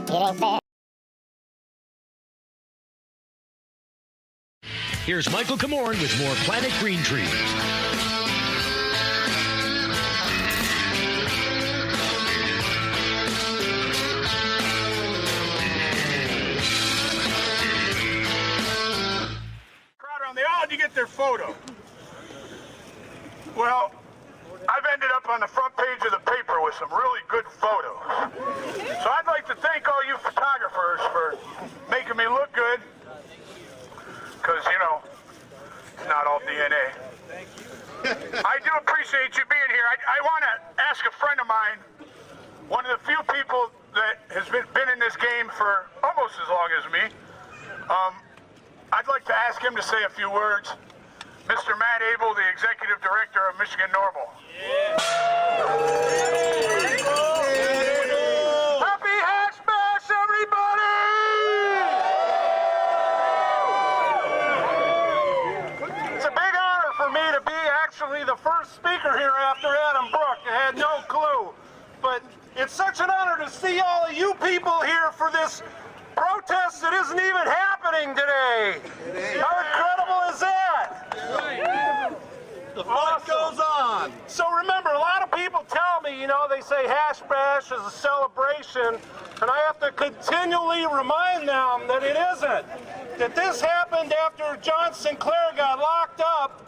It ain't fair. Here's Michael Komorn with more Planet Green Trees. They all had to get their photo. Well, I've ended up on the front page of the paper with some really good photos. So I'd like to thank all you photographers for making me look good. Because, you know, it's not all DNA. I do appreciate you being here. I want to ask a friend of mine, one of the few people that has been in this game for almost as long as me. I'd like to ask him to say a few words. Mr. Matt Abel, the Executive Director of Michigan Normal. Yeah. Happy Hash Bash, everybody! It's a big honor for me to be actually the first speaker here after Adam Brook. I had no clue. But it's such an honor to see all of you people here for this protest that isn't even happening today. How incredible is that? The fight goes on. So remember, a lot of people tell me, you know, they say Hash Bash is a celebration, and I have to continually remind them that it isn't. That this happened after John Sinclair got locked up,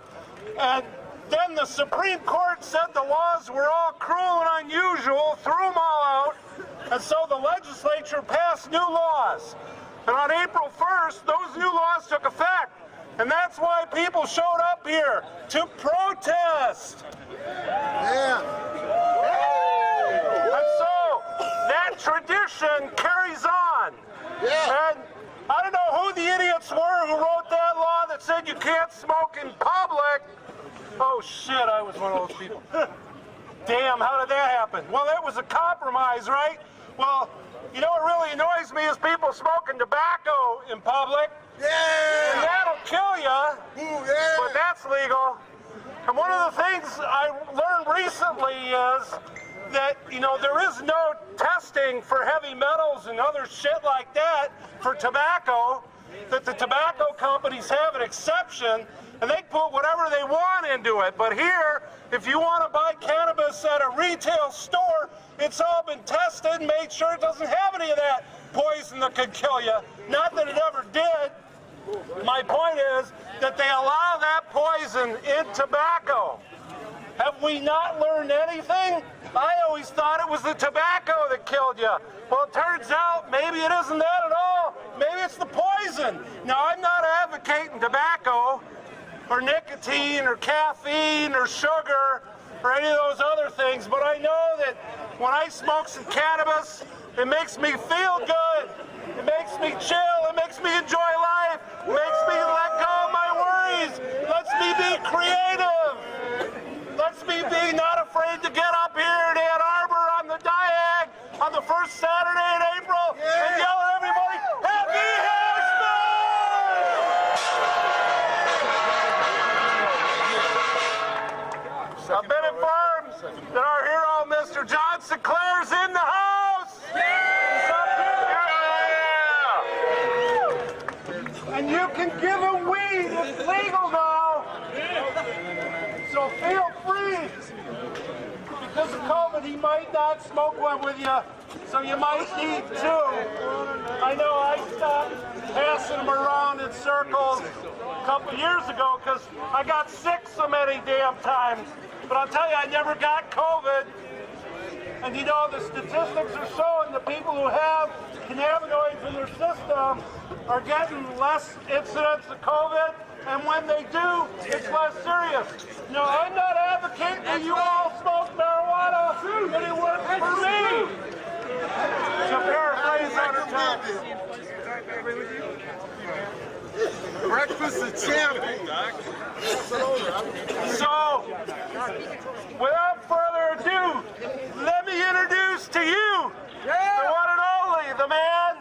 and then the Supreme Court said the laws were all cruel and unusual, threw them all out, and so the legislature passed new laws. And on April 1st, those new laws took effect. And that's why people showed up here to protest. Yeah. And so that tradition carries on. Yeah. And I don't know who the idiots were who wrote that law that said you can't smoke in public. Oh shit, I was one of those people. Damn, how did that happen? Well, it was a compromise, right? Well, you know what really annoys me is people smoking tobacco in public. Yeah! And that'll kill you, Yeah. but that's legal. And one of the things I learned recently is that, you know, there is no testing for heavy metals and other shit like that for tobacco, that the tobacco companies have an exception, and they put whatever they want into it. But here, if you want to buy cannabis at a retail store, it's all been tested and made sure it doesn't have any of that poison that could kill you. Not that it ever did. My point is that they allow that poison in tobacco. Have we not learned anything? I always thought it was the tobacco that killed you. Well, it turns out maybe it isn't that at all. Maybe it's the poison. Now, I'm not advocating tobacco or nicotine or caffeine or sugar or any of those other things, but I know that when I smoke some cannabis, it makes me feel good. It makes me chill. It makes me enjoy life. It makes me let go of my worries. Lets me be creative. Lets me be not afraid to get up here in Ann Arbor on the Diag on the first Saturday in April and yell at everybody, Happy Hash Bash! I've been informed that our hero, Mr. John Sinclair's in the house! He's up here! And you can give him weed. It's legal now. So feel free. Because of COVID, he might not smoke one with you, so you might need two. I know I stopped passing them around in circles a couple years ago because I got sick so many damn times. But I'll tell you, I never got COVID. And you know, the statistics are showing the people who have cannabinoids in their system are getting less incidents of COVID, and when they do, it's less serious. No, I'm not advocating that you all smoke marijuana, but it works for me. To paraphrase other times. Breakfast of champions. So, without further ado, let me introduce to you the one and only, the man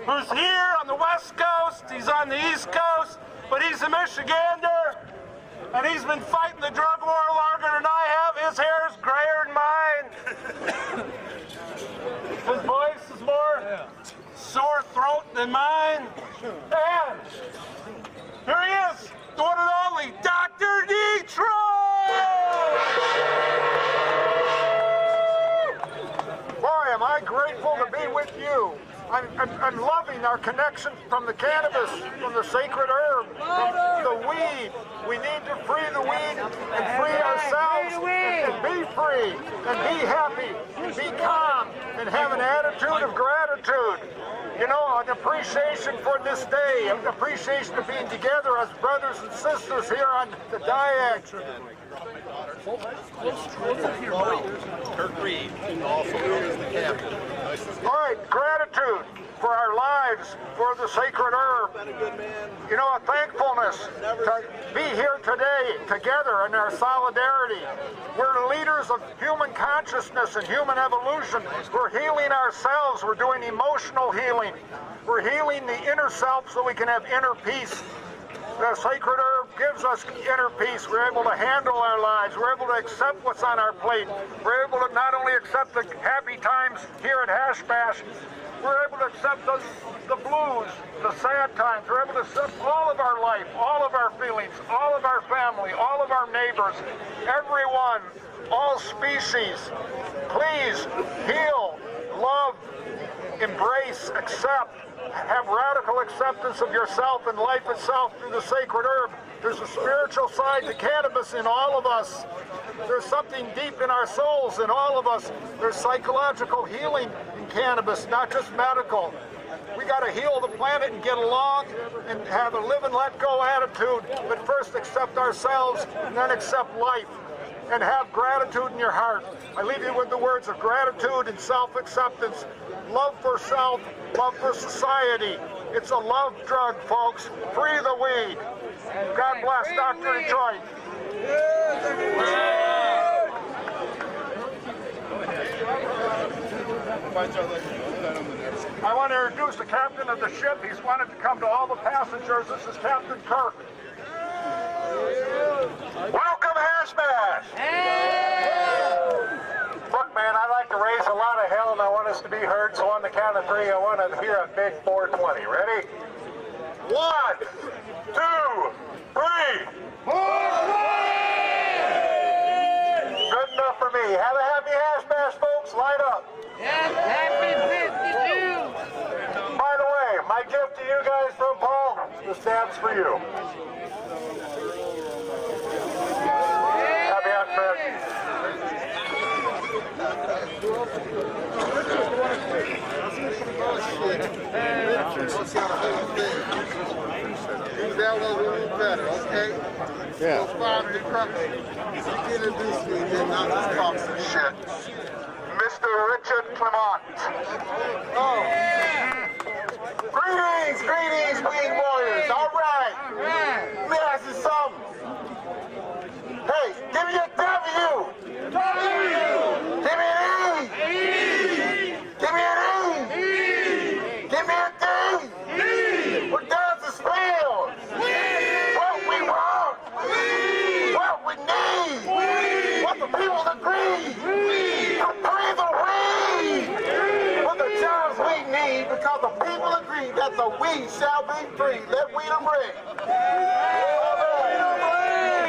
who's here on the West Coast, he's on the East Coast, but he's a Michigander, and he's been fighting the drug war longer than I have. His hair is grayer than mine. His voice is more and mine. And here he is, the one and only Dr. Detroit! Boy, am I grateful to be with you. I'm loving our connection from the cannabis, from the sacred herb, from the weed. We need to free the weed and free ourselves and be free and be happy and be calm and have an attitude of gratitude. You know, an appreciation for this day, an appreciation of being together as brothers and sisters here on the Diag. All right, gratitude for our lives, for the sacred herb. You know, a thankfulness to be here today together in our solidarity. We're leaders of human consciousness and human evolution. We're healing ourselves. We're doing emotional healing. We're healing the inner self so we can have inner peace. The sacred herb gives us inner peace. We're able to handle our lives. We're able to accept what's on our plate. We're able to not only accept the happy times here at Hash Bash, we're able to accept the blues, the sad times. We're able to accept all of our life, all of our feelings, all of our family, all of our neighbors, everyone, all species. Please heal, love, embrace, accept. Have radical acceptance of yourself and life itself through the sacred herb. There's a spiritual side to cannabis in all of us. There's something deep in our souls in all of us. There's psychological healing in cannabis, not just medical. We got to heal the planet and get along and have a live and let go attitude, but first accept ourselves and then accept life. And have gratitude in your heart. I leave you with the words of gratitude and self-acceptance. Love for self, love for society. It's a love drug, folks. Free the weed. God bless Dr. Detroit. I want to introduce the captain of the ship. He's wanted to come to all the passengers. This is Captain Kirk. Welcome, Hash Bash! Look, man, I like to raise a lot of hell and I want us to be heard, so on the count of three, I want to hear a big 420. Ready? 1, 2, 3. 420! Good enough for me. Have a happy Hash Bash, folks. Light up. Yes, happy 52! By the way, my gift to you guys from Paul, this stands for you. Happy Hash Bash. That was a little better, okay? Yeah. Those 5 instructions. You introduce me and then I'll just talk some shit. Mr. Richard Clement. Oh. Greetings, greetings, weed warriors. All right. Let me ask you something. Hey, give me a W. W. Give me an E. E. Give me an E. E. Give me a D. D. What does the spell? What we want. What we need. What the people agree. Free the weed. What the jobs we need, because the people agree that the weed shall be free. Let we them ring.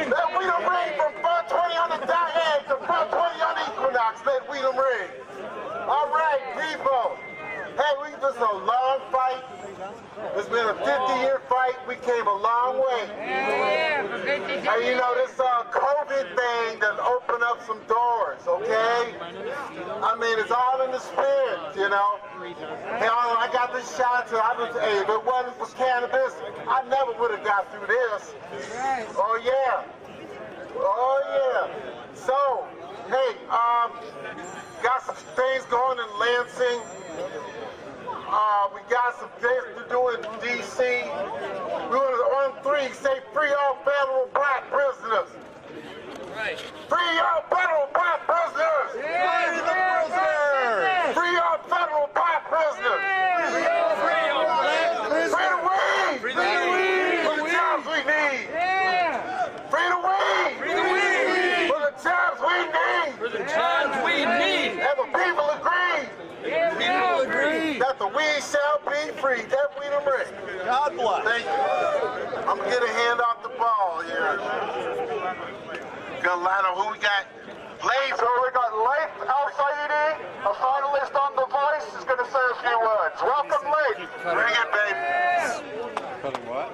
Let we them ring from 420 on the Diag to 420 on the Equinox. Let we them ring. All right, people. Hey, we just a long fight. It's been a 50-year fight. We came a long way. And you know, this COVID thing that opened up some doors, okay? I mean, it's all in the spirit, you know? Hey, I got this shot to, hey, if it wasn't for cannabis, I never would have got through this. Oh, yeah. Oh, yeah. So, hey, got some things going in Lansing. We got some things to do in D.C. We want on 3 say free all federal black prisoners. Right. Free all federal black prisoners. Free the prisoners. Free all federal black prisoners. Free all black prisoners. Free the weed. Free the weed. For the jobs we need. Free the weed. Free the weed. For the jobs we need. For the jobs we need. And the people agree. People agree that the weed shall be Stay free. That weed and ring. God bless. Thank you. I'm going to get a hand off the ball here. Got a lot of who we got? Lace. So we got Leif Al-Saidi, a finalist on The Voice, is going to say a few words. Welcome, Leif. Bring it, baby. Cutting what?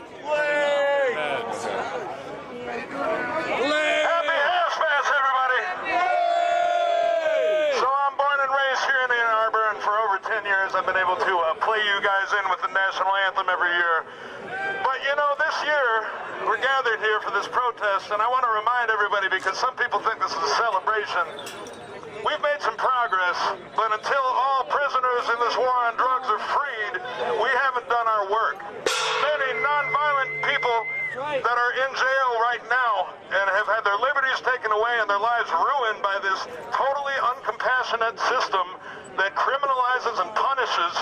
Happy Housefest, everybody. So I'm born and raised here in Ann Arbor, and for over 10 years I've been able to play you guys in with the national anthem every year. But you know, this year we're gathered here for this protest, and I want to remind everybody, because some people think this is a celebration. We've made some progress, but until all prisoners in this war on drugs are freed, we haven't done our work. Many nonviolent people that are in jail right now and have had their liberties taken away and their lives ruined by this totally uncompassionate system that criminalizes and punishes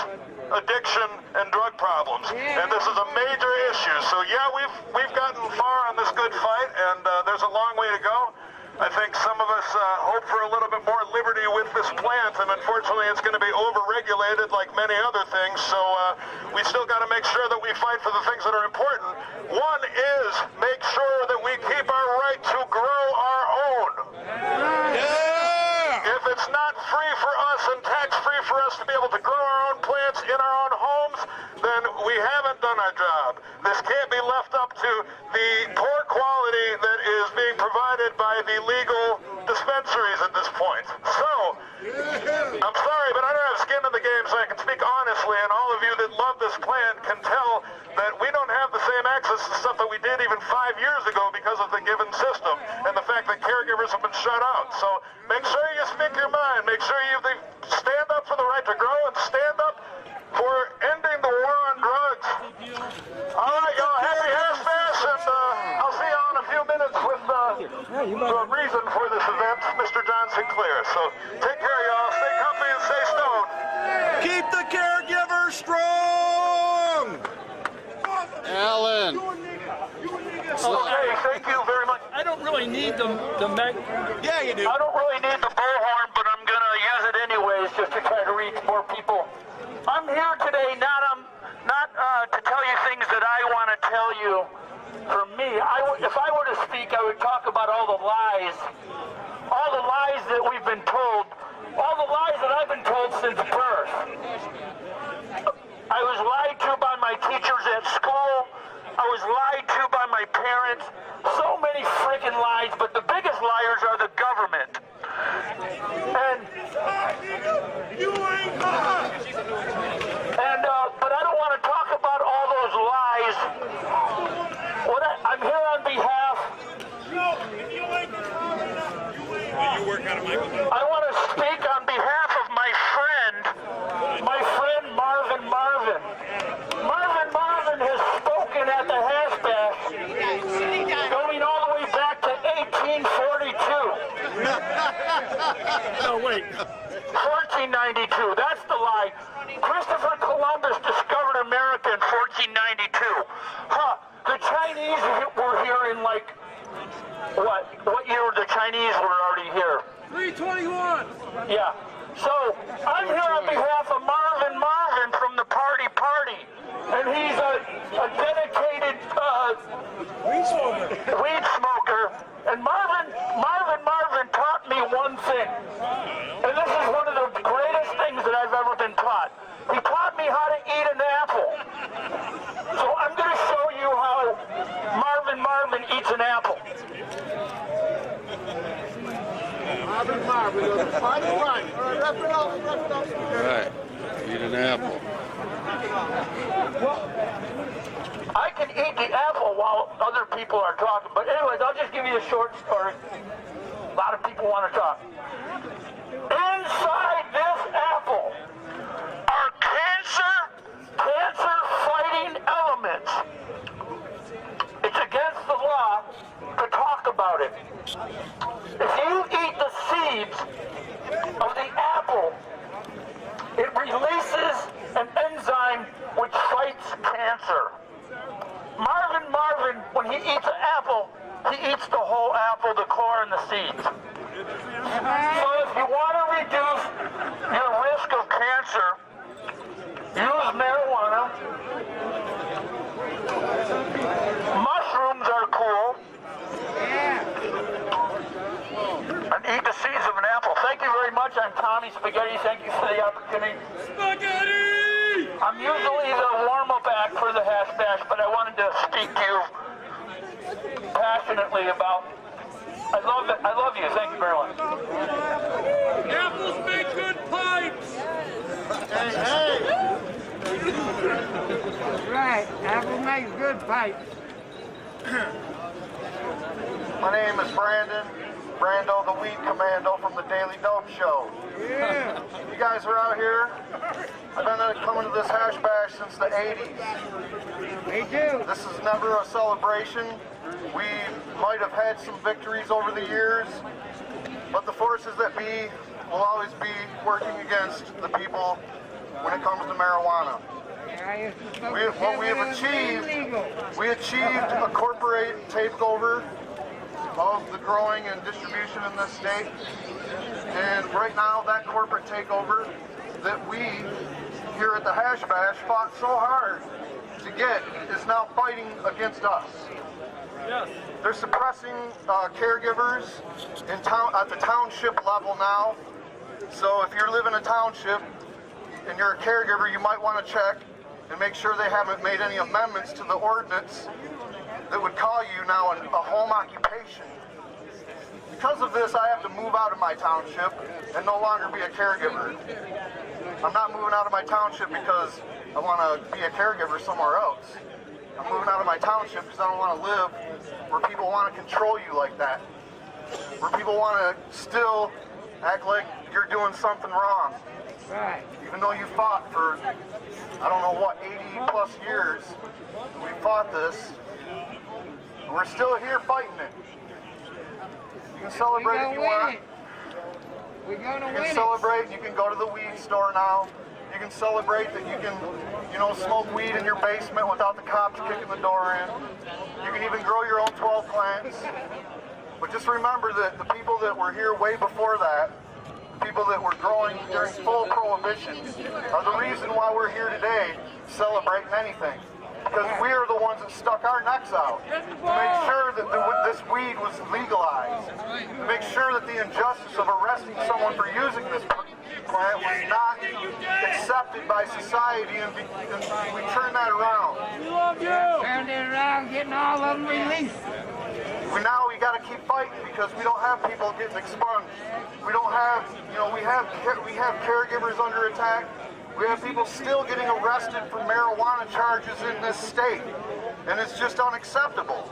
addiction and drug problems. And this is a major issue. So yeah, we've gotten far on this good fight, and there's a long way to go. I think some of us hope for a little bit more liberty with this plant, and unfortunately it's going to be over-regulated like many other things, so we still got to make sure that we fight for the things that are important. One is make sure that we keep our right to grow our own. Yeah! If it's not free for us and tax-free for us to be able to grow our own plants in our own homes, then we haven't done our job. This can't be left up to the poor quality that is being provided by the legal dispensaries at this point. So, I'm sorry, but I don't have skin in the game, so I can speak honestly, and all of you that love this plant can tell that we don't have the same access to stuff that we did even 5 years ago because of the given system and the fact that caregivers have been shut out. So make sure you speak your mind. Make sure you stand up for the right to grow and stand up for ending the war on drugs. All right, y'all, happy Housefest, and I'll see y'all in a few minutes with the reason for this event, Mr. John Sinclair. So take care, y'all. Stay comfy and stay stoned. Keep the caregiver strong! Alan. Okay, thank you very much. I don't really need the mag. Yeah, you do. I don't really need the bullhorn, but I'm going to use it anyways just to try to reach more people. I'm here today not to tell you things that I want to tell you from me. If I were to speak, I would talk about all the lies that we've been told, all the lies that I've been told since birth. I was lied to by my teachers at school. I was lied to by my parents. So many freaking lies, but the biggest liars are the government. But I don't want to talk about all those lies. I'm here on behalf. I want to speak on behalf of my friend Marvin. Marvin has spoken at the hash bash going all the way back to 1842. No, wait. 1492, that's the lie. Christopher Columbus discovered America in 1492. The Chinese were here in like, what year the Chinese were already here? 321. Yeah. So, I'm here on behalf of Marvin from the Party, and he's a dedicated weed smoker. And Marvin taught me one thing, and this is one of the greatest things that I've ever been taught. He taught me how to eat an apple. So I'm going to show you how Marvin eats an apple. Marvin. Wrap it up. Right. Eat an apple. I can eat the apple while other people are talking, but anyways, I'll just give you a short story. A lot of people want to talk. Inside this apple are cancer-fighting elements. It's against the law to talk about it. If you eat the seeds of the apple, it releases an enzyme which fights cancer. Marvin, when he eats an apple, he eats the whole apple, the core and the seeds. So if you want to reduce your risk of cancer, use marijuana Spaghetti, thank you for the opportunity. Spaghetti! I'm usually the warm-up act for the hash bash, but I wanted to speak to you passionately about. I love you. Thank you very much. Apples make good pipes! Hey! Right, apple makes good pipes. My name is Brando the Weed Commando from the Daily Dope Show. Yeah. You guys are out here. I've been coming to this hash bash since the 80s. Me too. This is never a celebration. We might have had some victories over the years, but the forces that be will always be working against the people when it comes to marijuana. What we have achieved, we achieved a corporate takeover of the growing and distribution in this state. And right now, that corporate takeover that we here at the Hash Bash fought so hard to get is now fighting against us. Yes. They're suppressing caregivers in town at the township level now. So if you live in a township and you're a caregiver, you might want to check and make sure they haven't made any amendments to the ordinance that would call you now a home occupation. Because of this, I have to move out of my township and no longer be a caregiver. I'm not moving out of my township because I want to be a caregiver somewhere else. I'm moving out of my township because I don't want to live where people want to control you like that. Where people want to still act like you're doing something wrong. Right. Even though you fought for, I don't know what, 80 plus years, we fought this. We're still here fighting it. You can celebrate if you want. We're gonna win it. You can celebrate. You can go to the weed store now. You can celebrate that you can, smoke weed in your basement without the cops kicking the door in. You can even grow your own 12 plants. But just remember that the people that were here way before that, the people that were growing during full prohibition, are the reason why we're here today celebrating anything. Because we are the ones that stuck our necks out to make sure that this weed was legalized, to make sure that the injustice of arresting someone for using this plant was not accepted by society, and we turned that around. We love you! Turned it around, getting all of them released. Now we got to keep fighting because we don't have people getting expunged. We don't have, we have caregivers under attack. We have people still getting arrested for marijuana charges in this state, and it's just unacceptable.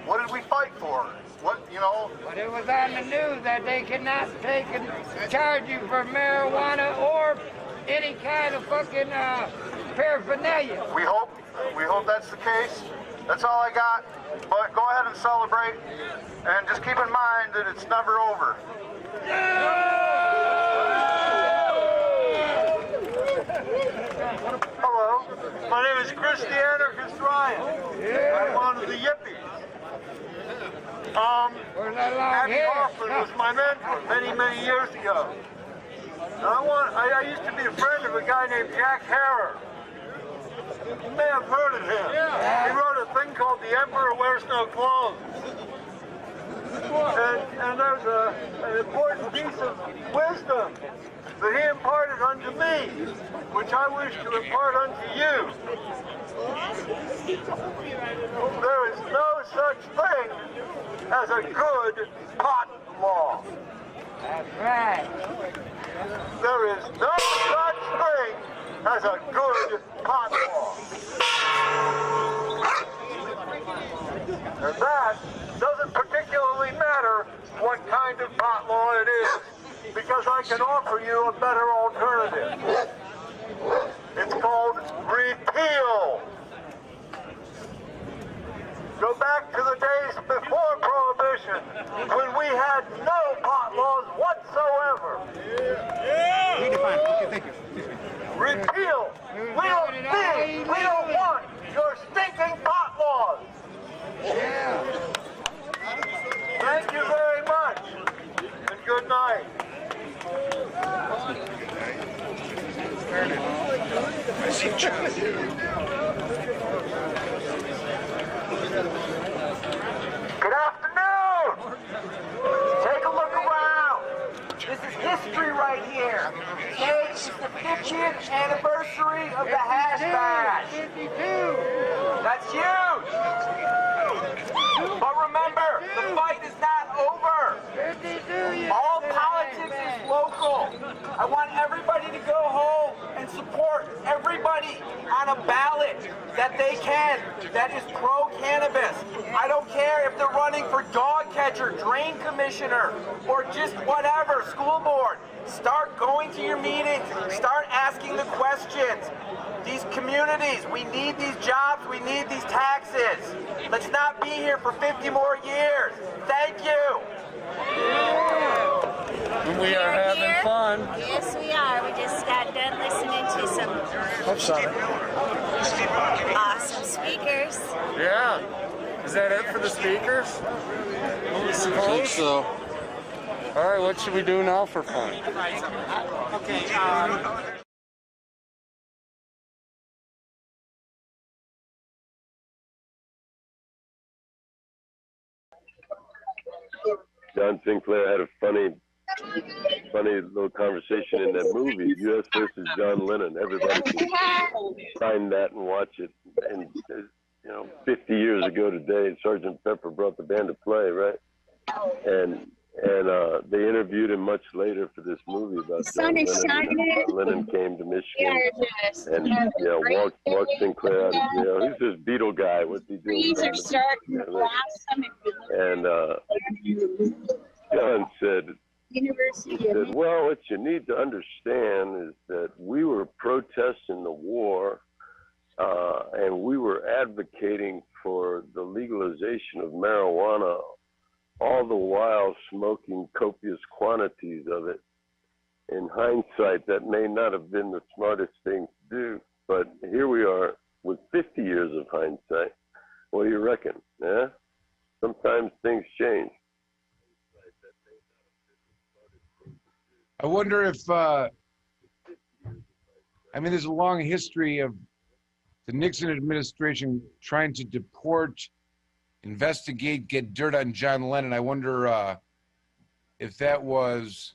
What did we fight for? But it was on the news that they cannot take and charge you for marijuana or any kind of fucking paraphernalia. We hope that's the case. That's all I got. But go ahead and celebrate, and just keep in mind that it's never over. Hello, my name is Chris the Anarchist Ryan. I'm one of the yippies. Abby Hoffman was my mentor many, many years ago. And I used to be a friend of a guy named Jack Harrer. You may have heard of him. He wrote a thing called The Emperor Wears No Clothes. And there's an important piece of wisdom that he imparted unto me, which I wish to impart unto you. There is no such thing as a good pot law. That's right. There is no such thing as a good pot law. And that doesn't particularly matter what kind of pot law it is, because I can offer you a better alternative. It's called repeal. Go back to the days before Prohibition, when we had no pot laws whatsoever. Repeal. We don't want your stinking pot laws. Thank you very much, and good night. Good afternoon! Take a look around. This is history right here. 50th anniversary of the hash bash. 52. That's huge. But remember, the fight is not over. 52. All politics is local. I want everybody to go home and support everybody on a ballot that they can that is pro-cannabis. I don't care if they're running for dog catcher, drain commissioner, or just whatever, school board. Start going to your meetings. Start asking the questions. These communities, we need these jobs, we need these taxes. Let's not be here for 50 more years. Thank you. We are having fun. Yes, we are. We just got done listening to some awesome speakers. Yeah. Is that it for the speakers? I think so. All right, what should we do now for fun? Okay. John Sinclair had a funny little conversation in that movie, U.S. versus John Lennon. Everybody can find that and watch it. And, 50 years ago today, Sgt. Pepper brought the band to play, right? And they interviewed him much later for this movie about John Lennon. John Lennon came to Michigan and walked Sinclair out of jail. He's this Beatle guy. What's he doing? These are starting to blossom. And John said, well, what you need to understand is that we were protesting the war and we were advocating for the legalization of marijuana, all the while smoking copious quantities of it. In hindsight, that may not have been the smartest thing to do, but here we are with 50 years of hindsight. What do you reckon? Yeah? Sometimes things change. I wonder if, there's a long history of the Nixon administration trying to deport, investigate, get dirt on John Lennon. I wonder if that was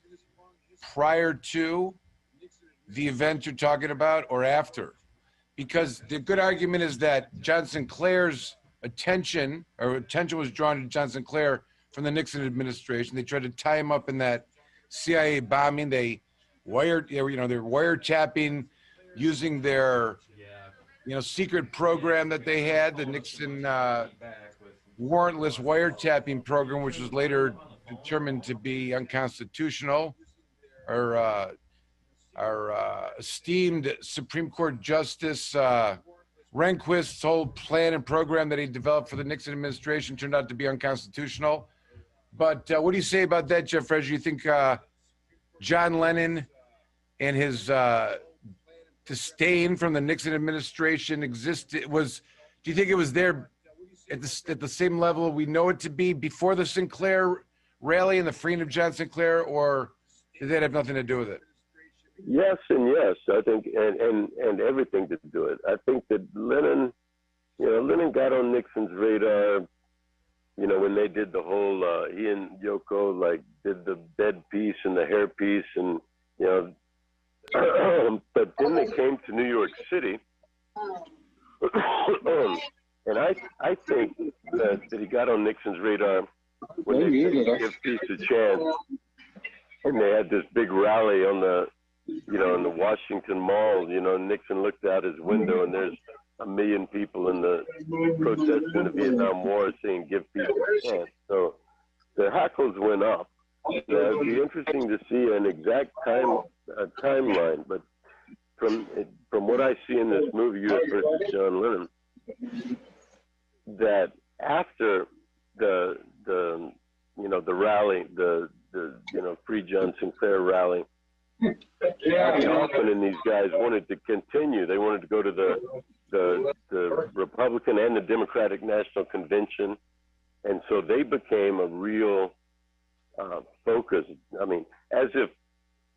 prior to the event you're talking about or after. Because the good argument is that John Sinclair's attention was drawn to John Sinclair from the Nixon administration. They tried to tie him up in that CIA bombing. They're wiretapping using their secret program that they had, the Nixon warrantless wiretapping program, which was later determined to be unconstitutional. Our esteemed Supreme Court Justice Rehnquist's whole plan and program that he developed for the Nixon administration turned out to be unconstitutional. But what do you say about that, Jeff Frazier? You think John Lennon and his disdain from the Nixon administration existed? Do you think it was there at the same level we know it to be before the Sinclair rally and the freeing of John Sinclair, or did that have nothing to do with it? Yes and yes, I think, and everything to do it. I think that Lennon got on Nixon's radar, when they did the whole, he and Yoko, did the bed piece and the hair piece and, but then they came to New York City, and I think that he got on Nixon's radar when they said give peace a chance, and they had this big rally on the, in the Washington Mall. Nixon looked out his window and there's 1 million people in the protesting the Vietnam War saying give people a chance. So the hackles went up. It would be interesting to see an exact timeline, but from what I see in this movie, U.S. versus John Lennon, that after the rally, the Free John Sinclair rally, Hoffman and these guys wanted to continue. They wanted to go to the Republican and the Democratic National Convention, and so they became a real focus. As if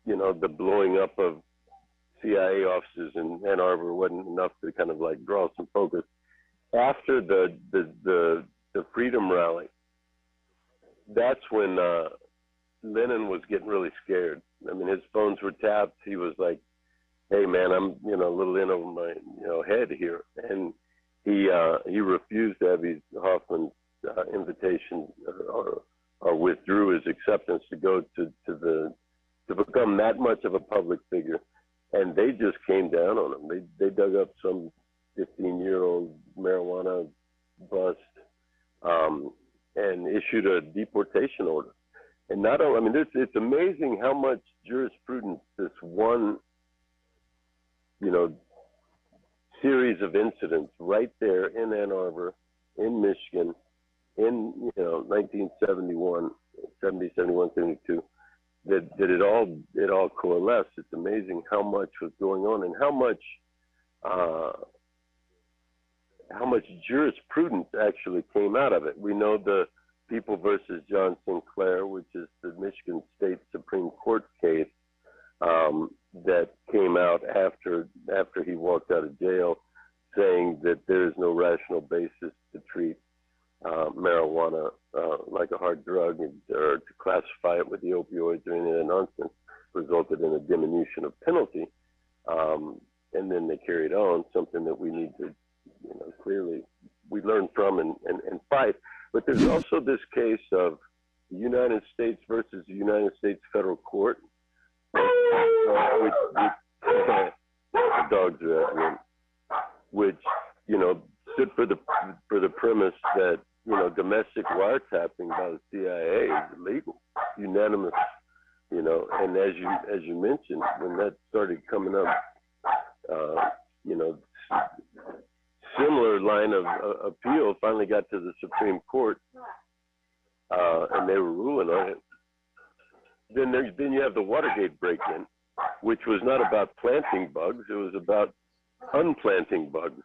the blowing up of CIA offices in Ann Arbor wasn't enough to kind of draw some focus. After the Freedom Rally, that's when Lennon was getting really scared. His phones were tapped. He was hey man, I'm a little in over my head here, and he refused Abby Hoffman's invitation or withdrew his acceptance to go to become that much of a public figure, and they just came down on him. They dug up some 15-year-old marijuana bust and issued a deportation order. And not only, I mean, it's amazing how much jurisprudence this one, series of incidents right there in Ann Arbor, in Michigan, in 1971, 70, 71, 72, that it all coalesced. It's amazing how much was going on and how much jurisprudence actually came out of it. We know the People versus John Sinclair, which is the Michigan State Supreme Court case that came out after he walked out of jail, saying that there is no rational basis to treat marijuana like a hard drug or to classify it with the opioids or any of that nonsense, resulted in a diminution of penalty. And then they carried on, something that we need to, clearly we learn from and fight. But there's also this case of the United States versus the United States Federal Court, which dogs are at me, which stood for the premise that domestic wiretapping by the CIA is illegal, unanimous, and as you mentioned, when that started coming up, similar line of appeal finally got to the Supreme Court, and they were ruling on it. Then you have the Watergate break-in, which was not about planting bugs; it was about unplanting bugs,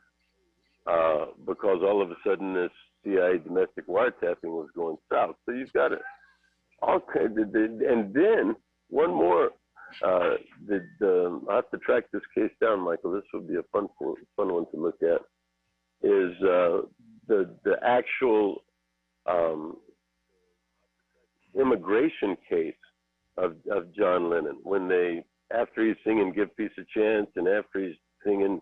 because all of a sudden this CIA domestic wiretapping was going south. So you've got it. Okay, and then one more. I have to track this case down, Michael. This would be a fun one to look at. Is the actual immigration case of John Lennon, when after he's singing "Give Peace a Chance" and after he's singing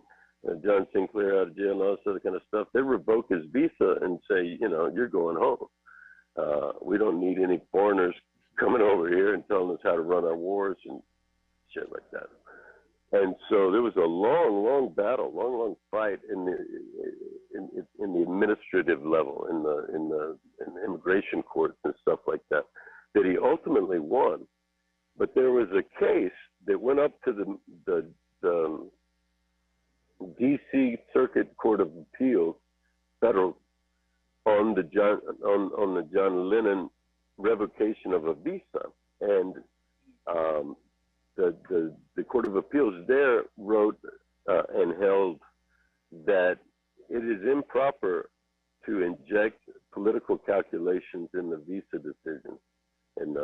John Sinclair out of jail and all this other kind of stuff, they revoke his visa and say, you're going home. We don't need any foreigners coming over here and telling us how to run our wars and shit like that. And so there was a long battle, long fight in the administrative level, in the immigration courts and stuff like that he ultimately won. But there was a case that went up to the D.C. Circuit Court of Appeals, federal, on the John Lennon revocation of a visa, and the Court of Appeals there wrote and held that it is improper to inject political calculations in the visa decision, and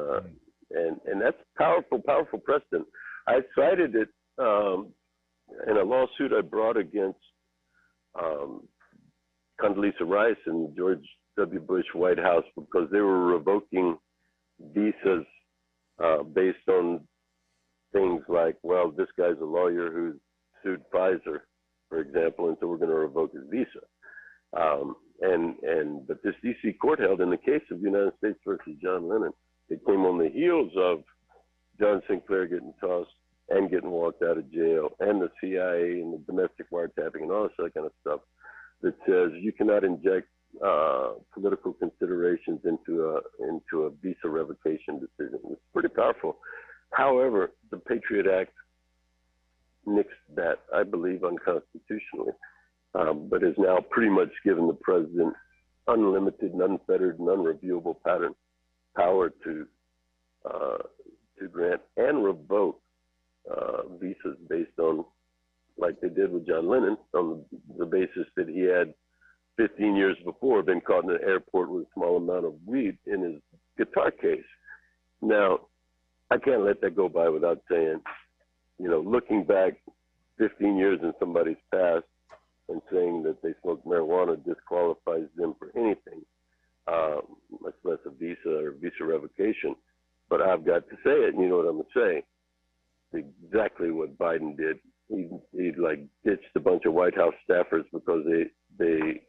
that's powerful precedent. I cited it in a lawsuit I brought against Condoleezza Rice and George W. Bush White House, because they were revoking visas based on things like, well, this guy's a lawyer who sued Pfizer, for example, and so we're going to revoke his visa. But this D.C. court held in the case of United States versus John Lennon, it came on the heels of John Sinclair getting tossed and getting walked out of jail, and the CIA and the domestic wiretapping and all this other kind of stuff, that says you cannot inject political considerations into a visa revocation decision. It's pretty powerful. However, the Patriot Act nixed that, I believe, unconstitutionally, but has now pretty much given the president unlimited and unfettered and unreviewable power to grant and revoke visas based on, like they did with John Lennon, on the basis that he had 15 years before been caught in an airport with a small amount of weed in his guitar case. Now, I can't let that go by without saying, looking back 15 years in somebody's past and saying that they smoke marijuana disqualifies them for anything, much less a visa or visa revocation. But I've got to say it, and you know what I'm going to say. Exactly what Biden did. He he like ditched a bunch of White House staffers because they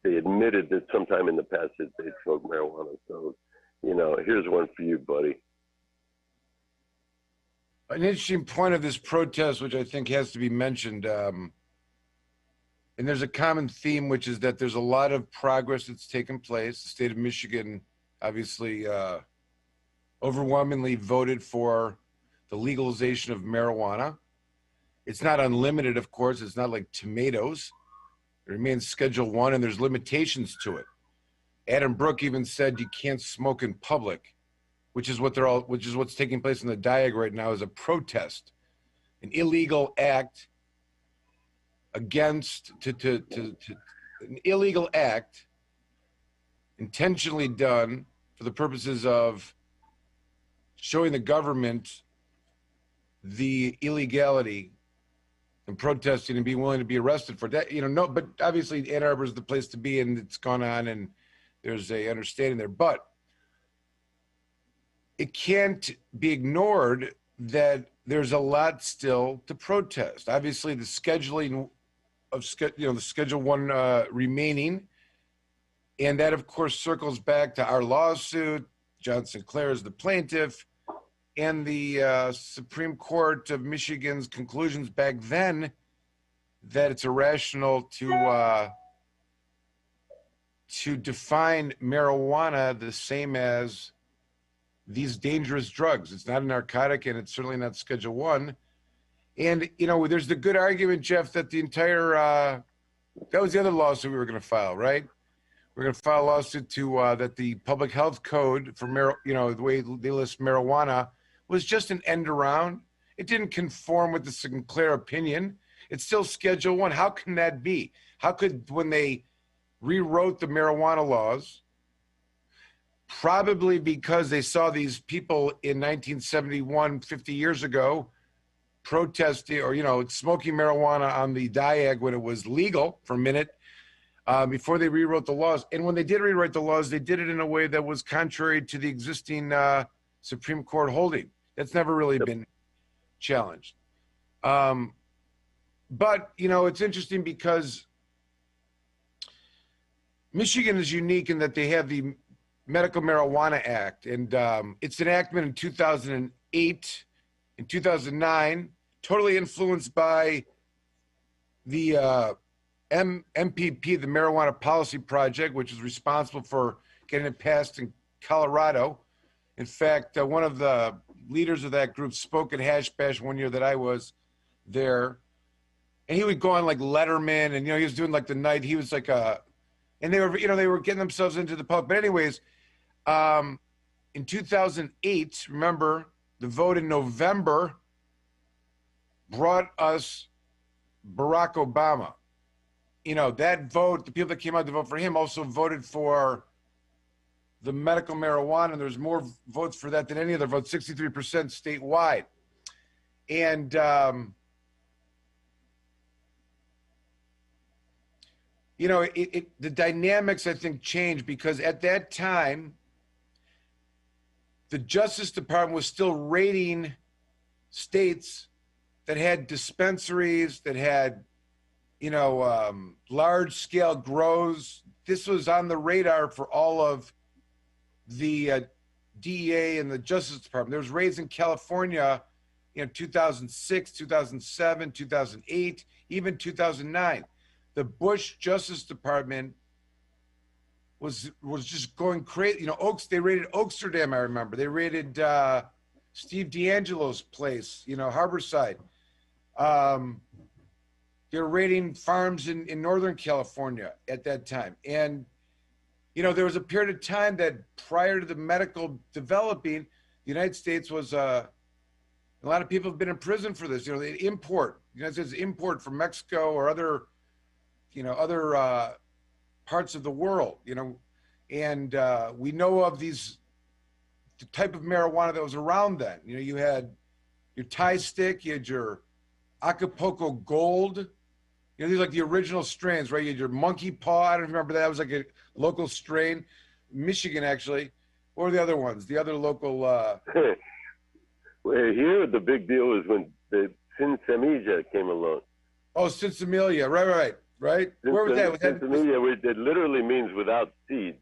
admitted that sometime in the past that they smoked marijuana. So, you know, here's one for you, buddy. An interesting point of this protest, which I think has to be mentioned, and there's a common theme, which is that there's a lot of progress that's taken place. The state of Michigan, obviously, overwhelmingly voted for the legalization of marijuana. It's not unlimited, of course. It's not like tomatoes. It remains Schedule 1, and there's limitations to it. Adam Brook even said you can't smoke in public, which is what's taking place in the Diag right now, is a protest, an illegal act against an illegal act intentionally done for the purposes of showing the government the illegality and protesting and being willing to be arrested for that. You know, no, but obviously Ann Arbor is the place to be, and it's gone on, and there's a understanding there. But it can't be ignored that there's a lot still to protest. Obviously, the scheduling of the Schedule 1 remaining, and that of course circles back to our lawsuit. John Sinclair is the plaintiff, and the Supreme Court of Michigan's conclusions back then that it's irrational to define marijuana the same as these dangerous drugs. It's not a narcotic, and it's certainly not Schedule 1. And, you know, there's the good argument, Jeff, that the entire, that was the other lawsuit we were going to file, right? We're going to file a lawsuit to, that the public health code for, the way they list marijuana was just an end around. It didn't conform with the Sinclair opinion. It's still Schedule 1. How can that be? How could, when they rewrote the marijuana laws, probably because they saw these people in 1971, 50 years ago, protesting or, smoking marijuana on the Diag when it was legal for a minute, before they rewrote the laws. And when they did rewrite the laws, they did it in a way that was contrary to the existing Supreme Court holding. That's never really been challenged. But, it's interesting because Michigan is unique in that they have the Medical Marijuana Act, and its enactment in 2008, in 2009, totally influenced by the MPP, the Marijuana Policy Project, which is responsible for getting it passed in Colorado. In fact, one of the leaders of that group spoke at Hash Bash one year that I was there, and he would go on like Letterman, and he was doing like the night. He was like and they were getting themselves into the public. But anyways, in 2008, remember, the vote in November brought us Barack Obama. That vote, the people that came out to vote for him also voted for the medical marijuana, and there's more votes for that than any other vote, 63% statewide. And the dynamics, I think, changed because at that time, the Justice Department was still raiding states that had dispensaries, that had, large-scale grows. This was on the radar for all of the DEA and the Justice Department. There was raids in California, 2006, 2007, 2008, even 2009. The Bush Justice Department was just going crazy. They raided Oaksterdam, I remember. They raided Steve D'Angelo's place, Harborside. They were raiding farms in Northern California at that time. And, there was a period of time that prior to the medical developing, the United States was, a lot of people have been in prison for this. They import, the United States import from Mexico or other parts of the world, and we know of the type of marijuana that was around then. You had your Thai stick, you had your Acapulco Gold, these are like the original strains, right? You had your Monkey Paw, I don't remember that, was like a local strain, Michigan actually. What were the other ones? The other local... Well, here the big deal is when Sin Semilla came along. Oh, Sinclair, right. Where was that? Sin Semilla, it literally means without seed.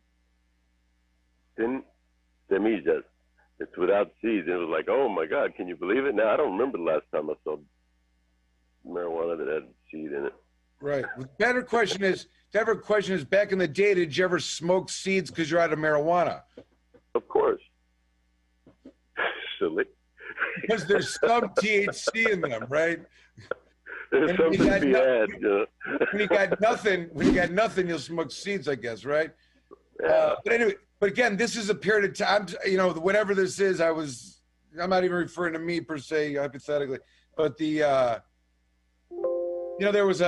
Sin Semillas. It's without seeds. And it was like, oh my God, can you believe it? Now, I don't remember the last time I saw marijuana that had seed in it. Right. The better question is, back in the day, did you ever smoke seeds because you're out of marijuana? Of course. Silly. Because there's some THC in them, right? There's something to be had. When you got nothing, you'll smoke seeds, I guess, right? Yeah. But anyway, but again, this is a period of time, whatever this is, I'm not even referring to me per se, hypothetically, but there was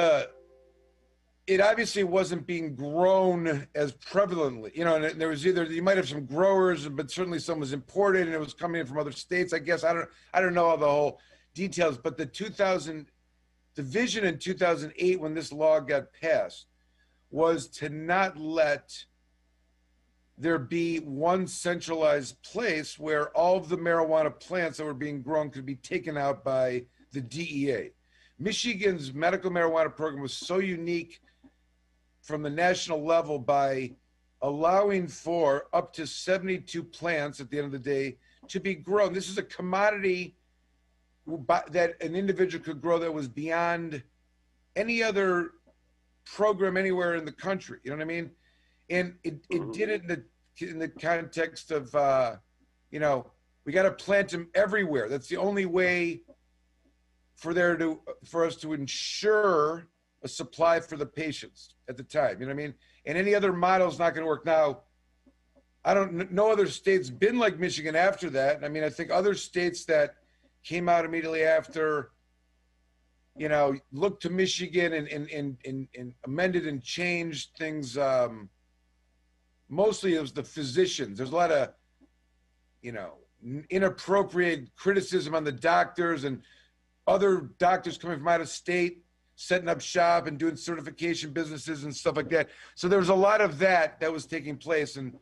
it obviously wasn't being grown as prevalently, and there was you might have some growers, but certainly some was imported and it was coming in from other states, I guess. I don't know all the whole details, but the vision in 2008 when this law got passed was to not let there be one centralized place where all of the marijuana plants that were being grown could be taken out by the DEA. Michigan's medical marijuana program was so unique from the national level by allowing for up to 72 plants at the end of the day to be grown. This is a commodity that an individual could grow that was beyond any other program anywhere in the country. You know what I mean? And it did it in the context of, we got to plant them everywhere. That's the only way for us to ensure a supply for the patients at the time. You know what I mean? And any other model is not going to work. Now, no other state's been like Michigan after that. I mean, I think other states that came out immediately after, looked to Michigan and amended and changed things. Mostly it was the physicians. There's a lot of, inappropriate criticism on the doctors and other doctors coming from out of state, setting up shop and doing certification businesses and stuff like that. So there was a lot of that was taking place. And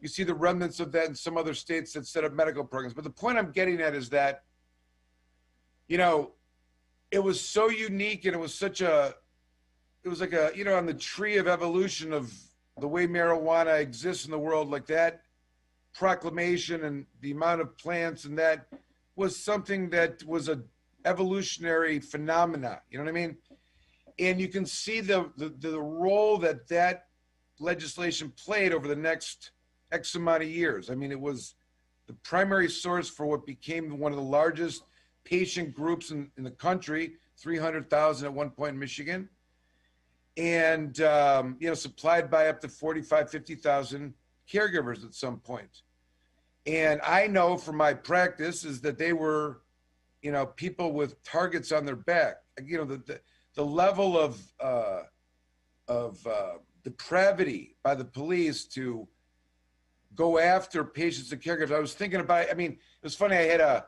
you see the remnants of that in some other states that set up medical programs. But the point I'm getting at is that, it was so unique and it was like on the tree of evolution of the way marijuana exists in the world, like that proclamation and the amount of plants, and that was something that was a evolutionary phenomena. You know what I mean? And you can see the role that legislation played over the next X amount of years. I mean, it was the primary source for what became one of the largest patient groups in the country, 300,000 at one point in Michigan. And, supplied by up to 45, 50,000 caregivers at some point. And I know from my practice is that they were, people with targets on their back. The level of depravity by the police to go after patients and caregivers. I was thinking about, it was funny. I had a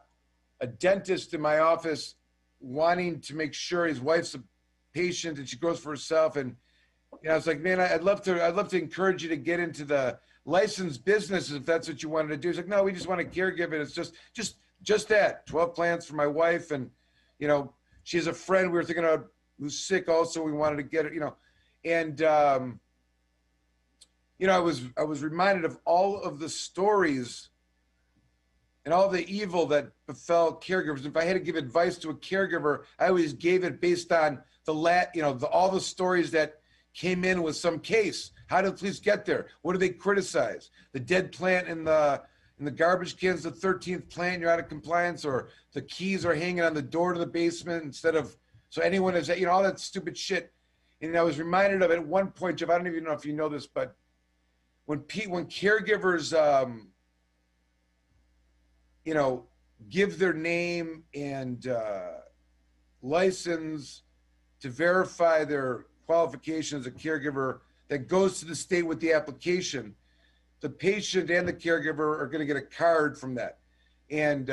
dentist in my office wanting to make sure his wife's a patient and she grows for herself. And I was like, man, I'd love to encourage you to get into the licensed business if that's what you wanted to do. He's like, no, we just want to caregive it. It's just that 12 plants for my wife. And, she has a friend we were thinking of who's sick also. We wanted to get it, and, I was reminded of all of the stories and all the evil that befell caregivers. If I had to give advice to a caregiver, I always gave it based on all the stories that came in with some case. How did the police get there? What do they criticize? The dead plant in the garbage cans, the 13th plant, you're out of compliance, or the keys are hanging on the door to the basement instead of, so anyone is, all that stupid shit. And I was reminded of at one point, Jeff, I don't even know if you know this, but when caregivers, give their name and license to verify their qualification as a caregiver that goes to the state with the application, the patient and the caregiver are going to get a card from that. And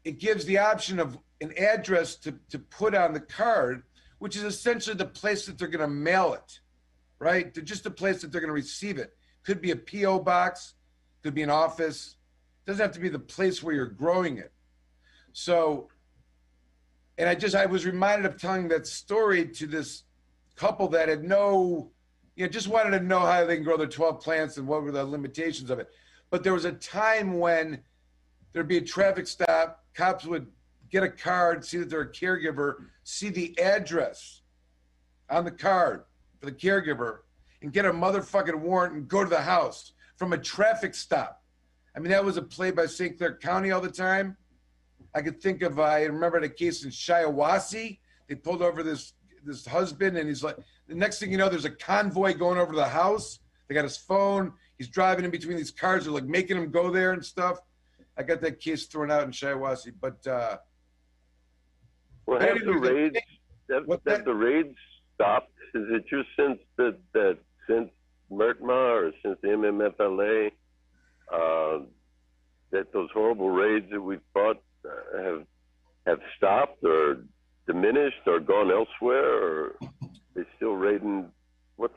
it gives the option of an address to put on the card, which is essentially the place that they're going to mail it, right? They're just the place that they're going to receive it. Could be a P.O. box, could be an office. It doesn't have to be the place where you're growing it. So And I was reminded of telling that story to this couple that had just wanted to know how they can grow their 12 plants and what were the limitations of it. But there was a time when there'd be a traffic stop, cops would get a card, see that they're a caregiver, see the address on the card for the caregiver, and get a motherfucking warrant and go to the house from a traffic stop. I mean, that was a play by Sinclair County all the time. I could think of, I remember the case in Shiawassee. They pulled over this husband, and he's like, the next thing you know, there's a convoy going over to the house. They got his phone. He's driving in between these cars. They're like making him go there and stuff. I got that case thrown out in Shiawassee, but well, have the raids the raids stopped? Is it just since since Mertma or since the MMFLA that those horrible raids that we fought have stopped or diminished or gone elsewhere, or they still raiding? What's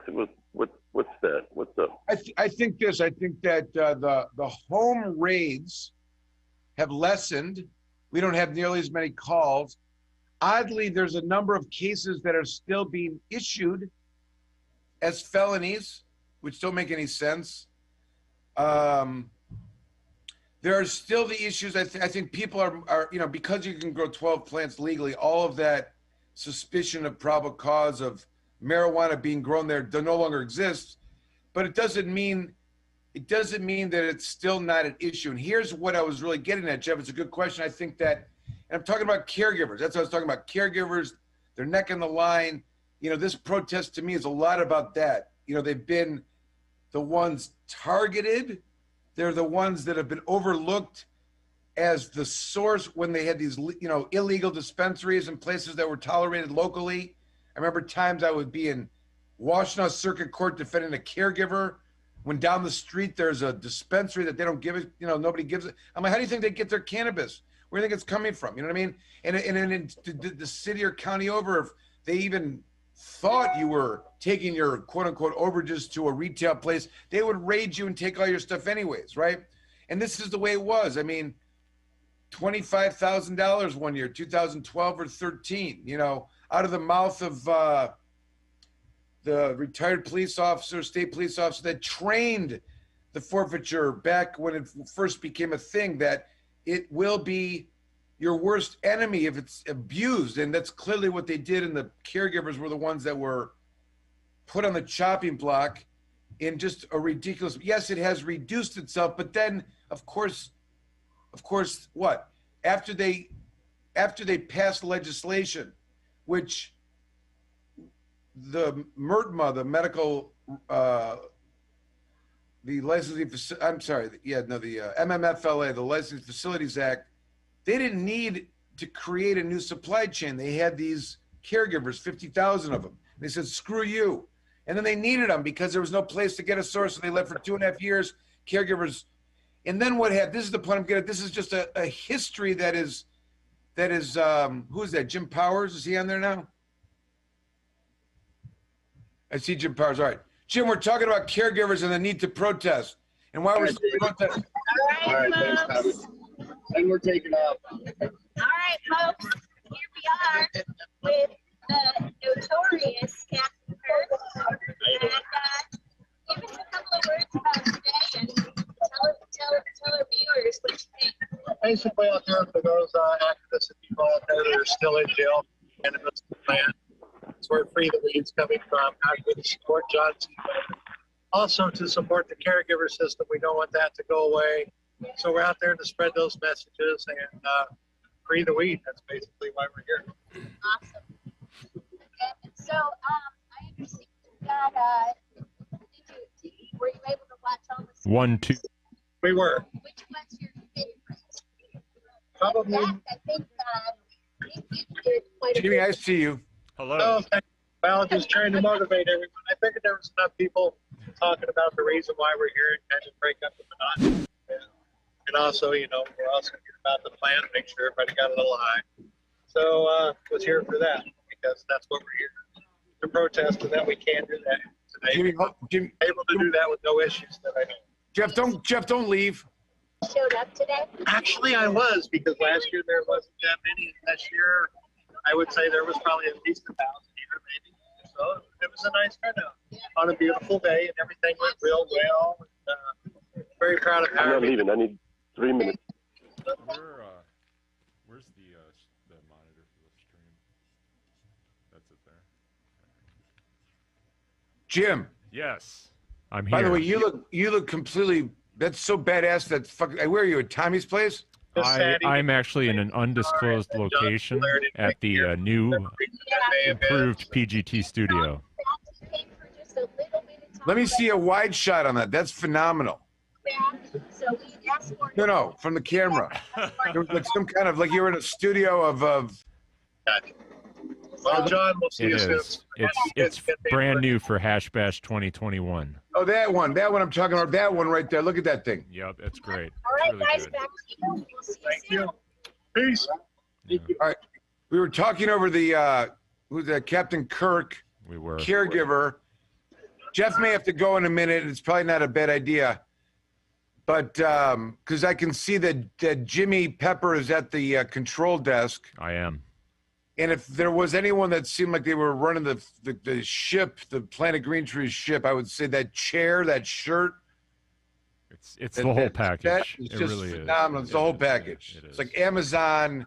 that? What's up? I think that the home raids have lessened. We don't have nearly as many calls. Oddly, there's a number of cases that are still being issued as felonies, which don't make any sense. There are still the issues. I think people are because you can grow 12 plants legally, all of that suspicion of probable cause of marijuana being grown there no longer exists. But it doesn't mean that it's still not an issue. And here's what I was really getting at, Jeff. It's a good question. I think that, and I'm talking about caregivers. That's what I was talking about. Caregivers, their neck in the line. This protest to me is a lot about that. They've been the ones targeted. They're the ones that have been overlooked as the source when they had these, illegal dispensaries and places that were tolerated locally. I remember times I would be in Washtenaw Circuit Court defending a caregiver when down the street there's a dispensary that they don't give it, nobody gives it. I'm like, how do you think they get their cannabis? Where do you think it's coming from? You know what I mean? And in the city or county over, if they even thought you were taking your quote unquote overages to a retail place, they would raid you and take all your stuff anyways, right? And this is the way it was. I mean, $25,000 one year, 2012 or 13, out of the mouth of the retired police officer, state police officer that trained the forfeiture back when it first became a thing, that it will be your worst enemy if it's abused. And that's clearly what they did. And the caregivers were the ones that were put on the chopping block in just a ridiculous, yes, it has reduced itself, but then of course, what? After they passed legislation, which the MERTMA, the medical, the licensing, the MMFLA, the Licensing Facilities Act, they didn't need to create a new supply chain. They had these caregivers, 50,000 of them. They said, screw you. And then they needed them because there was no place to get a source. So they left for 2.5 years, caregivers. And then what happened? This is the point I'm getting at. This is just a history that is, who is that? Jim Powers? Is he on there now? I see Jim Powers. All right. Jim, we're talking about caregivers and the need to protest. And why we're protesting. All right, folks. And we're taking off. All right, folks. Here we are with the notorious Captain Kirk. And give us a couple of words about today and tell our viewers what you think. Basically, out there for those activists and people out there that are still in jail, cannabis plant. It's where Free the Weed's coming from. How good to support Johnson. Also to support the caregiver system. We don't want that to go away. So we're out there to spread those messages and free the weed. That's basically why we're here. Awesome. And so I understand that were you able to watch all the 1, 2. We were. Which was your favorite? Probably. I think you did quite a Jimmy, bit. I see you. Hello. Well, just trying to motivate everyone. I figured there was enough people talking about the reason why we're here and kind of break up the monotony. And also, we're also here about the plan, make sure everybody got a little high. So was here for that because that's what we're here to protest, and that we can do that today. Jimmy, able to do that with no issues that I know. Jeff, don't leave. Showed up today? Actually, I was, because last year there wasn't that many. This year, I would say there was probably at least 1,000 here, maybe. So it was a nice turnout on a beautiful day, and everything went real well. And, very proud of I'm Harry. not leaving. I need 3 minutes. Where's the monitor for the stream? That's it there. Jim. Yes, I'm here. By the way, you look completely. That's so badass. That fucking. Where are you at Tommy's place? I'm actually in an undisclosed location at the new improved PGT studio. Let me see a wide shot on that. That's phenomenal. No, from the camera. Like some kind of, like you're in a studio of. Well, John, we'll see you soon. It's brand new for Hash Bash 2021. Oh, that one I'm talking about. That one right there. Look at that thing. Yep, it's great. All right, really guys, good. back to you. We'll see you soon. Peace. All right, we were talking over the Captain Kirk. We were caregiver. Jeff may have to go in a minute. It's probably not a bad idea, but because I can see that Jimmy Pepper is at the control desk. I am. And if there was anyone that seemed like they were running the ship, the Planet Green Trees ship, I would say that chair, that shirt. It's the whole package. It's it just really phenomenal. It's the whole package. It's like Amazon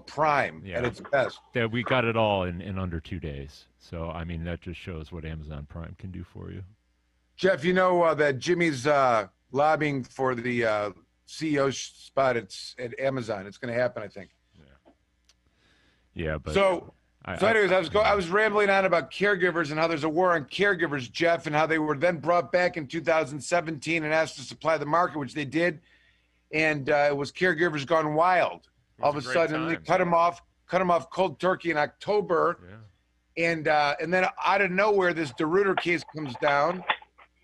Prime at its best. Yeah, we got it all in under 2 days. So, I mean, that just shows what Amazon Prime can do for you. Jeff, you know that Jimmy's lobbying for the CEO spot at Amazon. It's going to happen, I think. Yeah, but so anyways, I was rambling on about caregivers and how there's a war on caregivers, Jeff, and how they were then brought back in 2017 and asked to supply the market, which they did, and it was caregivers gone wild. All of a sudden, they cut them off cold turkey in October, and then out of nowhere, this DeRuyter case comes down,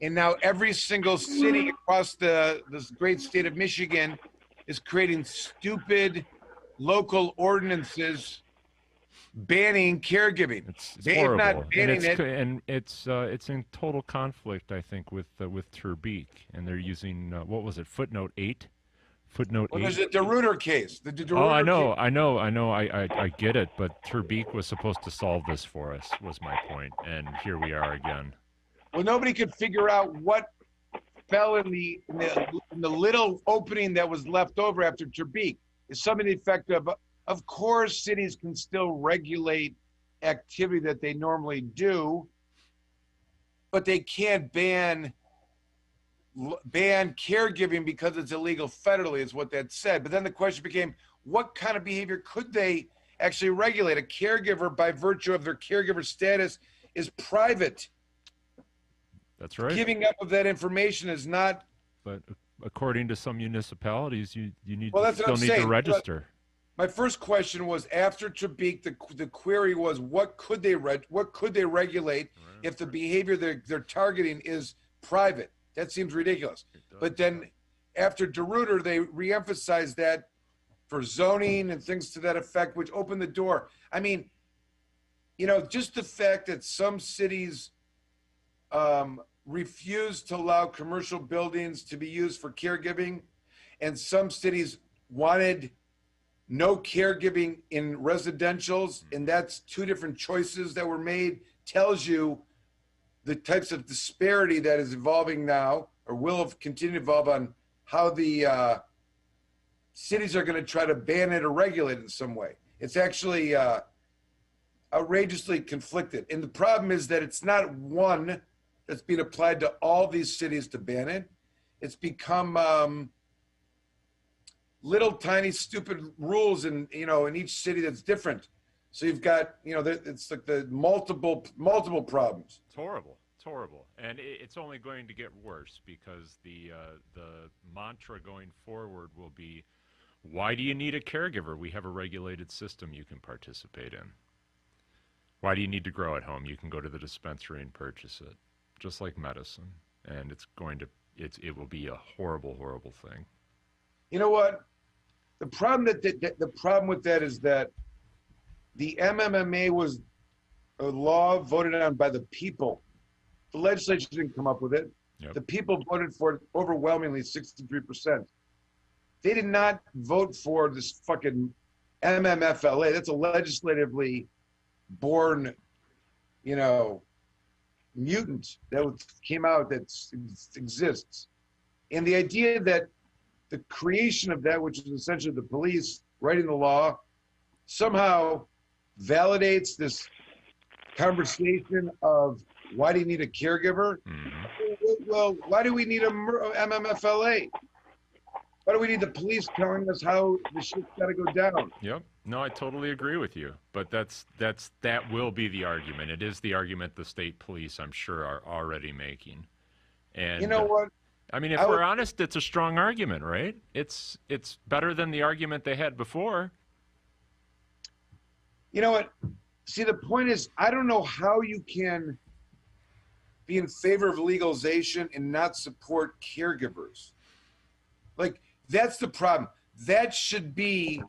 and now every single city across this great state of Michigan is creating stupid local ordinances banning caregiving. It's horrible. Not banning and it's in total conflict, I think, with Turbeek, and they're using what was it, footnote 8? Footnote 8. There's a DeRuyter case. The DeRuyter Oh, I know, case. I get it, but Turbeek was supposed to solve this for us, was my point, and here we are again. Well, nobody could figure out what fell in the little opening that was left over after Turbeek. Is something effective. Of course, cities can still regulate activity that they normally do, but they can't ban caregiving because it's illegal federally, is what that said. But then the question became, what kind of behavior could they actually regulate? A caregiver, by virtue of their caregiver status, is private. That's right. Giving up of that information is not. But according to some municipalities, you need still need to register. My first question was, after Turbeek, the query was, what could they regulate if the behavior they're targeting is private? That seems ridiculous. But then after DeRuyter, they reemphasized that for zoning and things to that effect, which opened the door. I mean, just the fact that some cities refused to allow commercial buildings to be used for caregiving, and some cities wanted no caregiving in residentials, and that's two different choices that were made, tells you the types of disparity that is evolving now, or will continue to evolve, on how the cities are going to try to ban it or regulate it in some way. It's actually outrageously conflicted. And the problem is that it's not one that's being applied to all these cities to ban it. It's become little tiny stupid rules in each city that's different. So you've got it's like the multiple problems. It's horrible. It's horrible, and it's only going to get worse, because the mantra going forward will be, why do you need a caregiver? We have a regulated system you can participate in. Why do you need to grow at home? You can go to the dispensary and purchase it, just like medicine, and it will be a horrible, horrible thing. You know what? The problem the problem with that is that the MMMA was a law voted on by the people. The legislature didn't come up with it. Yep. The people voted for it overwhelmingly, 63%. They did not vote for this fucking MMFLA. That's a legislatively born, mutant that came out that exists. And the idea that the creation of that, which is essentially the police writing the law, somehow validates this conversation of why do you need a caregiver? Well, why do we need a MMFLA? Why do we need the police telling us how the shit's got to go down? Yep. No, I totally agree with you. But that will be the argument. It is the argument the state police, I'm sure, are already making. And you know what? I mean, if we're honest, it's a strong argument, right? It's better than the argument they had before. You know what? See, the point is, I don't know how you can be in favor of legalization and not support caregivers. Like, that's the problem. That should be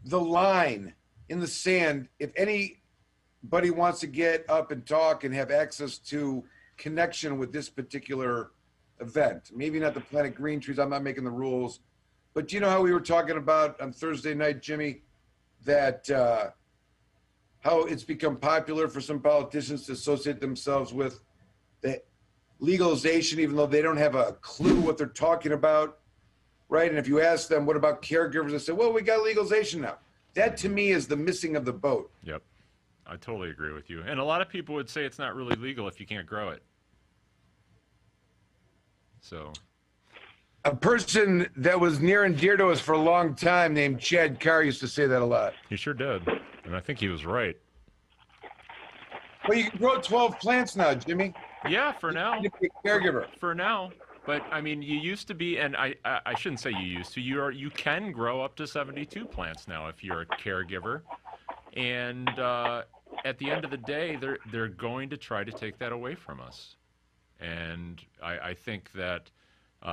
the line in the sand. If anybody wants to get up and talk and have access to connection with this particular event, maybe not the Planet Green Trees, I'm not making the rules, but you know how we were talking about on Thursday night, Jimmy, that how it's become popular for some politicians to associate themselves with the legalization, even though they don't have a clue what they're talking about, right? And if you ask them, what about caregivers? They say, well, we got legalization now. That, to me, is the missing of the boat. Yep. I totally agree with you. And a lot of people would say it's not really legal if you can't grow it. So, a person that was near and dear to us for a long time named Chad Carr used to say that a lot. He sure did. And I think he was right. Well, you can grow 12 plants now, Jimmy. Yeah, for now. You can be a caregiver. For now. But, I mean, you used to be, and I shouldn't say you used to, you can grow up to 72 plants now if you're a caregiver. And at the end of the day, they're going to try to take that away from us. And I think that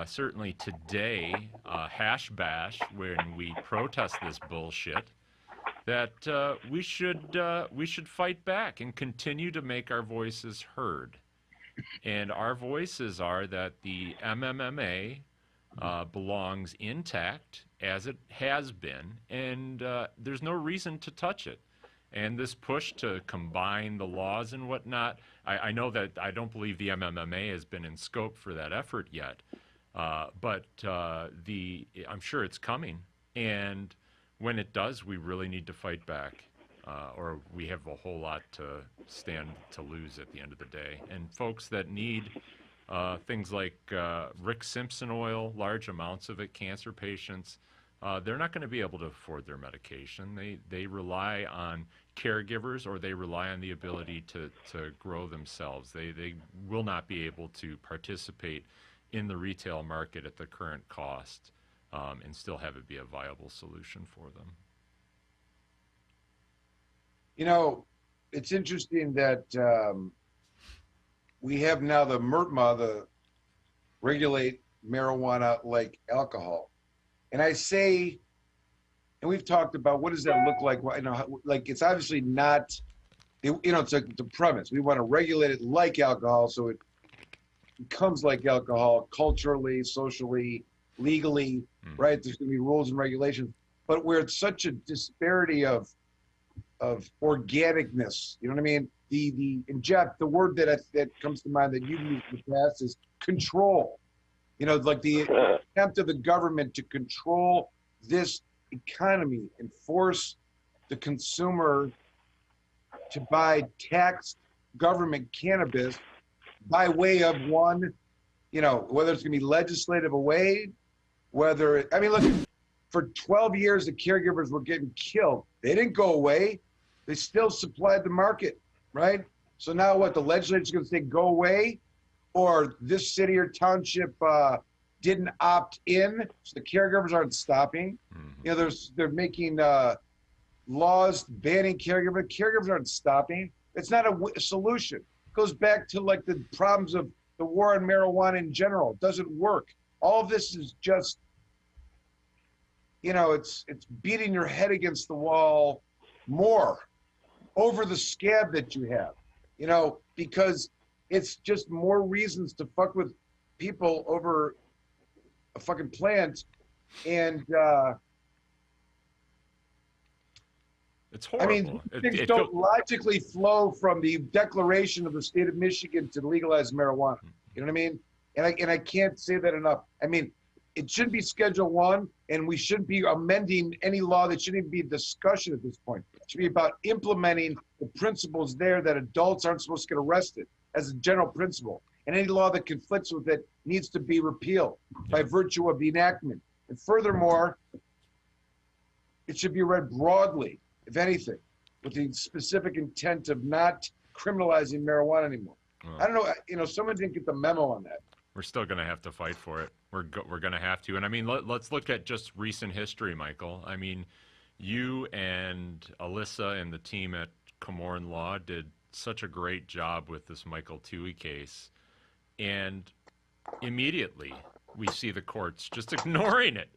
certainly today, hash bash, when we protest this bullshit, that we should fight back and continue to make our voices heard. And our voices are that the MMMA belongs intact as it has been, and there's no reason to touch it. And this push to combine the laws and whatnot, I know that I don't believe the MMMA has been in scope for that effort yet, but I'm sure it's coming. And when it does, we really need to fight back, or we have a whole lot to stand to lose at the end of the day. And folks that need things like Rick Simpson oil, large amounts of it, cancer patients, they're not going to be able to afford their medication. They rely on caregivers, or they rely on the ability to grow themselves. They will not be able to participate in the retail market at the current cost and still have it be a viable solution for them. You know, it's interesting that we have now the MRTMA, the regulate marijuana like alcohol. And I say, and we've talked about what does that look like? You know, like it's obviously not, it's like the premise. We want to regulate it like alcohol, so it becomes like alcohol culturally, socially, legally, right? There's going to be rules and regulations, but where it's such a disparity of organicness, you know what I mean? And Jeff, the word that comes to mind that you've used in the past is control. You know, like the attempt of the government to control this economy and force the consumer to buy taxed government cannabis by way of one, whether it's going to be legislative away, look, for 12 years, the caregivers were getting killed. They didn't go away. They still supplied the market, right? So now what, the legislature's going to say go away? Or this city or township didn't opt in, so the caregivers aren't stopping. They're making laws banning caregivers. Caregivers aren't stopping. It's not a solution. It goes back to like the problems of the war on marijuana in general. It doesn't work. All of this is just, it's beating your head against the wall more over the scab that you have, because it's just more reasons to fuck with people over a fucking plant. And It's I horrible. mean, things don't logically flow from the declaration of the state of Michigan to legalize marijuana. You know what I mean? And I can't say that enough. I mean, it should be Schedule 1, and we shouldn't be amending any law that shouldn't even be a discussion at this point. It should be about implementing the principles there that adults aren't supposed to get arrested as a general principle. And any law that conflicts with it needs to be repealed by virtue of the enactment. And furthermore, it should be read broadly, if anything, with the specific intent of not criminalizing marijuana anymore. I don't know, someone didn't get the memo on that. We're still going to have to fight for it. We're going to have to. And I mean, let's look at just recent history, Michael. I mean, you and Alyssa and the team at Komorn Law did such a great job with this Michael Toohey case. And immediately we see the courts just ignoring it.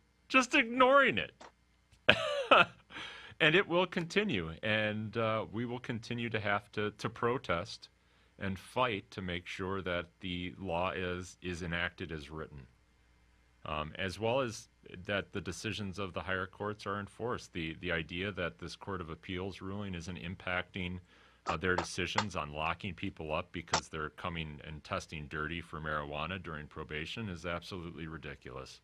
And it will continue. And we will continue to have to protest and fight to make sure that the law is enacted as written, as well as that the decisions of the higher courts are enforced. The idea that this Court of Appeals ruling isn't impacting their decisions on locking people up because they're coming and testing dirty for marijuana during probation is absolutely ridiculous.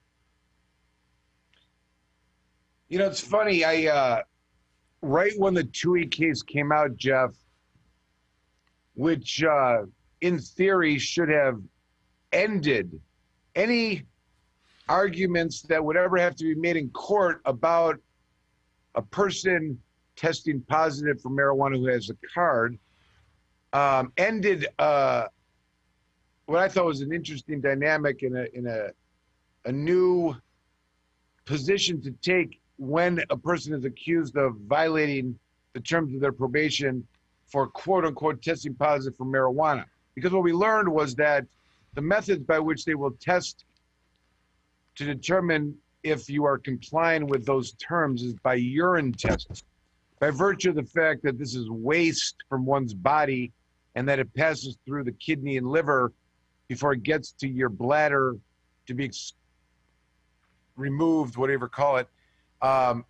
It's funny. Right when the Toohey case came out, Jeff, which in theory should have ended any arguments that would ever have to be made in court about a person testing positive for marijuana who has a card, ended what I thought was an interesting dynamic in a new position to take when a person is accused of violating the terms of their probation for quote unquote testing positive for marijuana. Because what we learned was that the methods by which they will test to determine if you are complying with those terms is by urine tests. By virtue of the fact that this is waste from one's body and that it passes through the kidney and liver before it gets to your bladder to be removed, whatever you call it,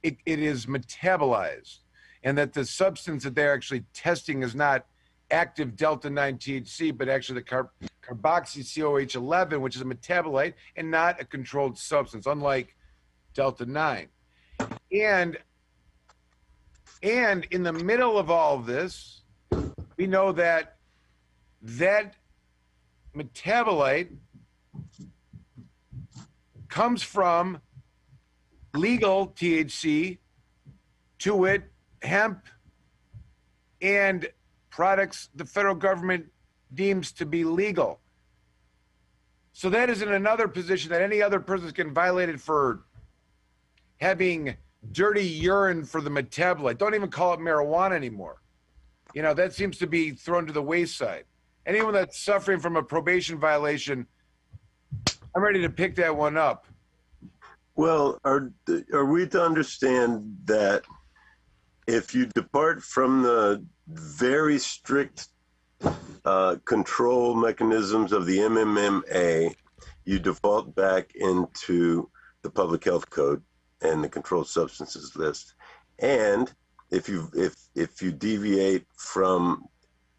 it is metabolized. And that the substance that they're actually testing is not active delta-9 THC, but actually the carboxy-CoH11, which is a metabolite and not a controlled substance, unlike delta-9. And in the middle of all of this, we know that that metabolite comes from legal THC, to it, hemp, and products the federal government deems to be legal. So that is in another position that any other person can violate it for having dirty urine for the metabolite. Don't even call it marijuana anymore. That seems to be thrown to the wayside. Anyone that's suffering from a probation violation, I'm ready to pick that one up. Well, are we to understand that if you depart from the very strict control mechanisms of the MMMA, you default back into the Public Health Code and the Controlled Substances List? And if you deviate from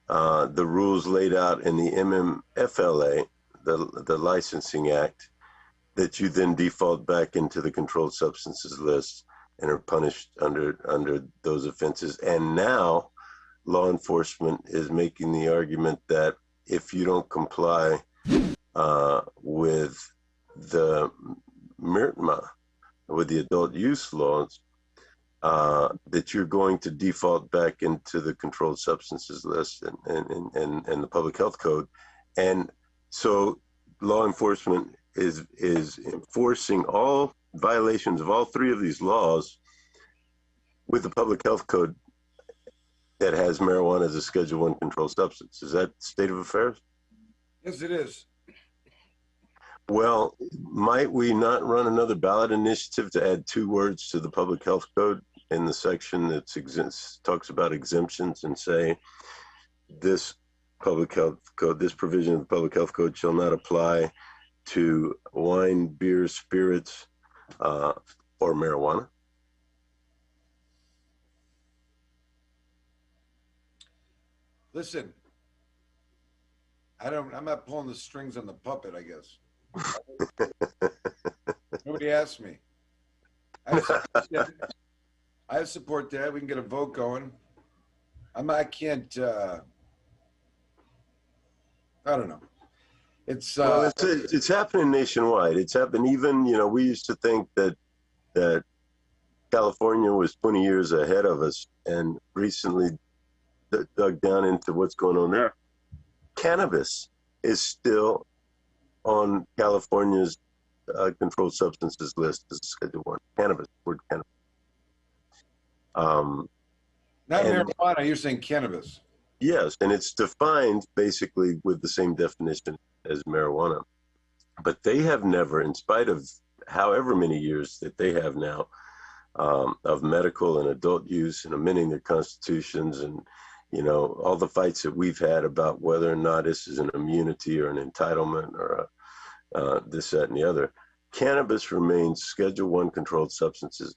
the rules laid out in the MMFLA, the Licensing Act, that you then default back into the Controlled Substances List and are punished under those offenses. And now law enforcement is making the argument that if you don't comply with the MIRTMA, with the adult use laws, that you're going to default back into the Controlled Substances List and the Public Health Code. And so law enforcement is enforcing all violations of all three of these laws with the Public Health Code that has marijuana as a Schedule I controlled substance. Is that state of affairs? Yes, it is. Well, might we not run another ballot initiative to add 2 words to the Public Health Code in the section that talks about exemptions, and say this Public Health Code, this provision of the Public Health Code shall not apply to wine, beer, spirits, or marijuana? Listen, I'm not pulling the strings on the puppet, I guess. Nobody asked me. I have support there. We can get a vote going. I can't, I don't know. Well, it's happening nationwide. It's happened even, we used to think that California was 20 years ahead of us, and recently dug down into what's going on there. Cannabis is still on California's controlled substances list as Schedule 1. Cannabis, word cannabis. Not marijuana, you're saying cannabis. Yes, and it's defined basically with the same definition as marijuana. But they have never, in spite of however many years that they have now of medical and adult use and amending their constitutions and, all the fights that we've had about whether or not this is an immunity or an entitlement or this, that, and the other, cannabis remains Schedule 1 controlled substance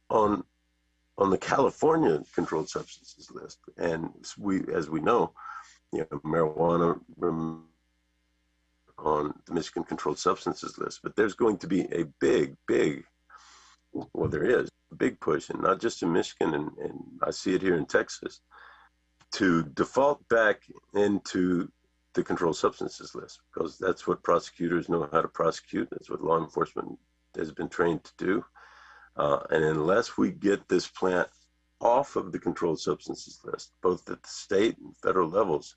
on the California controlled substances list. And as we know, marijuana on the Michigan controlled substances list. But there's going to be a big there is a big push, and not just in Michigan, and I see it here in Texas, to default back into the controlled substances list, because that's what prosecutors know how to prosecute. That's what law enforcement has been trained to do. And unless we get this plant off of the controlled substances list, both at the state and federal levels,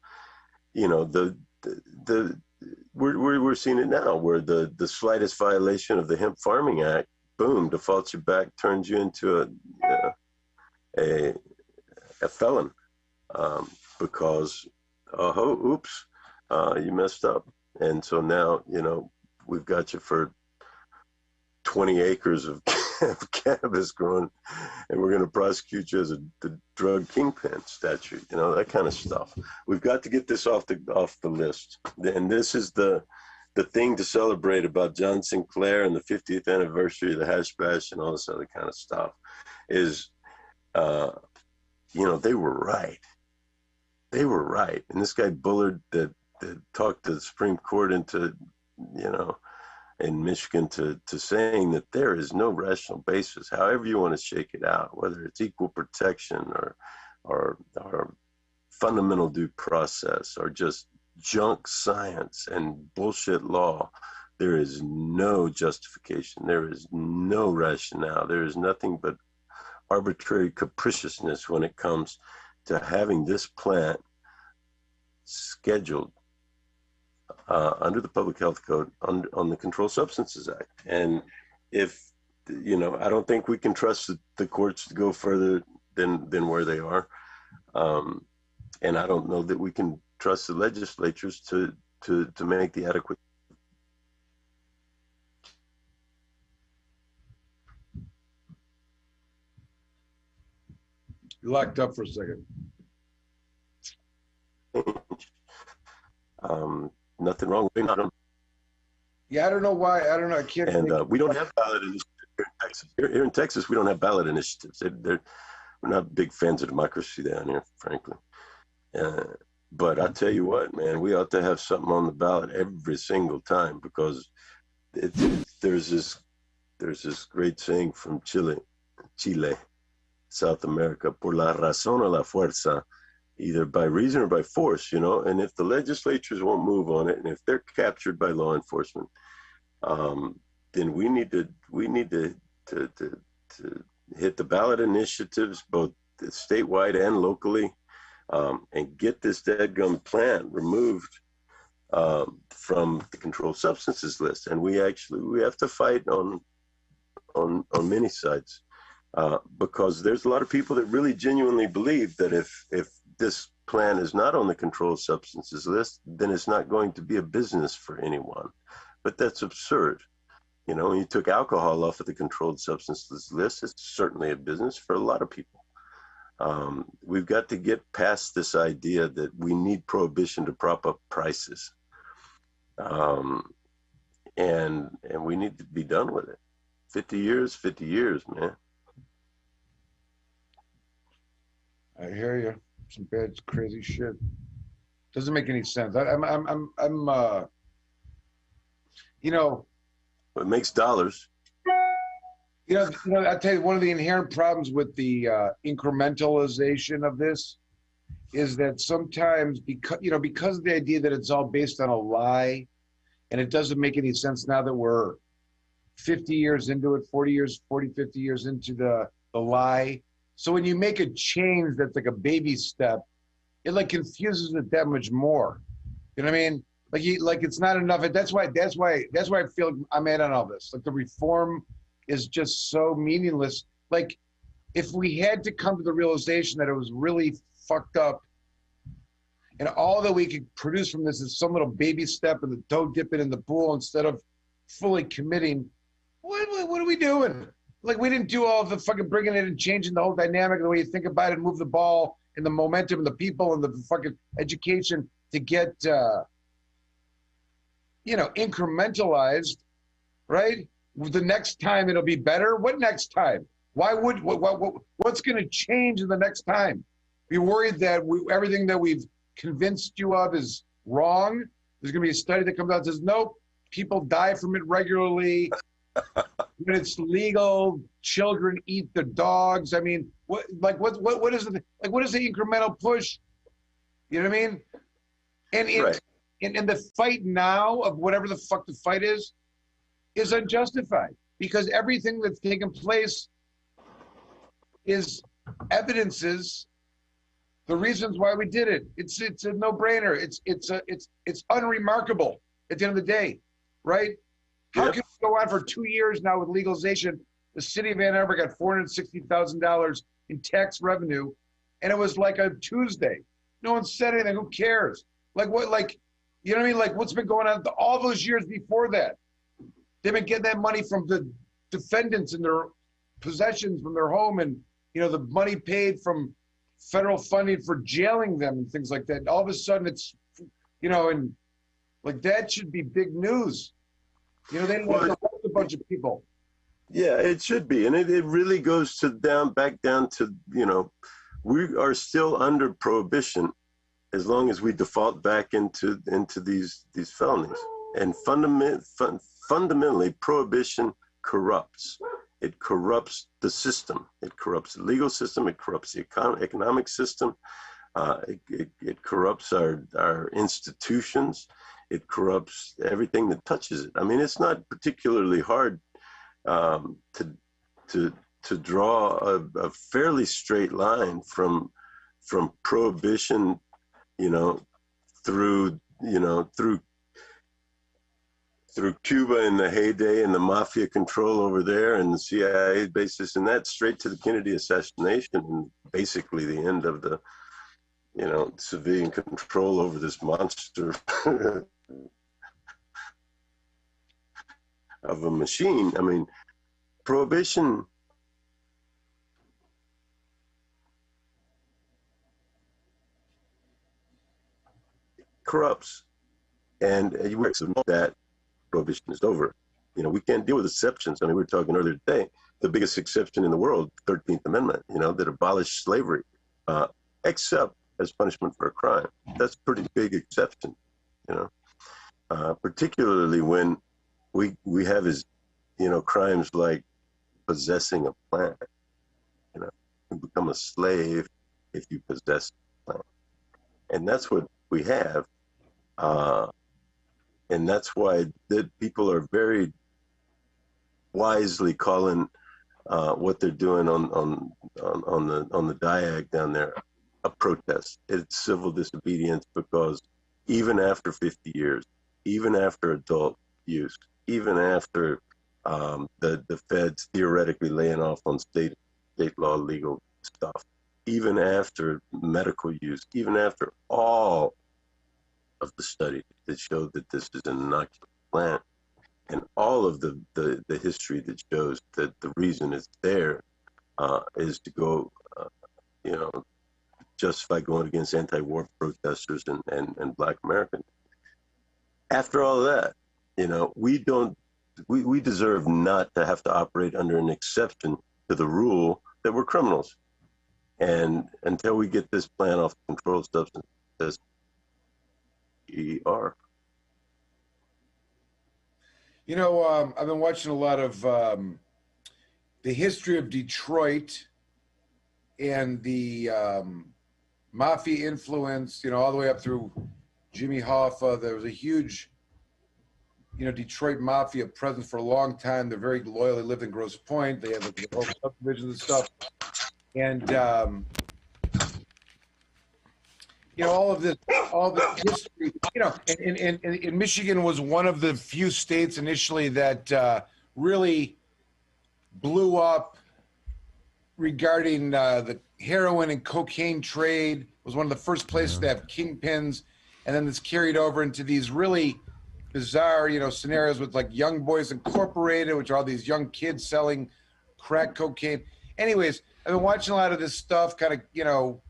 we're seeing it now, where the slightest violation of the Hemp Farming Act, boom, defaults you back, turns you into a felon, because oops, you messed up, and so now we've got you for 20 acres of cannabis growing, and we're going to prosecute you as the drug kingpin statute, that kind of stuff. We've got to get this off the list, and this is the thing to celebrate about John Sinclair and the 50th anniversary of the hash bash and all this other kind of stuff is, they were right. They were right, and this guy Bullard that talked the Supreme Court into, in Michigan to saying that there is no rational basis, however you want to shake it out, whether it's equal protection or fundamental due process or just junk science and bullshit law. There is no justification. There is no rationale. There is nothing but arbitrary capriciousness when it comes to having this plant scheduled under the Public Health Code on the Controlled Substances Act. And if, I don't think we can trust the courts to go further than where they are. And I don't know that we can trust the legislatures to make the adequate. You locked up for a second. Nothing wrong with it. Yeah, I don't know why. I don't know. I can't. And we don't have ballot initiatives here in Texas. Here in Texas, we don't have ballot initiatives. We're not big fans of democracy down here, frankly. But I tell you what, man, we ought to have something on the ballot every single time, because there's this great saying from Chile, South America, por la razón o la fuerza, either by reason or by force, and if the legislatures won't move on it, and if they're captured by law enforcement, then we need to hit the ballot initiatives, both statewide and locally, and get this dadgum plant removed from the controlled substances list. And we have to fight on many sides, because there's a lot of people that really genuinely believe that if this plant is not on the controlled substances list, then it's not going to be a business for anyone. But that's absurd. When you took alcohol off of the controlled substances list, it's certainly a business for a lot of people. We've got to get past this idea that we need prohibition to prop up prices. And we need to be done with it. 50 years, man. I hear you. some bad, crazy shit. Doesn't make any sense. You know. It makes dollars. You know, I'll tell you, one of the inherent problems with the incrementalization of this is that sometimes because of the idea that it's all based on a lie, and it doesn't make any sense now that we're 50 years into it, 50 years into the lie. So when you make a change that's like a baby step, it like confuses it that much more. You know what I mean? Like it's not enough. That's why I feel like I'm in on all this. Like the reform is just so meaningless. Like if we had to come to the realization that it was really fucked up and all that we could produce from this is some little baby step and the toe dipping in the pool instead of fully committing, what are we doing? Like we didn't do all of the fucking bringing it and changing the whole dynamic of the way you think about it and move the ball and the momentum and the people and the fucking education to get, incrementalized, right? The next time it'll be better. What next time? What's going to change in the next time? Be worried that everything that we've convinced you of is wrong. There's going to be a study that comes out that says, nope, people die from it regularly. When it's legal, children eat the dogs. I mean, what is the incremental push? You know what I mean? And the fight now of whatever the fuck the fight is unjustified because everything that's taken place is evidences the reasons why we did it. It's a no-brainer. It's unremarkable at the end of the day, right? How can we go on for 2 years now with legalization? The city of Ann Arbor got $460,000 in tax revenue, and it was like a Tuesday. No one said anything. Who cares? Like what? Like, you know what I mean? Like what's been going on all those years before that? They've been getting that money from the defendants and their possessions from their home, and the money paid from federal funding for jailing them and things like that. All of a sudden, it's and like that should be big news. They didn't want to hold a bunch of people. Yeah, it should be. And it really goes back down to, we are still under prohibition as long as we default back into these felonies. And fundamentally, prohibition corrupts. It corrupts the system. It corrupts the legal system. It corrupts the economic system. It corrupts our institutions. It corrupts everything that touches it. I mean, it's not particularly hard to draw a fairly straight line from prohibition, through Cuba in the heyday and the mafia control over there and the CIA basis, and that straight to the Kennedy assassination and basically the end of the civilian control over this monster of a machine. I mean, prohibition corrupts, and you work so that prohibition is over. We can't deal with exceptions. I mean, we were talking earlier today, the biggest exception in the world, 13th Amendment, that abolished slavery, except as punishment for a crime. That's a pretty big exception, particularly when we have crimes like possessing a plant. You become a slave if you possess a plant. And that's what we have. And that's why people are very wisely calling what they're doing on the Diag down there a protest. It's civil disobedience because even after 50 years, even after adult use, even after the feds theoretically laying off on state law legal stuff, even after medical use, even after all of the studies that show that this is an innocuous plant, and all of the history that shows that the reason it's there is to go, justify going against anti-war protesters and Black Americans. After all of that, we deserve not to have to operate under an exception to the rule that we're criminals. And until we get this plan off controlled substances, ER. You know, I've been watching a lot of the history of Detroit and the mafia influence, you know, all the way up through Jimmy Hoffa. There was a huge, you know, Detroit mafia presence for a long time. They're very loyal. They lived in Grosse Pointe. They had the whole subdivisions and stuff. And, you know, all the history, you know, and Michigan was one of the few states initially that really blew up regarding the heroin and cocaine trade. It was one of the first places to have kingpins, and then it's carried over into these really bizarre, you know, scenarios with like Young Boys Incorporated, which are all these young kids selling crack cocaine. Anyways, I've been watching a lot of this stuff, kind of, you know,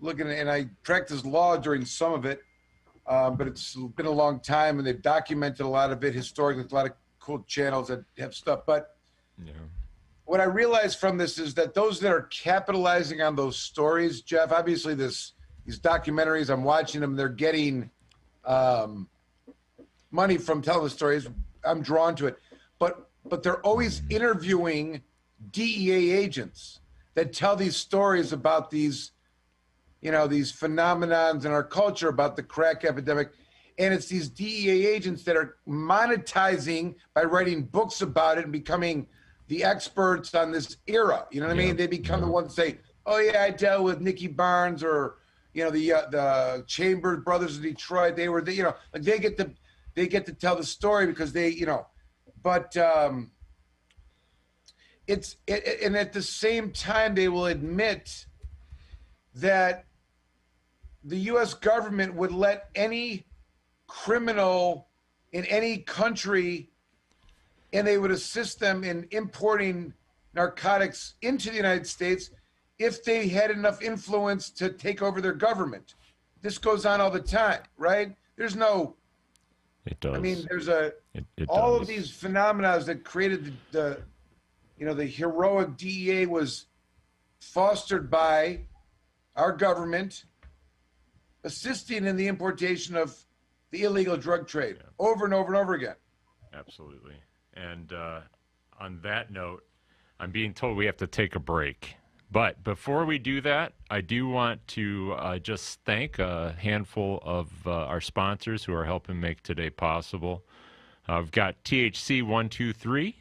looking, and I practiced law during some of it, but it's been a long time, and they've documented a lot of it historically. There's a lot of cool channels that have stuff. But what I realized from this is that those that are capitalizing on those stories, Jeff, obviously these documentaries, I'm watching them, they're getting money from telling the stories. I'm drawn to it, but they're always interviewing DEA agents that tell these stories about these, you know, these phenomenons in our culture about the crack epidemic. And it's these DEA agents that are monetizing by writing books about it and becoming the experts on this era. You know what I mean? They become the ones that say, oh yeah, I dealt with Nicky Barnes, or, you know, the Chambers brothers of Detroit. They were, you know, like they get to tell the story because they, you know, but and at the same time, they will admit that the U.S. government would let any criminal in any country, and they would assist them in importing narcotics into the United States if they had enough influence to take over their government. This goes on all the time, right? There's no... It does. I mean, there's all of these phenomena that created the heroic DEA was fostered by our government, assisting in the importation of the illegal drug trade over and over and over again. Absolutely. And on that note, I'm being told we have to take a break. But before we do that, I do want to just thank a handful of our sponsors who are helping make today possible. We've got THC 123.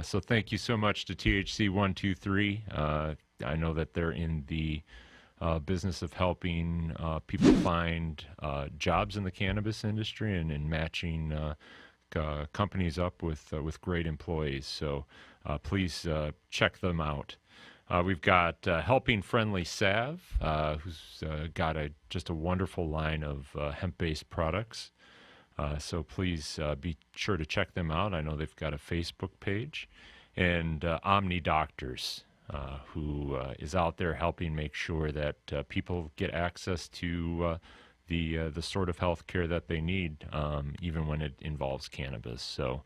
So thank you so much to THC 123. I know that they're in the business of helping people find jobs in the cannabis industry and in matching companies up with great employees. So please check them out. We've got Helping Friendly Salve, who's got just a wonderful line of hemp-based products. So please be sure to check them out. I know they've got a Facebook page. And Omni Doctors, who is out there helping make sure that people get access to the sort of health care that they need, even when it involves cannabis. So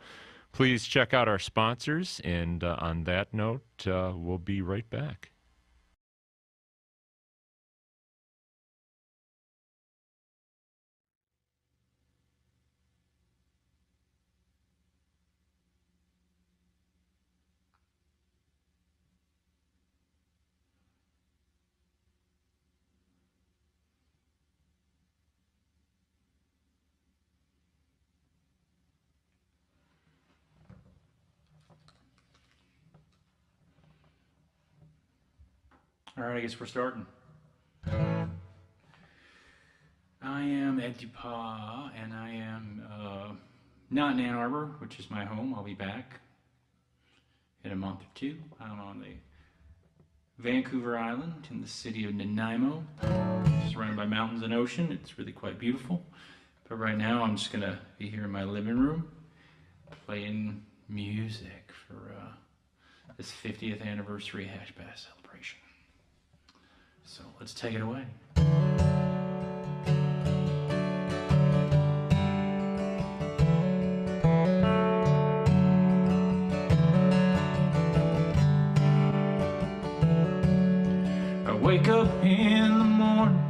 please check out our sponsors, and on that note, we'll be right back. All right, I guess we're starting. I am Ed Dupas, and I am not in Ann Arbor, which is my home. I'll be back in a month or two. I'm on the Vancouver Island in the city of Nanaimo, surrounded by mountains and ocean. It's really quite beautiful. But right now, I'm just going to be here in my living room playing music for this 50th anniversary Hash Bass celebration. So let's take it away. in the morning,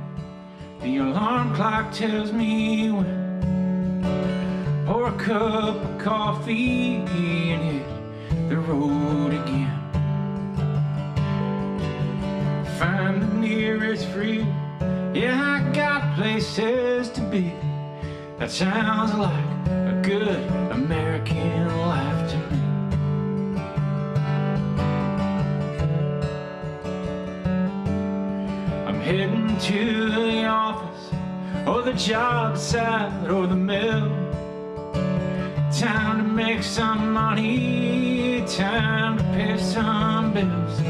the alarm clock tells me when. Pour a cup of coffee and hit the road again. Find the nearest free. Yeah, I got places to be. That sounds like a good American life to me. I'm heading to the office, or the job site, or the mill. Time to make some money, time to pay some bills.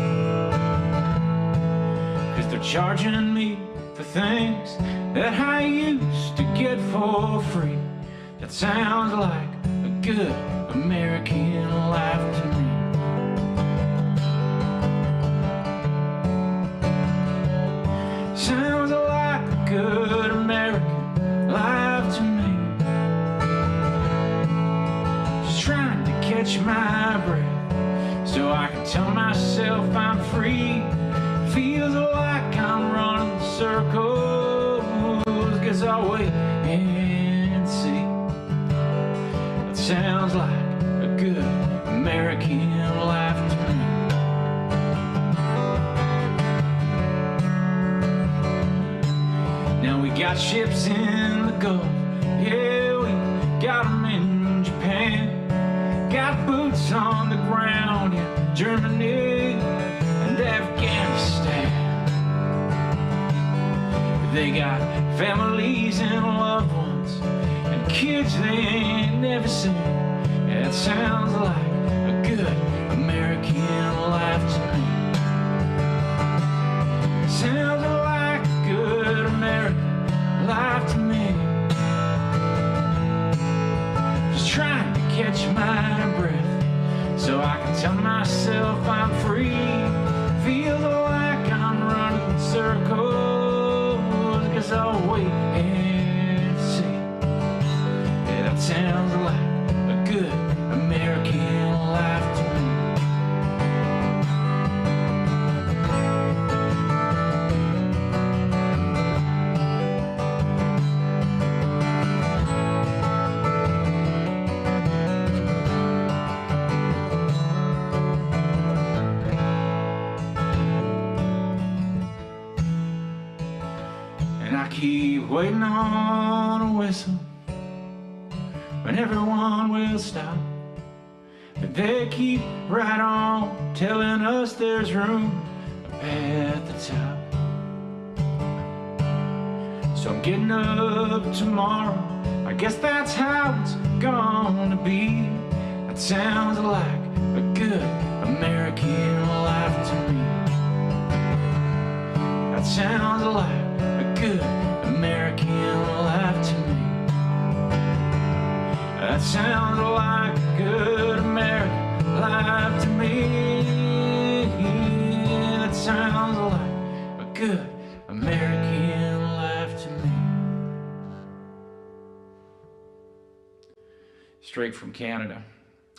'Cause they're charging me for things that I used to get for free. That sounds like a good American life to me. Sounds like a good American life to me. Just trying to catch my breath so I can tell myself I'm free. Feels like I'm running circles, 'cause I'll wait and see. That sounds like a good American life to me. Now we got ships in the Gulf, yeah, we got them in Japan. Got boots on the ground in Germany and Afghanistan. They got families and loved ones and kids they ain't never seen. That sounds like a good American life to me. Sounds like a good American life to me. Just trying to catch my breath so I can tell myself I'm free. Feel like I'm running circles, 'cause I'll wait and see. Yeah, that sounds like a good American life to me. Keep waiting on a whistle when everyone will stop, but they keep right on telling us there's room up at the top. So I'm getting up tomorrow, I guess that's how it's gonna be. That sounds like a good American life to me. That sounds like a good American life to me. That sounds like a good American life to me. That sounds like a good American life to me. Straight from Canada,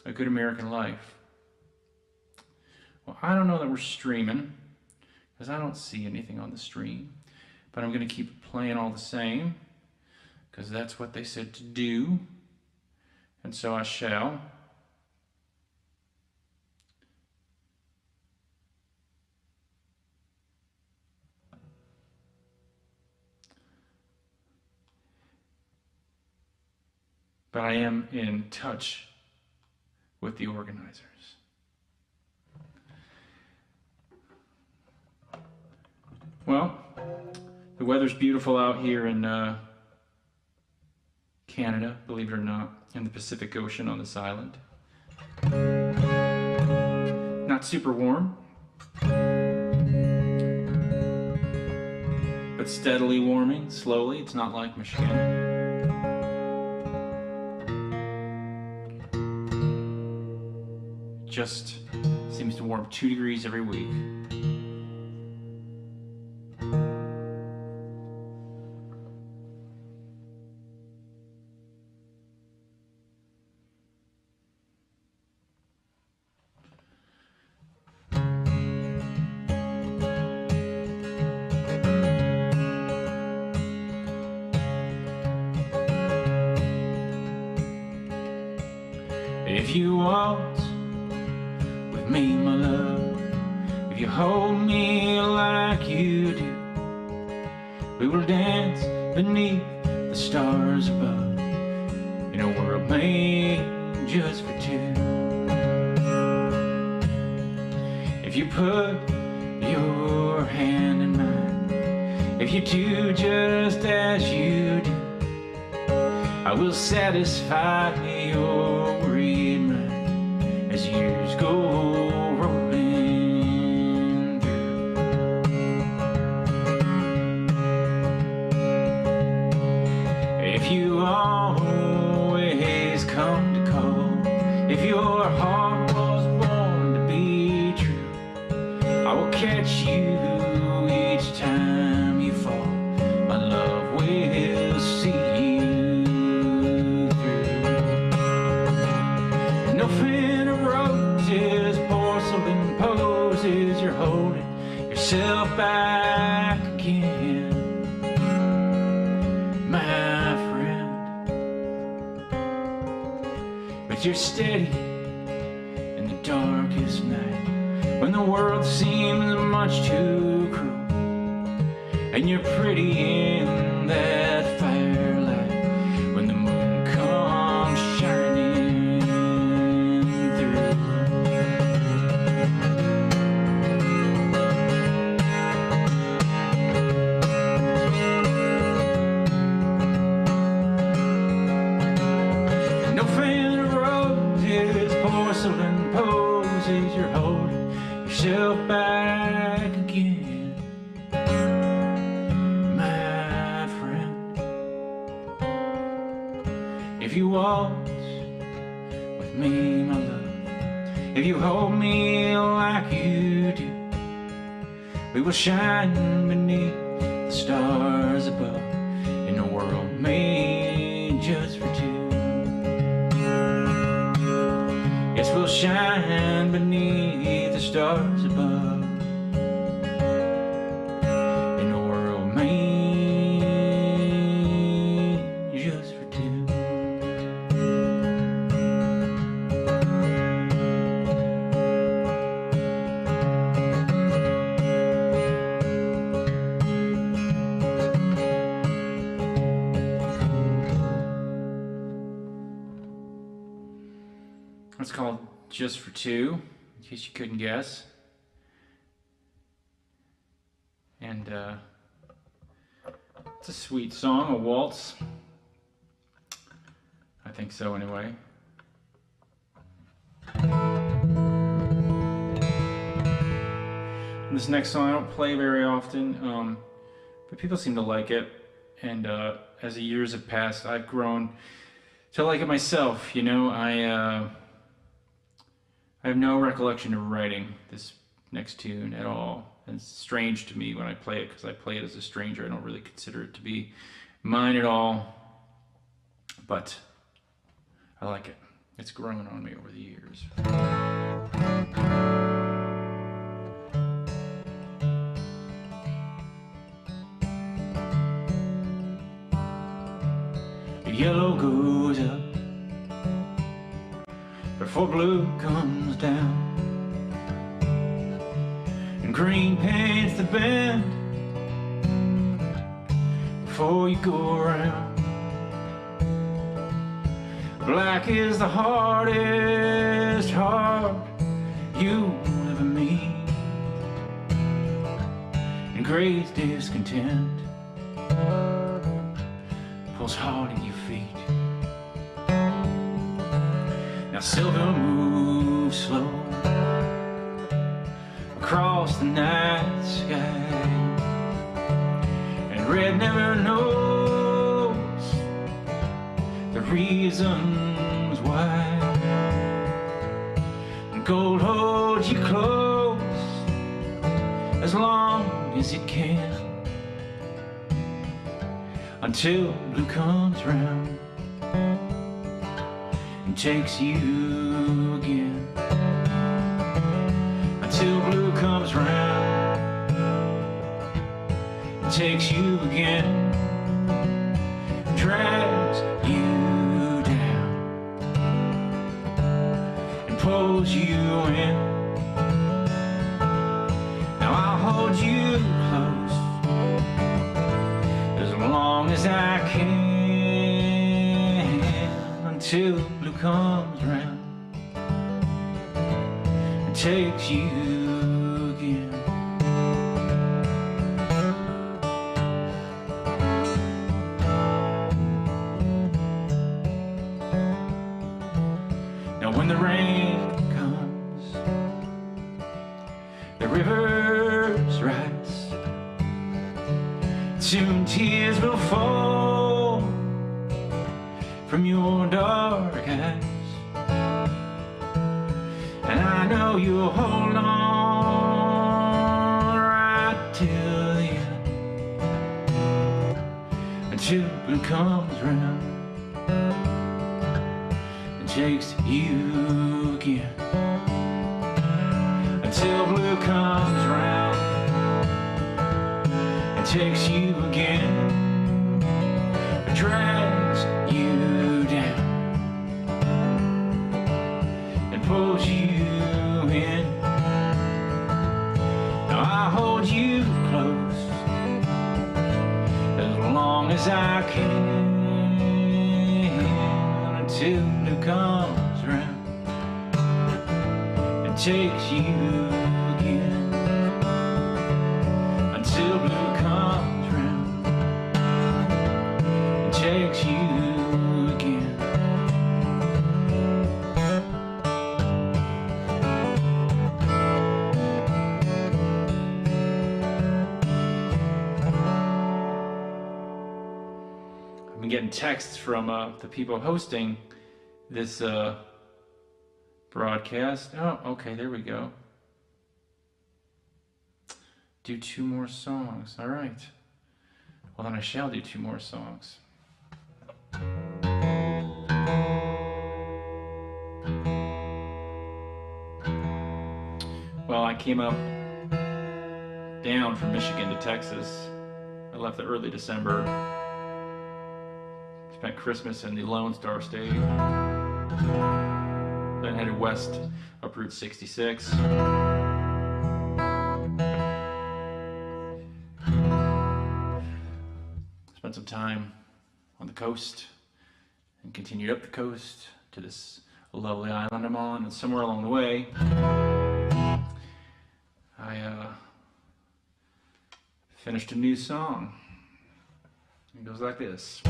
a good American life. Well, I don't know that we're streaming, because I don't see anything on the stream. But I'm going to keep playing all the same, because that's what they said to do, and so I shall. But I am in touch with the organizers. Well, the weather's beautiful out here in Canada, believe it or not, in the Pacific Ocean on this island. Not super warm, but steadily warming, slowly. It's not like Michigan. Just seems to warm 2 degrees every week. If you waltz with me, my love, if you hold me like you do, we will dance beneath the stars above in a world made just for two. If you put your hand in mine, if you do just as you do, I will satisfy your worried mind as years go rolling through. If you always come to call, if your heart was born to be true, I will catch you each time you fall. My love will see you through. No fin of roses, porcelain poses, you're holding yourself back again, my friend. But you're steady in the darkest night, when the world seems much too cruel, and you're pretty in that firelight, when the moon comes shining through. No fan of roses, porcelain poses, you're holding yourself back again, my friend. If you waltz with me, my love, if you hold me like you do, we will shine beneath the stars above in a world made just for two. Yes, we'll shine beneath the stars above in a world made just for two. It's called Just for Two, in case you couldn't guess. And it's a sweet song, a waltz. I think so anyway. This next song I don't play very often, but people seem to like it. And as the years have passed, I've grown to like it myself. You know, I have no recollection of writing this next tune at all. And it's strange to me when I play it, because I play it as a stranger. I don't really consider it to be mine at all. But I like it. It's grown on me over the years. Yellow goes up before blue comes down, and green paints the bend before you go around. Black is the hardest heart you'll ever meet, and gray's discontent pulls hard in your feet. Now silver moves slow across the night sky, and red never knows the reasons why. And gold holds you close as long as it can, until blue comes round and takes you again. Until blue comes round and takes you again, drags you down pulls you in. Now I'll hold you close as long as I can, until blue comes round and takes you again. Now when the rain comes, the rivers rise, soon tears will fall from your dark eyes, and I know you'll hold on right till the end, until it comes round and takes you again, until blue comes round and takes you again, drags you down and pulls you in. Now I hold you close as long as I can, until it comes round and takes you again, until blue comes round and takes you again. I've been getting texts from the people hosting this broadcast. Oh, okay, there we go. Do 2 more songs. All right. Well, then I shall do 2 more songs. Well, I came up down from Michigan to Texas. I left in early December. Spent Christmas in the Lone Star State. Then headed west up Route 66. Spent some time on the coast and continued up the coast to this lovely island I'm on, and somewhere along the way I finished a new song. It goes like this.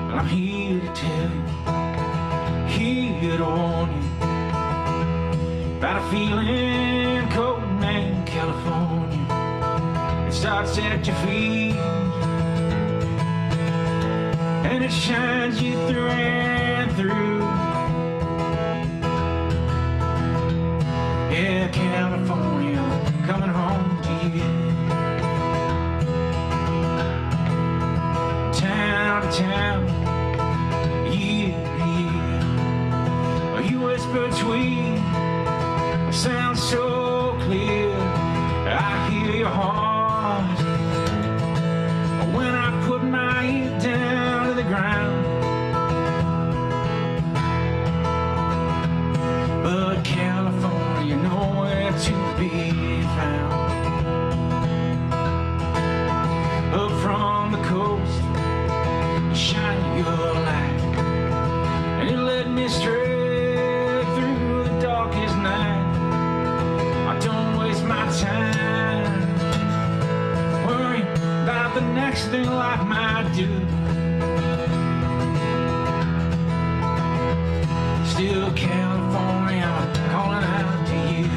I'm here to tell you, here to warn you about a feeling cold in California. It starts at your feet and it shines you through and through. Yeah, California, coming home to you. Town to town, year to year, you whisper between, sounds so clear. I hear your heart when I put my ear down to the ground. But California, nowhere to be found. Up from the coast, you shine your light, and you led me straight through the darkest night. I don't waste my time worrying about the next thing life might do. Still California, I'm calling out to you.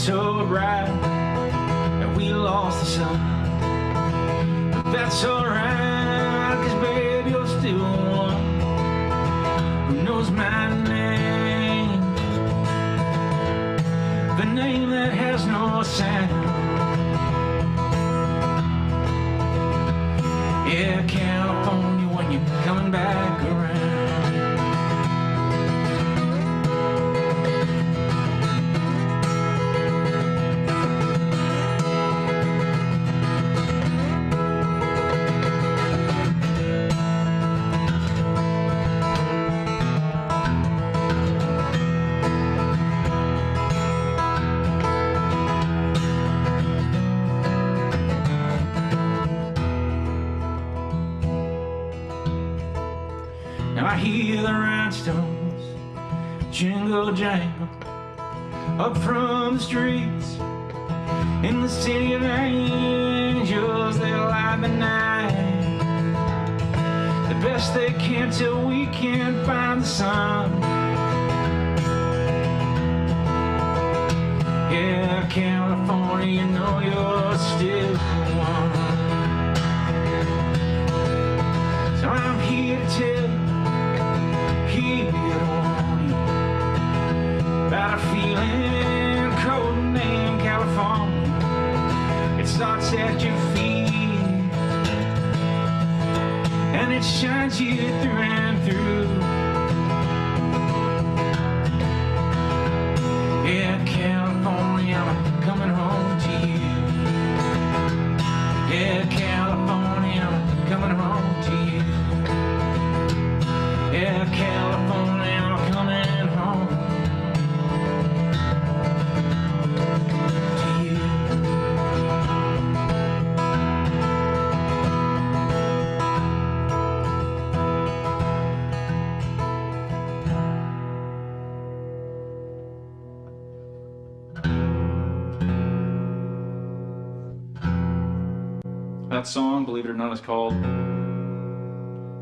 so bright that we lost the sun. But that's alright, 'cause baby, you're still one who knows my name, the name that has no sound. Yeah, California, when you're coming back around. I hear the rhinestones jingle jangle up from the streets in the city of angels. They light the night the best they can till we can't find the sun. Yeah, California, you know you're still one. So I'm here to tell you, about a feeling cold named California. It starts at your feet and it shines you through and through. Yeah, California, I'm coming home to you. Yeah, California, I'm coming home to you. Yeah, California, I'm coming home to you. That song, believe it or not, is called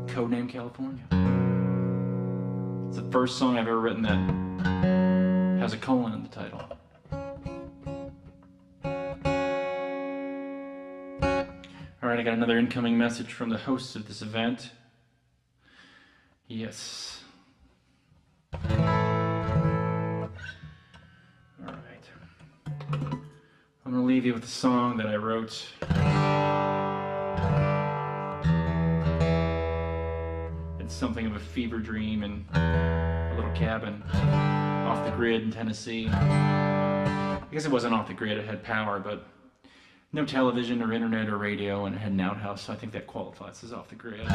Codename California. It's the first song I've ever written that has a colon in the title. Alright, I got another incoming message from the hosts of this event. Yes. Alright. I'm going to leave you with a song that I wrote. It's something of a fever dream in a little cabin off the grid in Tennessee. I guess it wasn't off the grid, it had power, but no television or internet or radio, and it had an outhouse, so I think that qualifies as off the grid.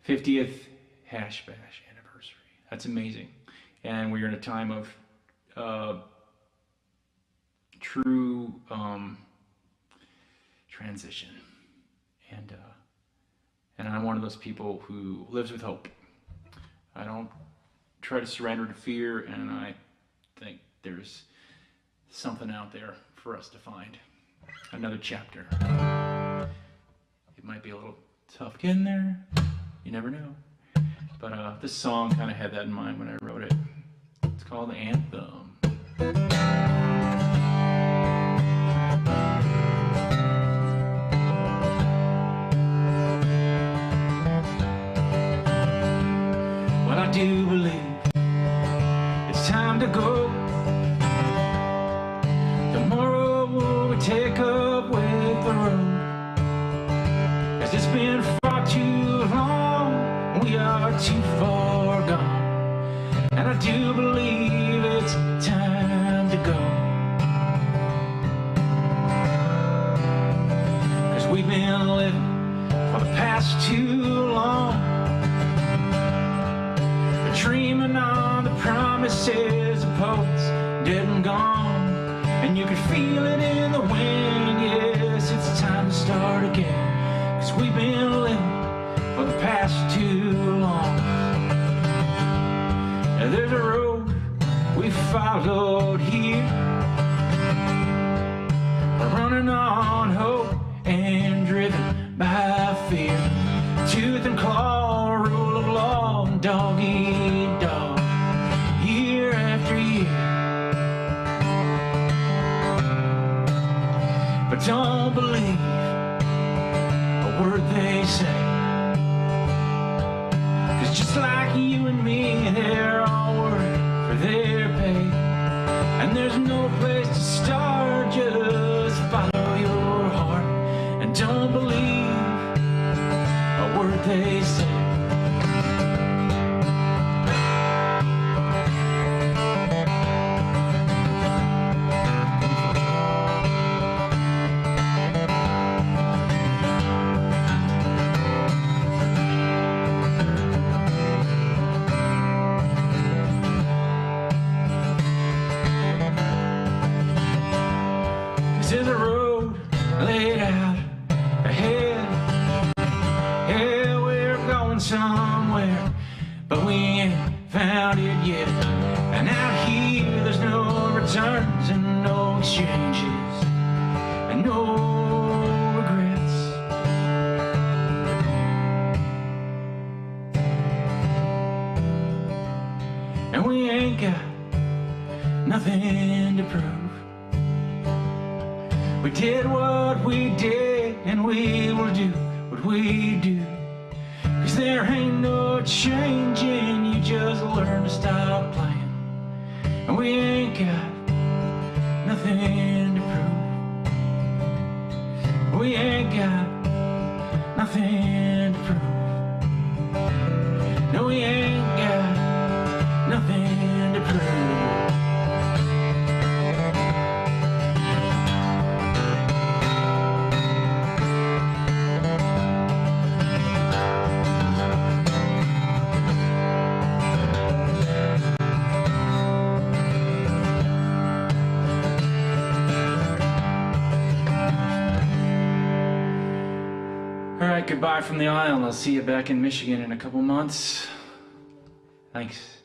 50th Hash Bash anniversary. That's amazing. And we're in a time of true transition. And I'm one of those people who lives with hope. I don't try to surrender to fear, and I think there's something out there for us to find. Another chapter. It might be a little tough getting there. You never know. But this song kind of had that in mind when I wrote it. It's called Anthem. Well, I do believe it's time to go. Tomorrow we'll take up with the road. 'Cause it's been far too long, we are too far gone. And I do believe it's time to go. 'Cause we've been living for the past too long, dreaming on the promises of poets dead and gone. And you can feel it in the wind, yes, it's time to start again. 'Cause we've been living for the past too long. And there's a road we followed here, running on hope and driven by fear. Tooth and claw, rule of law, dog eat dog. Year hear, but don't believe a word they say. 'Cause just like you and me, they're all working for their pay. And there's no place to start, just follow your heart. And don't believe a word they say. There's a road laid out ahead. Yeah, we're going somewhere, but we ain't found it yet. And out here, there's no returns and no exchanges and no regrets. And we ain't got nothing to prove. We did what we did, and we will do what we do. 'Cause there ain't no changing, you just learn to stop playing. And we ain't got nothing to prove. We ain't got nothing to prove. No, we ain't got nothing to prove. Alright, goodbye from the island. I'll see you back in Michigan in a couple months. Thanks.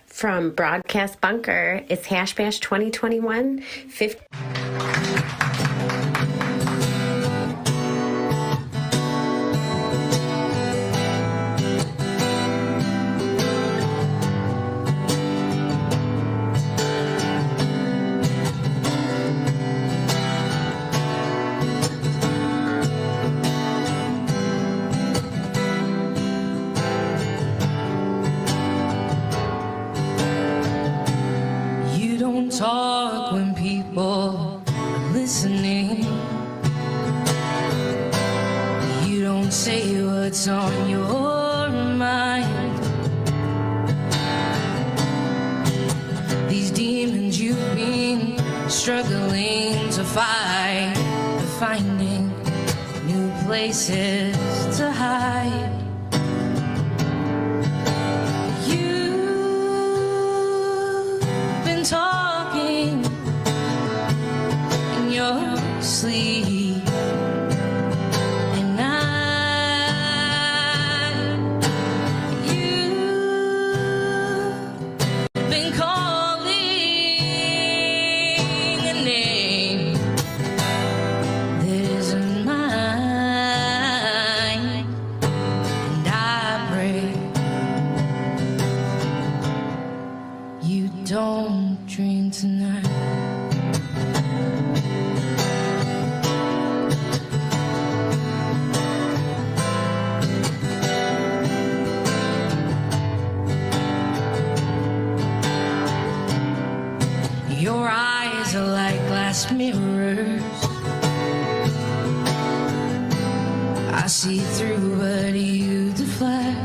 From Broadcast Bunker, it's Hash Bash 2021. Talk when people are listening. You don't say what's on your mind. These demons you've been struggling to fight, finding new places to hide. Talking in your sleep, and you've been calling a name that isn't mine, and I pray you don't dream tonight. Your eyes are like glass mirrors. I see through, but you deflect.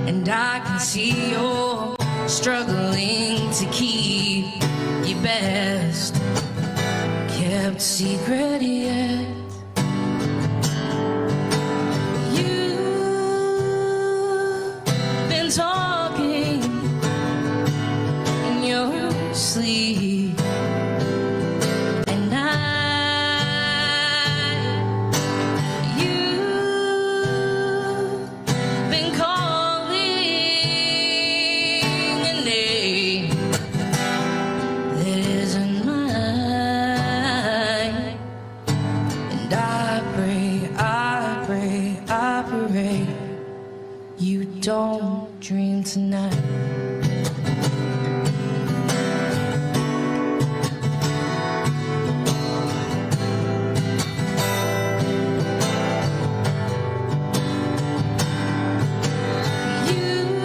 And I can see you're struggling to keep your best kept secret yet. You've been talking in your sleep, and you've been calling a name that isn't mine, And I pray, you don't dream tonight. You've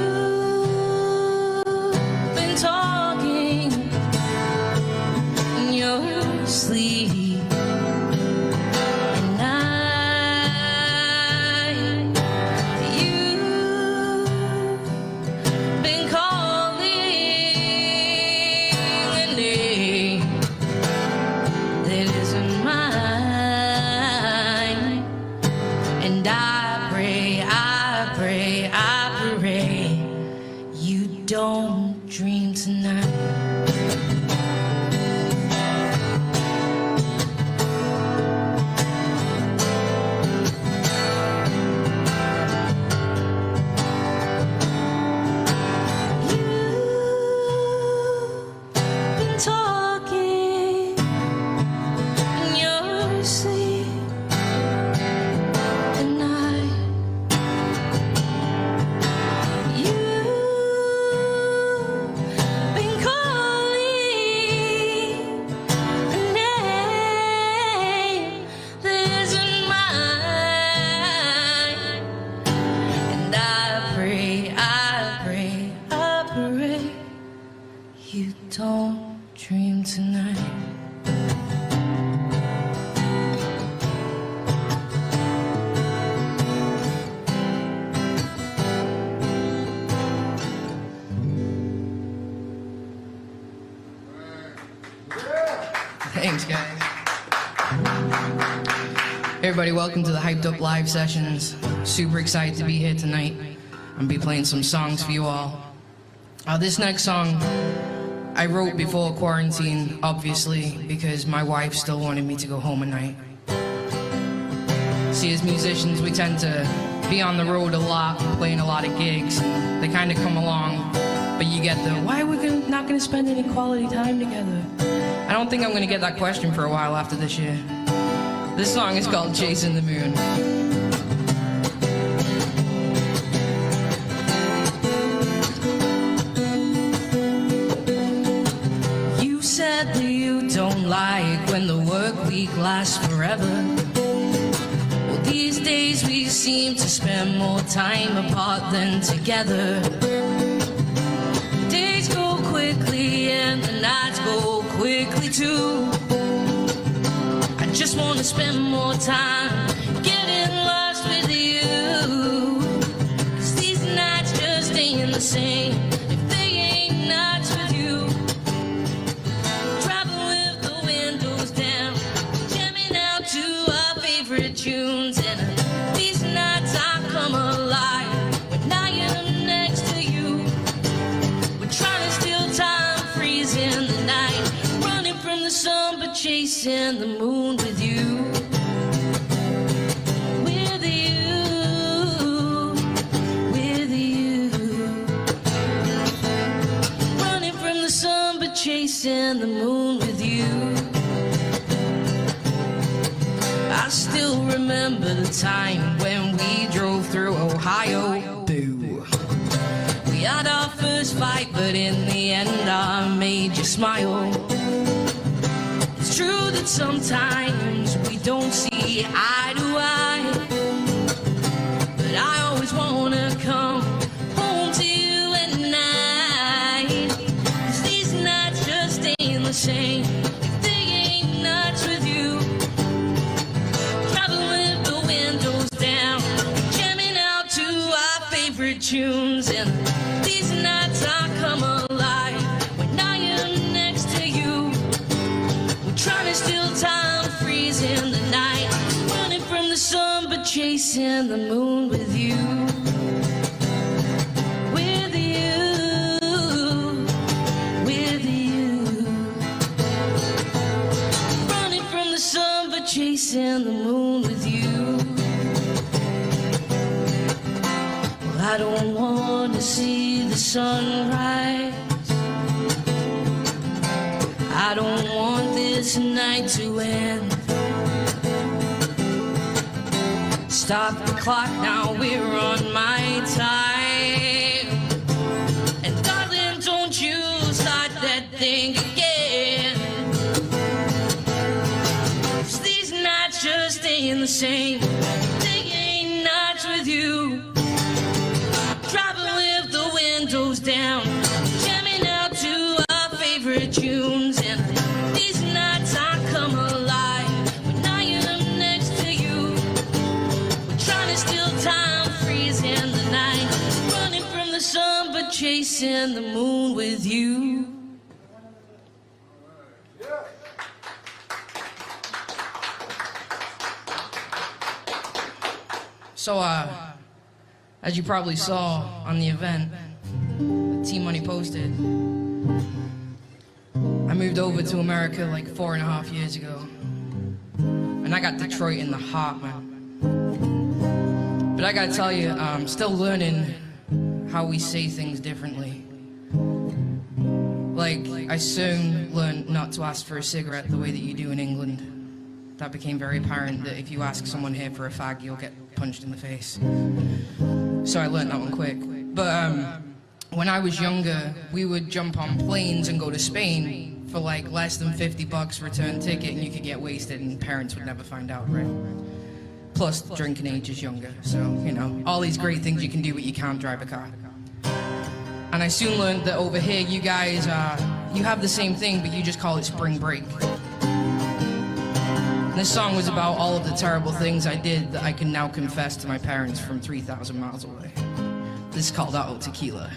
been talking in your sleep. Don't dream tonight. You've been talking in your sleep at night. Don't dream tonight. Thanks, guys. Everybody, welcome to the Hyped Up Live Sessions. Super excited to be here tonight. I'm gonna be playing some songs for you all. This next song I wrote before quarantine, obviously, because my wife still wanted me to go home at night. See, as musicians, we tend to be on the road a lot, playing a lot of gigs, and they kind of come along, but you get the, why are we not going to spend any quality time together? I don't think I'm going to get that question for a while after this year. This song is called Chasing the Moon. Said that you don't like when the work week lasts forever. Well, these days we seem to spend more time apart than together. Days go quickly and the nights go quickly too. I just want to spend more time getting lost with you. 'Cause these nights just ain't the same if they ain't nights with you. Tunes and these nights I come alive when I am next to you. We're trying to steal time, freezing the night, running from the sun but chasing the moon with you. With you, with you. Running from the sun but chasing the moon with you. I still remember the time when we drove through Ohio. Boo. We had our first fight, but in the end I made you smile. It's true that sometimes we don't see eye to eye, but I always wanna come home to you at night. 'Cause these nights just ain't the same if they ain't nights with you. Tunes and these nights I come alive when I am next to you. We're trying to steal time, freezing the night, running from the sun but chasing the moon with you. With you, with you. Running from the sun but chasing the moon with you. I don't want to see the sunrise. I don't want this night to end. Stop the clock, now we're on my time. And darling, don't you start that thing again. 'Cause these nights just ain't the same. They ain't nights with you. Driving with the windows down, jamming out to our favorite tunes. And these nights I come alive when I am next to you. We're trying to steal time, freezing the night, running from the sun but chasing the moon with you. So, as you probably saw on the event that T-Money posted, I moved over to America like 4.5 years ago. And I got Detroit in the heart, man. But I gotta tell you, I'm still learning how we say things differently. Like, I soon learned not to ask for a cigarette the way that you do in England. That became very apparent that if you ask someone here for a fag, you'll get punched in the face. So I learned that one quick. But when I was younger, we would jump on planes and go to Spain for like less than $50 return ticket, and you could get wasted and parents would never find out, right? Plus, drinking age is younger, so, you know, all these great things you can do, but you can't drive a car. And I soon learned that over here, you guys, you have the same thing, but you just call it spring break. This song was about all of the terrible things I did that I can now confess to my parents from 3,000 miles away. This is called Auto Tequila.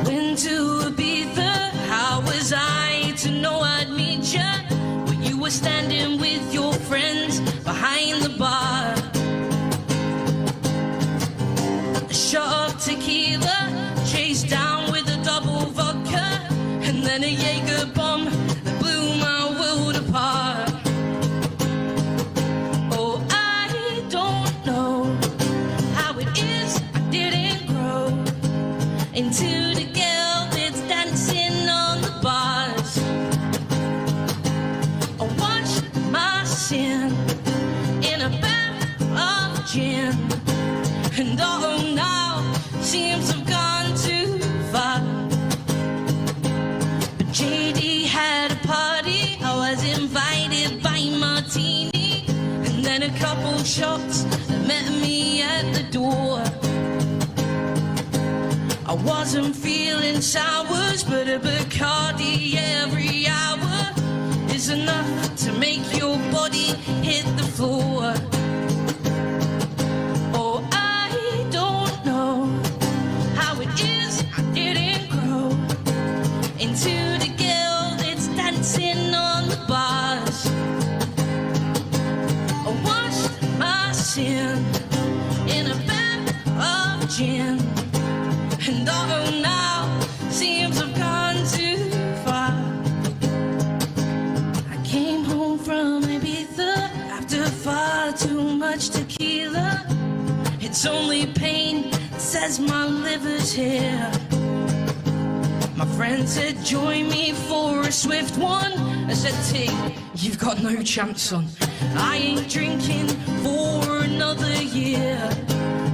Went to Ibiza, how was I to know I'd meet ya? When you were standing with your friends behind the bar. Shot of tequila, chased down with a double vodka, and then a Jaeger bomb that blew my world apart. Oh, I don't know how it is I didn't grow into the girl that's dancing on the bars. I watched my sin in a bath of gin, and oh no, seems I've gone too far. But JD had a party, I was invited by Martini, and then a couple shots that met me at the door. I wasn't feeling sours, but a Bacardi every hour is enough to make your body hit the floor. Into the girl that's dancing on the bars. I washed my sin in a bath of gin, and oh now seems I've gone too far. I came home from Ibiza after far too much tequila. It's only pain that says my liver's here. My friend said, join me for a swift one. I said, T, you've got no chance, son. I ain't drinking for another year.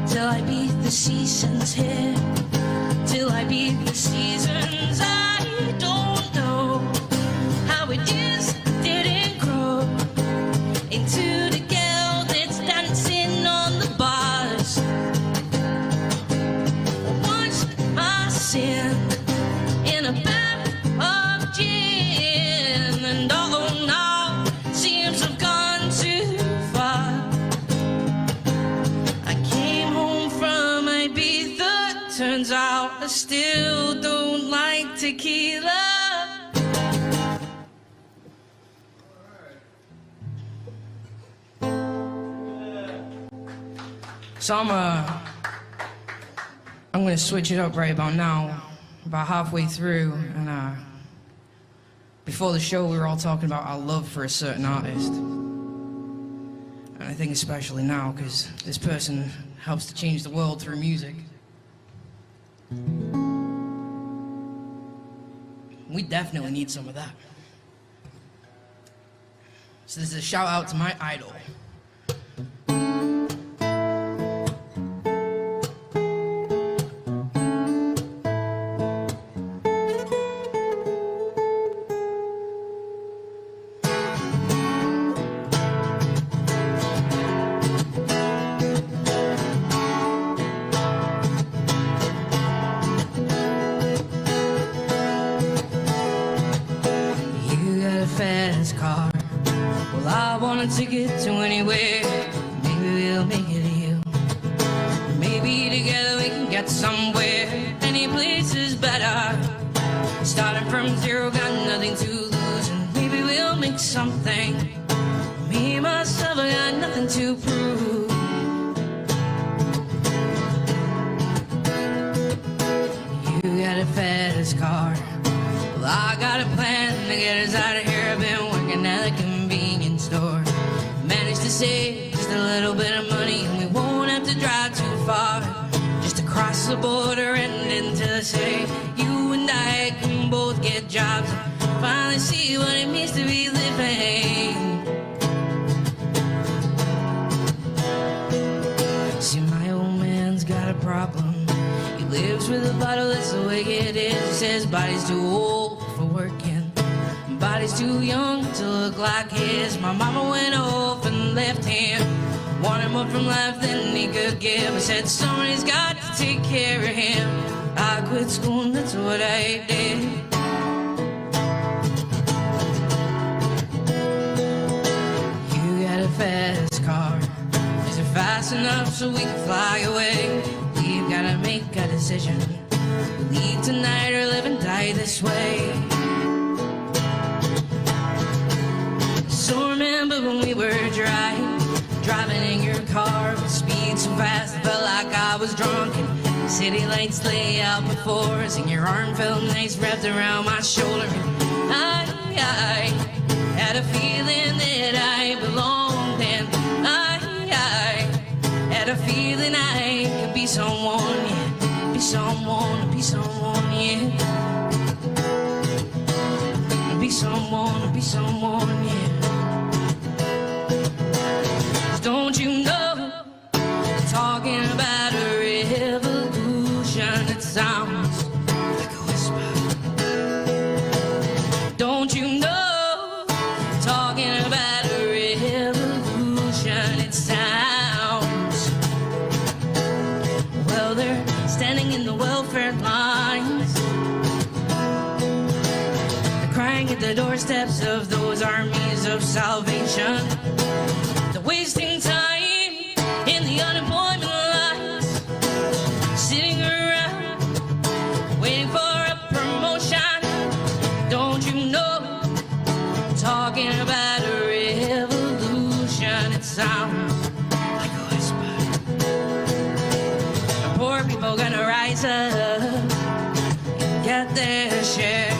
Till I beat the seasons here. Till I beat the seasons. I don't know how it is I didn't grow into the girl that's dancing on the bars. I watched my sin in a bath of gin, and oh no, seems I've gone too far. I came home from Ibiza, turns out I still don't like tequila. So I'm gonna switch it up right about now. About halfway through, and before the show we were all talking about our love for a certain artist. And I think especially now, because this person helps to change the world through music. We definitely need some of that. So this is a shout out to my idol. Ticket to anywhere, maybe we'll make it here. Maybe together we can get somewhere. Any place is better. Starting from zero, got nothing to lose, and maybe we'll make something. Me, myself, I got nothing to prove. You got a fast car. Well, I got a plan to get us out of here. I've been working at the convenience store. Managed to save just a little bit of money, and we won't have to drive too far. Just across the border and into the city. You and I can both get jobs and finally see what it means to be living. See, my old man's got a problem. He lives with a bottle, that's the way it is. He says body's too old for working, body's too young to look like his. My mama went off and left him, wanted more from life than he could give. I said somebody's got to take care of him. I quit school and that's what I did. You got a fast car. Is it fast enough so we can fly away? We've gotta make a decision. Leave tonight or live and die this way. So remember when we were driving in your car with speed so fast I felt like I was drunk, and city lights lay out before us, and your arm felt nice wrapped around my shoulder. And I had a feeling that I belonged, and I had a feeling I could be someone, yeah, be someone, yeah. Be someone, yeah. Don't you know, talking about a revolution, it sounds like a whisper. Don't you know, talking about a revolution, it sounds. Well, they're standing in the welfare lines, they're crying at the doorsteps of those armies of salvation. They're wasting time in the unemployment lines, sitting around waiting for a promotion. Don't you know, talking about a revolution, it sounds like a whisper. The poor people gonna rise up and get their share.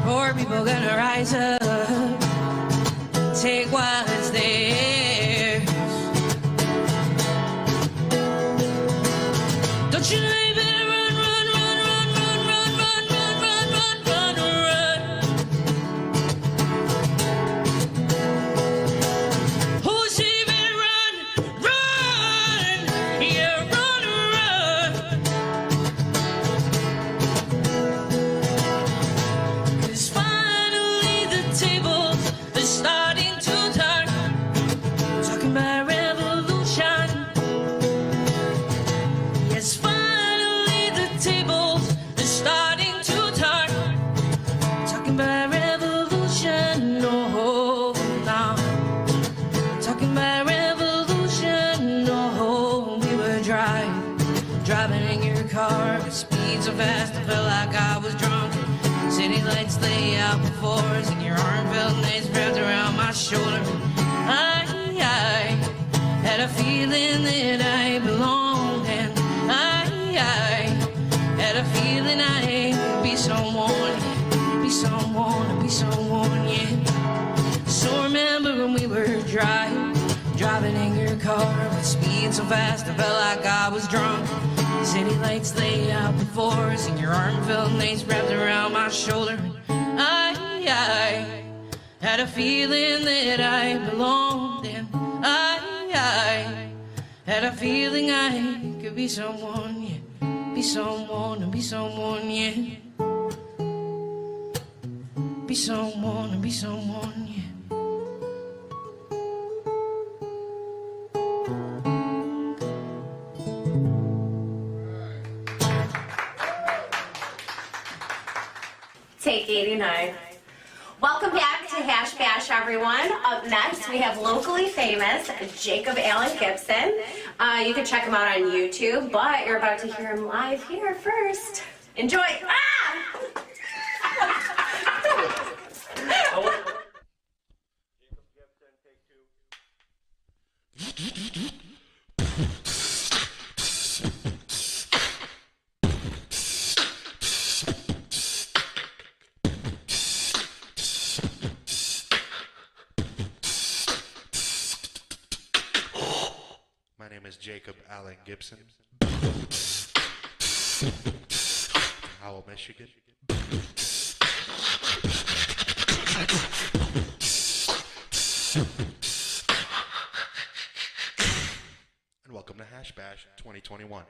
Poor people gonna rise up, take what's theirs. Don't you know you better run, run, run, run, run, run, run, run, run, run, run, run. Who said you better run, run, yeah, run, run. 'Cause finally the tables are starting to turn. Talking about revolution. Yes, finally the tables are starting to turn. Talking about revolution, no, no. Talking about revolution, no. We were driving in your car with speed so fast I felt like I was drunk. City lights lay out before us, and your arm felt nice wrapped around my shoulder. I had a feeling that I belonged, and I had a feeling I could be someone, yeah. So remember when we were driving driving in your car with speed so fast I felt like I was drunk. City lights lay out before us and your arm felt nice wrapped around my shoulder. I had a feeling that I belonged, and I had a feeling I could be someone, yeah. Be someone and be someone, yeah. Be someone and be someone, yeah. Take 89. Welcome back to Hash Bash, everyone. Up next, we have locally famous Jacob Allen Gibson. You can check him out on YouTube, but you're about to hear him live here first. Enjoy. My name is Jacob Allen Gibson. Howell, Michigan. And welcome to Hash Bash 2021.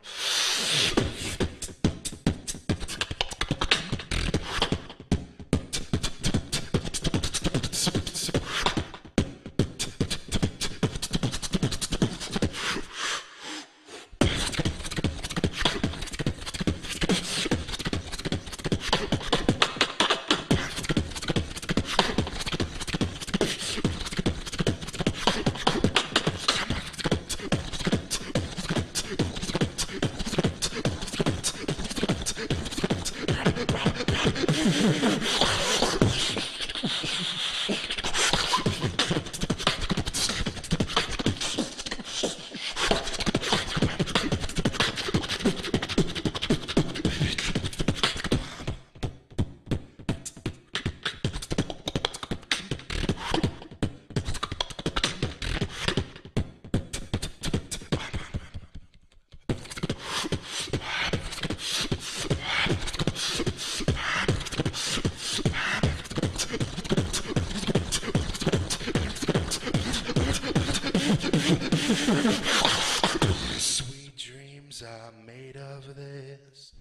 Sweet dreams are made of this.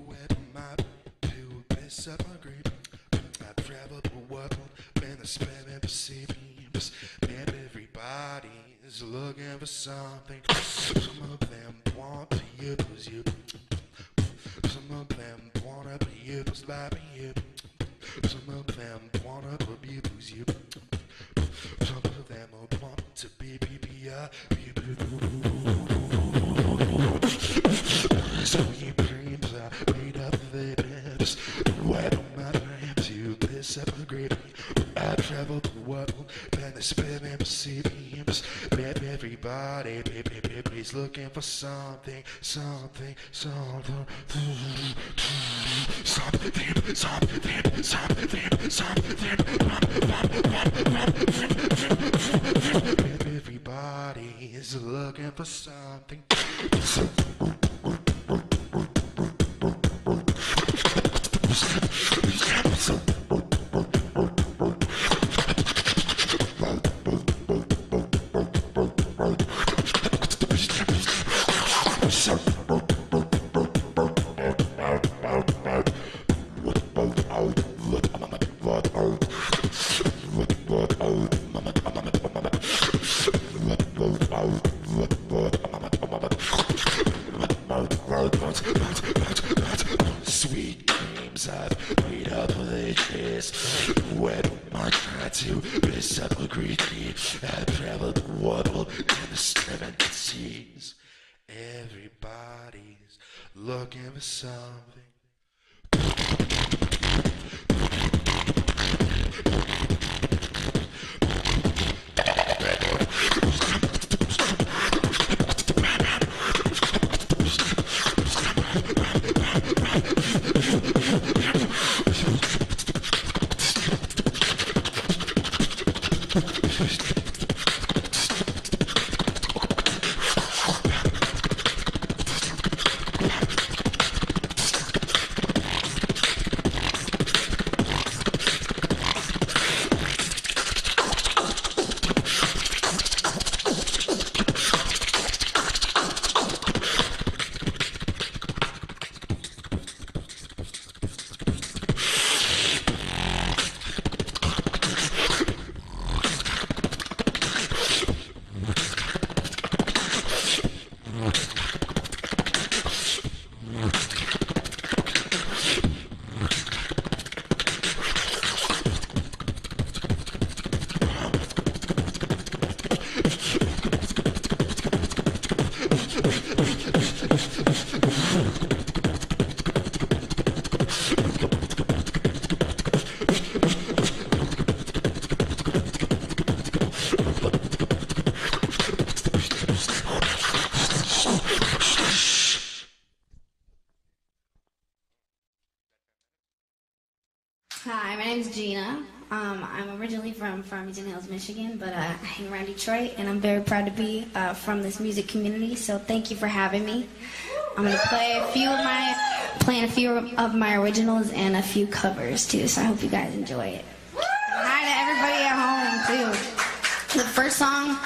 Wet my to piss up a grape. I've traveled the world, been a spamming perceived. And everybody's looking for something. Some of them want to use you. Some of them wanna be used by you. Some of them wanna abuse you. Some of them want to be sweet dreams are made of this. Wet on my dreams, you piss up a grape. I traveled the world, been the spin and perceives. Everybody's looking for something, something, something, something, something, something, everybody is looking for something. Sweet dreams I've made up of this. When my trying to piss up a greedy, I traveled the world in the 7 seas. Everybody's looking for something. name's Gina. I'm originally from Farmington Hills, Michigan, but I hang around Detroit, and I'm very proud to be from this music community, so thank you for having me. I'm going to play a few of my originals and a few covers, too, so I hope you guys enjoy it. Hi to everybody at home, too. The first song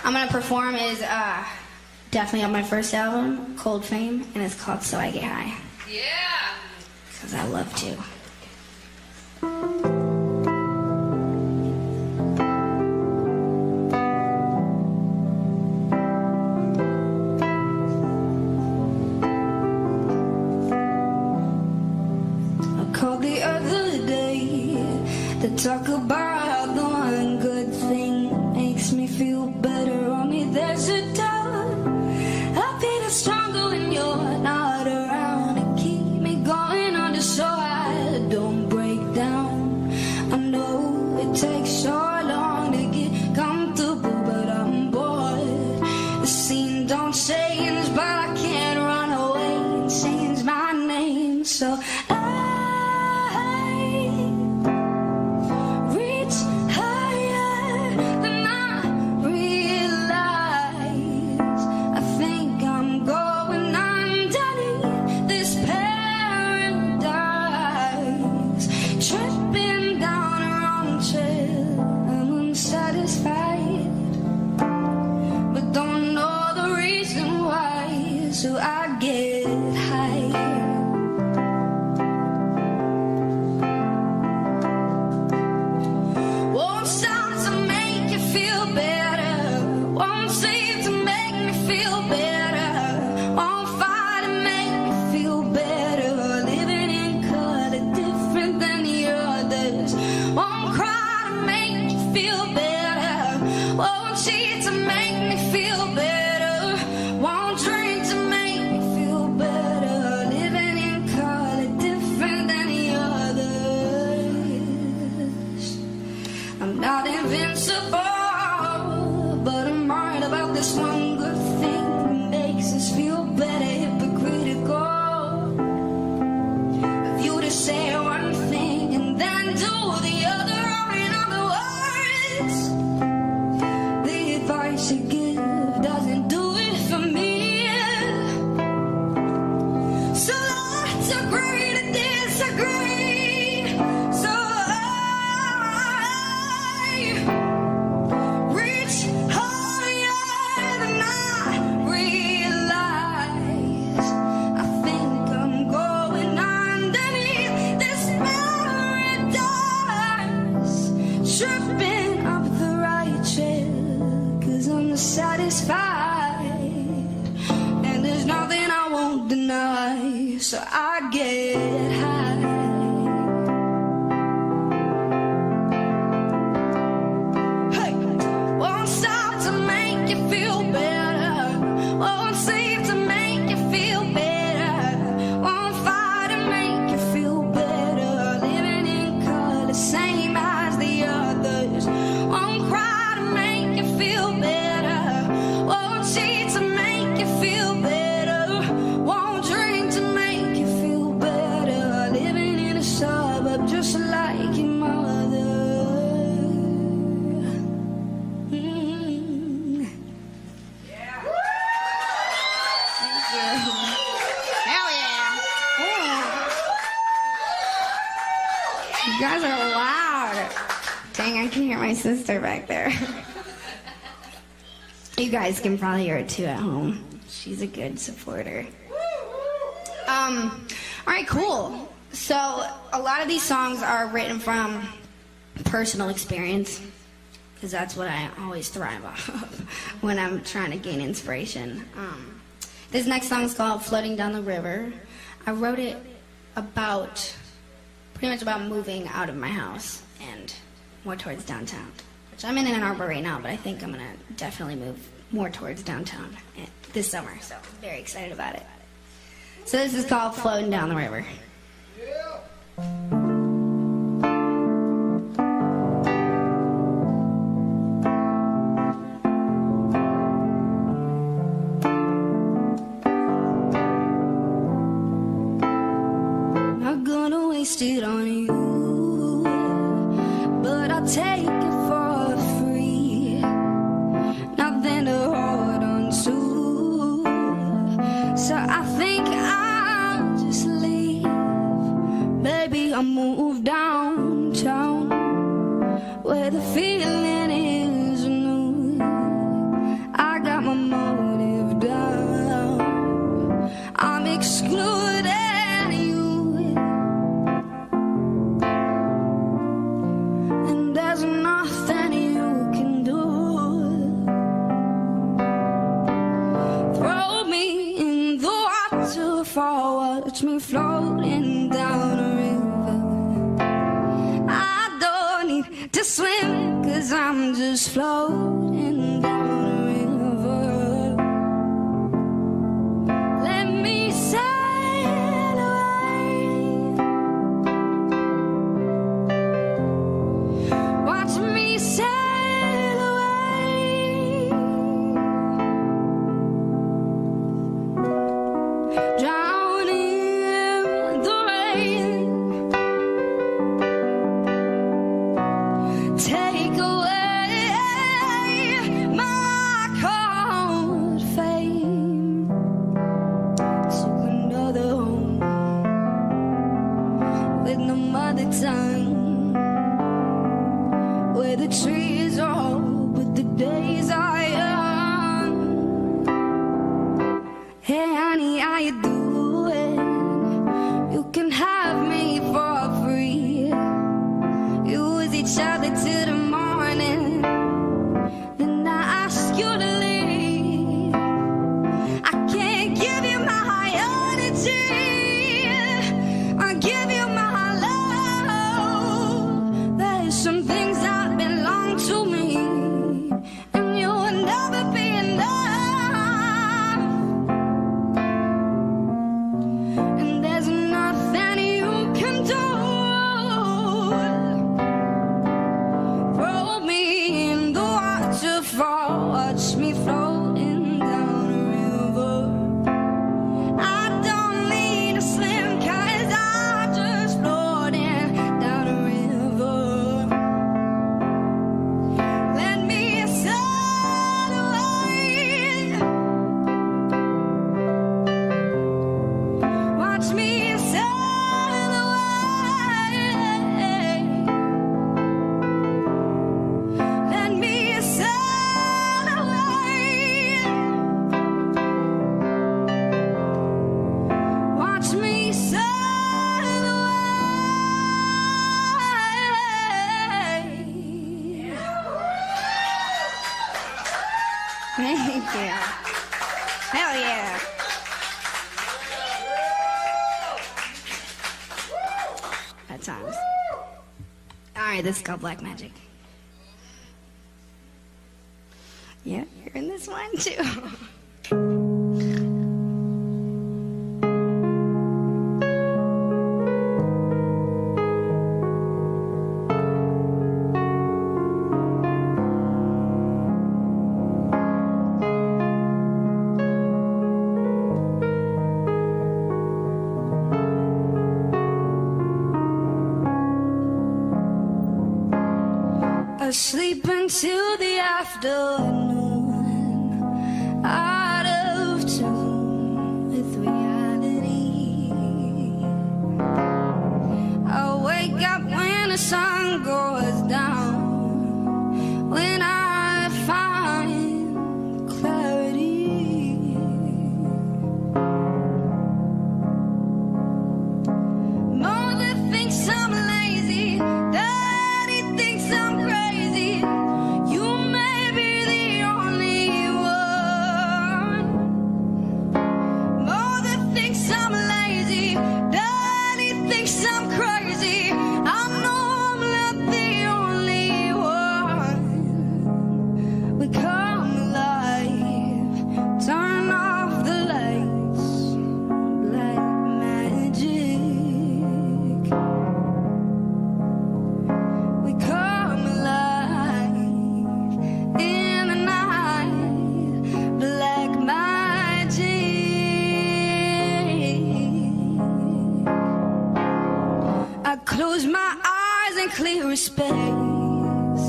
I'm going to perform is definitely on my first album, Cold Fame, and it's called So I Get High. Yeah! Because I love to. The other day to talk about the one good thing makes me feel better. Only there's a doubt I feel stronger when you're not around to keep me going on, just so I don't break down. I know it takes so long to get comfortable, but I'm bored. The scene don't change, but I can't run away and change my name. So so I get high. Won't stop to make you feel better. Won't seem to make me feel better. Won't fight to make me feel better. Living in color different than the others. Won't cry to make you feel better. Won't cheat to make me feel better. Won't drink to make me feel better. Living in color different than the others. I'm not invincible, but I'm right about this one good thing that makes us feel better. Hypocritical of you to say one thing and then do the other, or in other words, the advice you give doesn't do it for me. So let's agree to disagree. So I reach higher than I realize. I think I'm going underneath this paradise, tripping up the right trail, 'cause I'm satisfied, and there's nothing I won't deny. So I get high. Hey, won't stop to make you feel better. Won't seem to make you feel better. Won't fight to make you feel better. Living in color, same as the others. Won't cry to make you feel better. Won't cheat to make you feel better. Won't drink to make you feel better. Living in a suburb just like your mother. Thank you. Hell yeah. You guys are loud. Dang, I can hear my sister back there. You guys can probably hear it too at home. She's a good supporter. All right, cool. So a lot of these songs are written from personal experience, because that's what I always thrive off of when I'm trying to gain inspiration. This next song is called Floating Down the River. I wrote it pretty much about moving out of my house and more towards downtown, which I'm in Ann Arbor right now, but I think I'm going to definitely move more towards downtown this summer, so I'm very excited about it. So this is called Floating Down the River. Not gonna waste it on you. I move downtown, where the feeling is new. I got my motive down. I'm excluding you, and there's nothing you can do. Throw me in the waterfall, watch me floating down a river. I don't need to swim, 'cause I'm just floating down a river. Let me sail away, watch me sail away, drowning in the rain. Take away my cold fame to another home with no mother tongue, where the trees are old but the days are young. Hey honey, how you doing? You can have me for free. Use each other till the morning, then I ask you to leave. I can't give you my energy, I give you my love. There's some things that belong to me, and you will never be enough. And there's nothing you can do. Throw me in the waterfall, watch me floating down a river. I don't need to swim, 'cause I'm just floating down a river. Let me sail away, watch me sail away. Let me sail away, watch me sail away. Thank you. Hell yeah. At times. Alright, this is called Black Magic. Yeah, you're in this one too. Asleep until the afternoon, out of tune with reality. I wake up when the sun goes down, when I find clarity. Mother thinks I'm lazy, Daddy thinks I'm crazy. You may be the only one. Mother thinks I'm lazy, Daddy thinks I'm crazy. I know I'm not the only one. We come alive, turn off the lights, black magic. We come alive in the night, black magic. I close my eyes and clear a space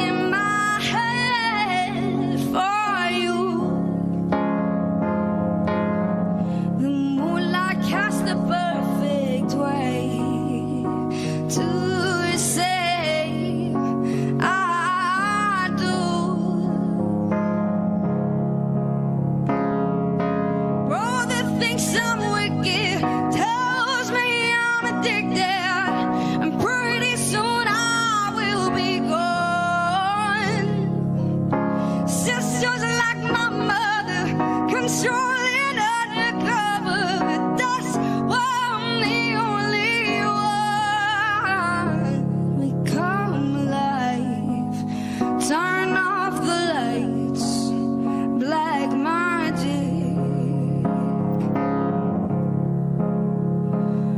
in my head for you. The moonlight casts the perfect way I'm wicked, tells me I'm addicted, and pretty soon I will be gone. Sisters like my mother, controlling undercover, but that's why I'm the only one. We come alive, turn off the lights, black magic.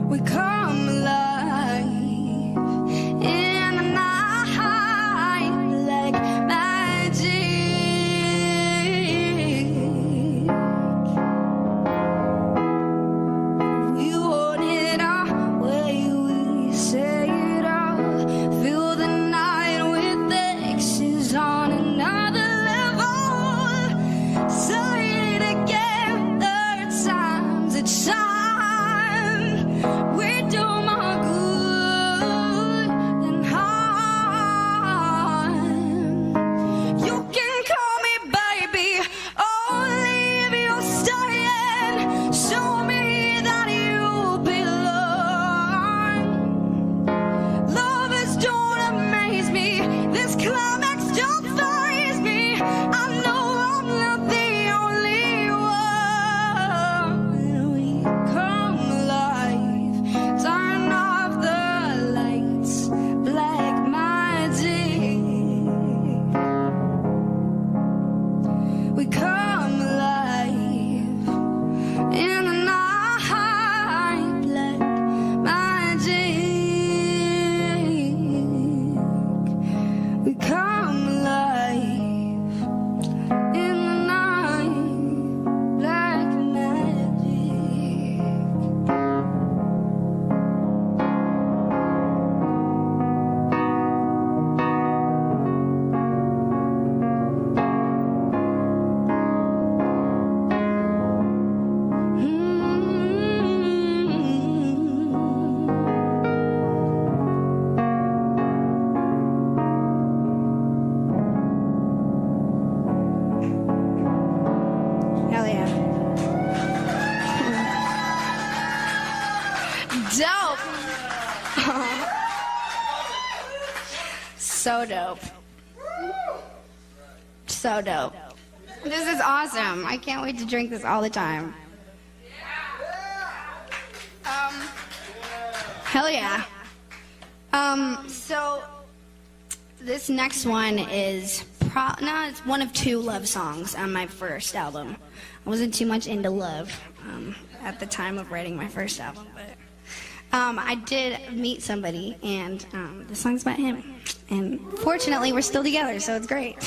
We come alive in the night, like magic. We want it our way, we say it all. Fill the night with X's on another level. Say it again, third time's a charm. We do more good than harm. You can call me baby, only if you're staying. Show me that you belong. Lovers don't amaze me, this climax don't faze me. I know I'm not the only one. We come alive, turn off the lights, black magic. We come alive in the night, black magic. We come alive in the night, black magic. Hell yeah. Dope. So dope. So dope. This is awesome. I can't wait to drink this all the time. Hell yeah. So this next one is it's one of two love songs on my first album. I wasn't too much into love at the time of writing my first album, but I did meet somebody, and the song's about him. And fortunately, we're still together, so it's great.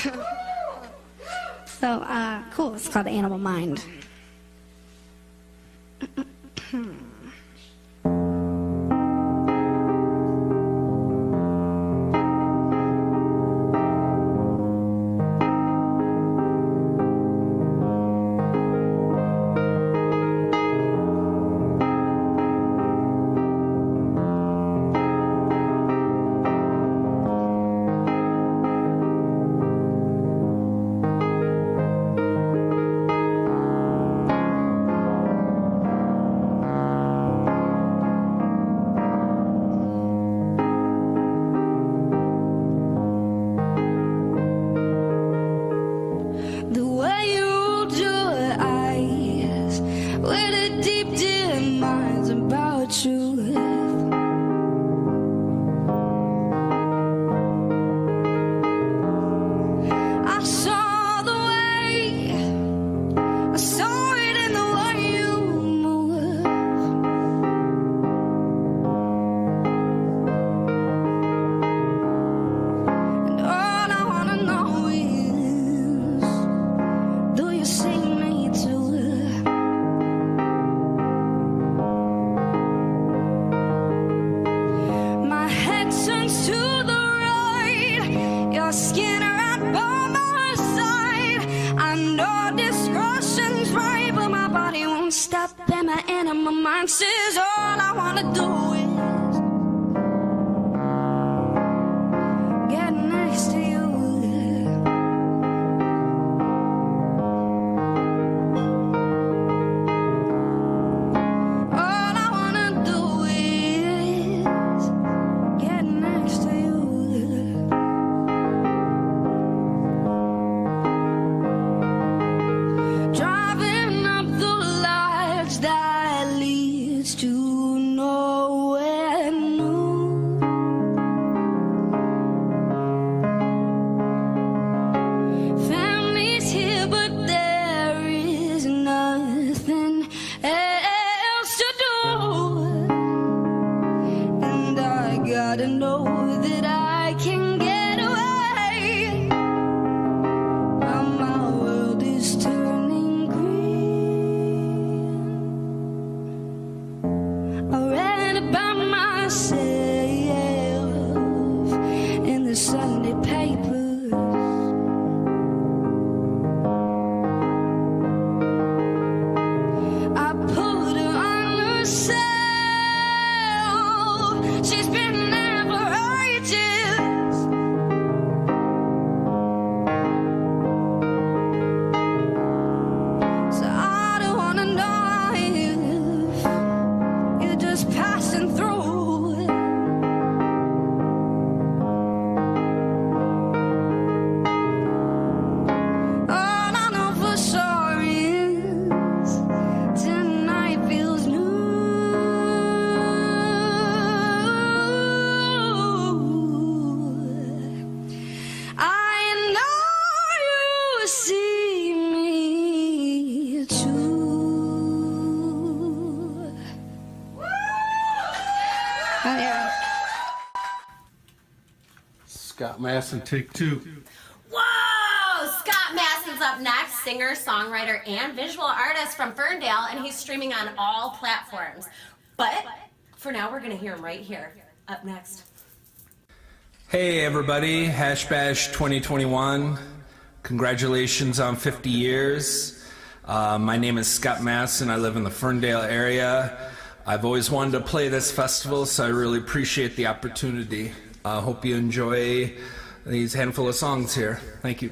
So cool. It's called Animal Mind. mind says all I wanna do is get next to you. Scott Masson, take two. Whoa! Scott Masson's up next, singer, songwriter, and visual artist from Ferndale, and he's streaming on all platforms. But for now, we're going to hear him right here, up next. Hey everybody, Hash Bash 2021. Congratulations on 50 years. My name is Scott Masson. I live in the Ferndale area. I've always wanted to play this festival, so I really appreciate the opportunity. I hope you enjoy these handful of songs here. Thank you.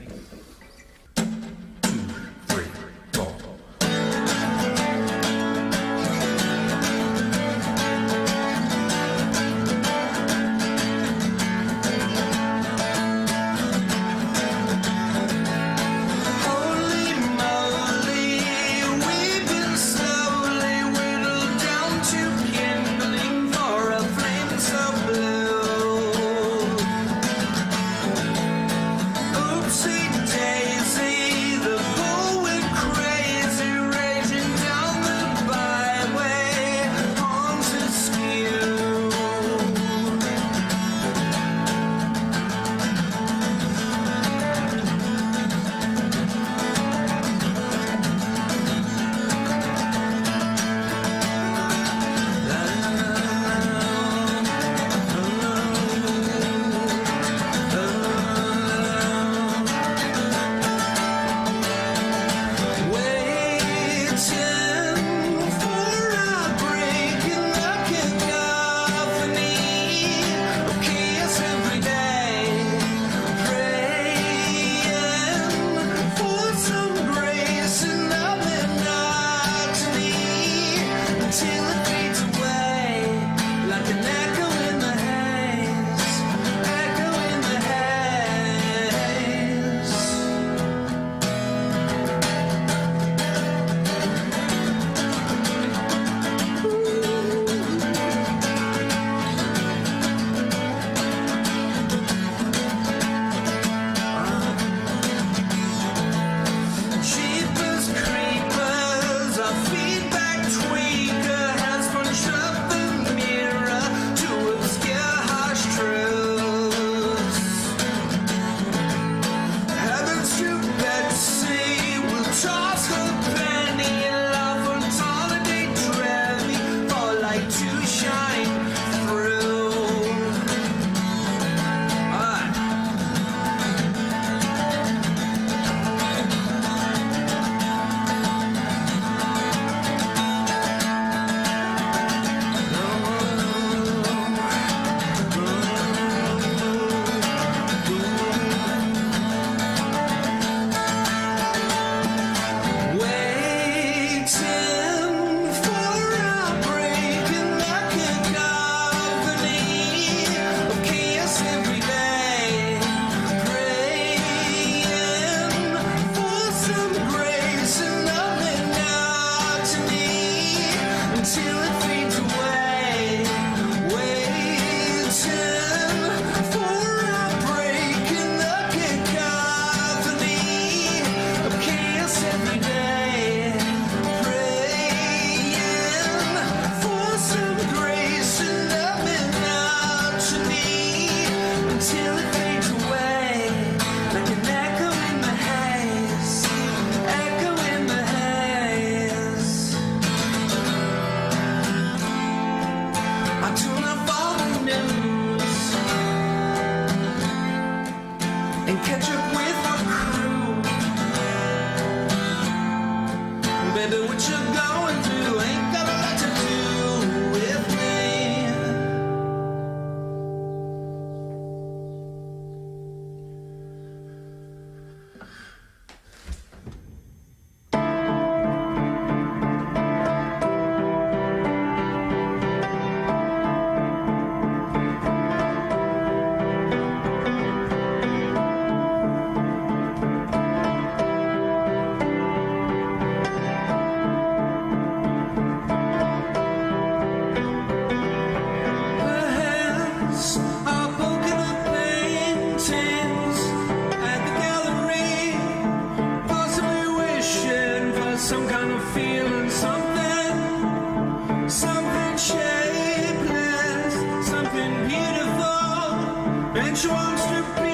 And she wants to be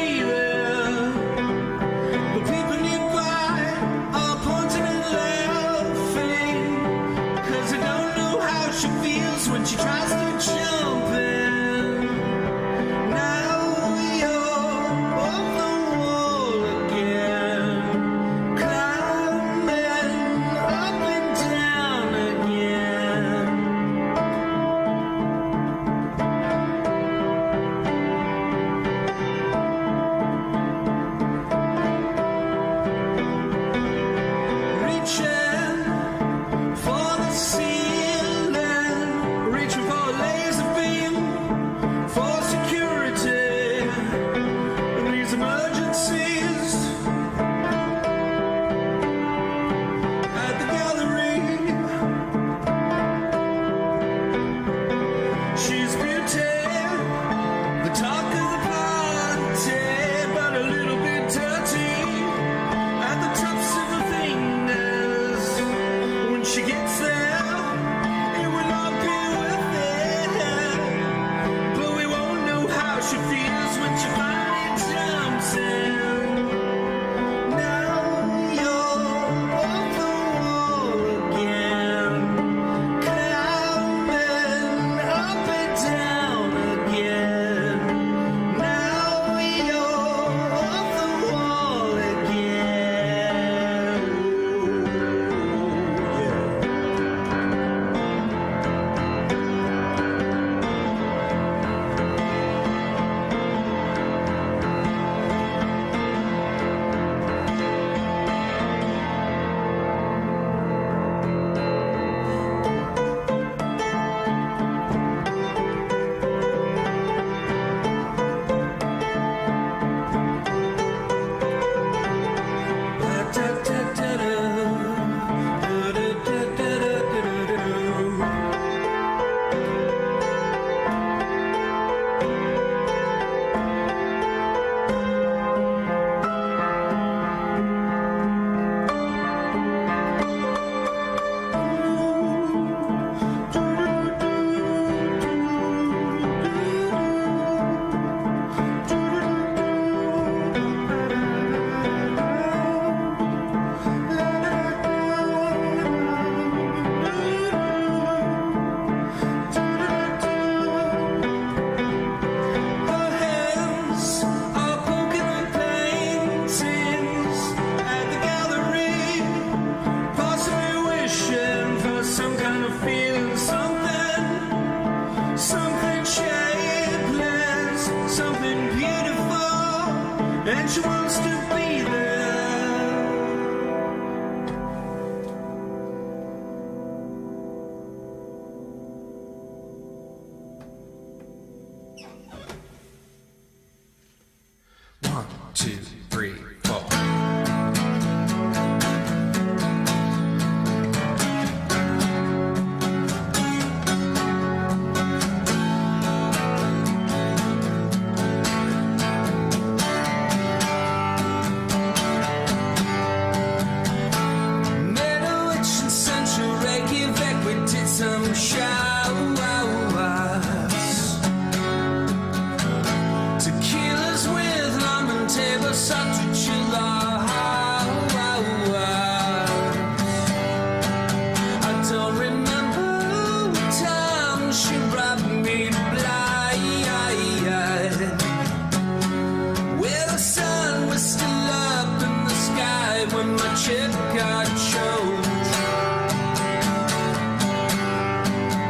when my chip got chose.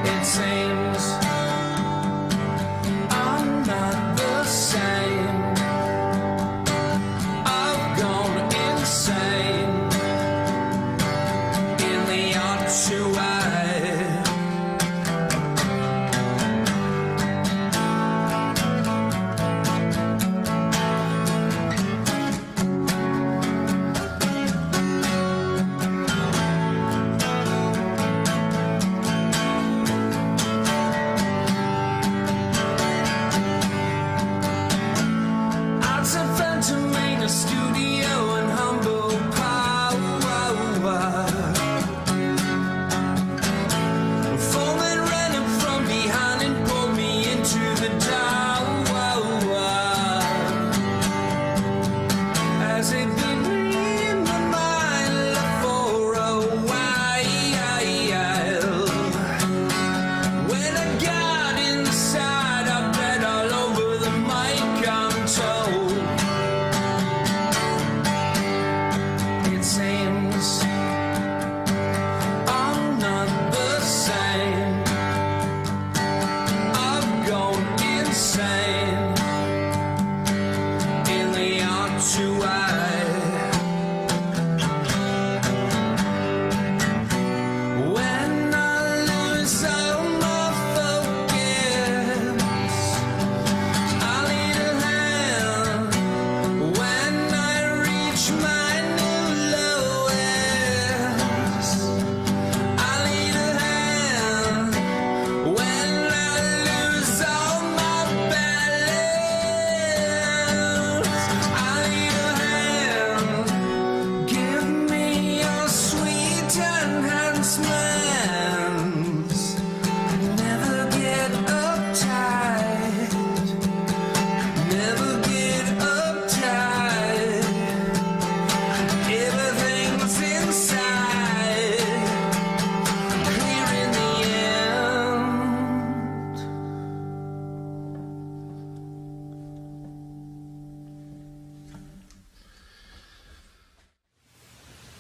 It seems I'm not the same. I've gone insane in the R2I.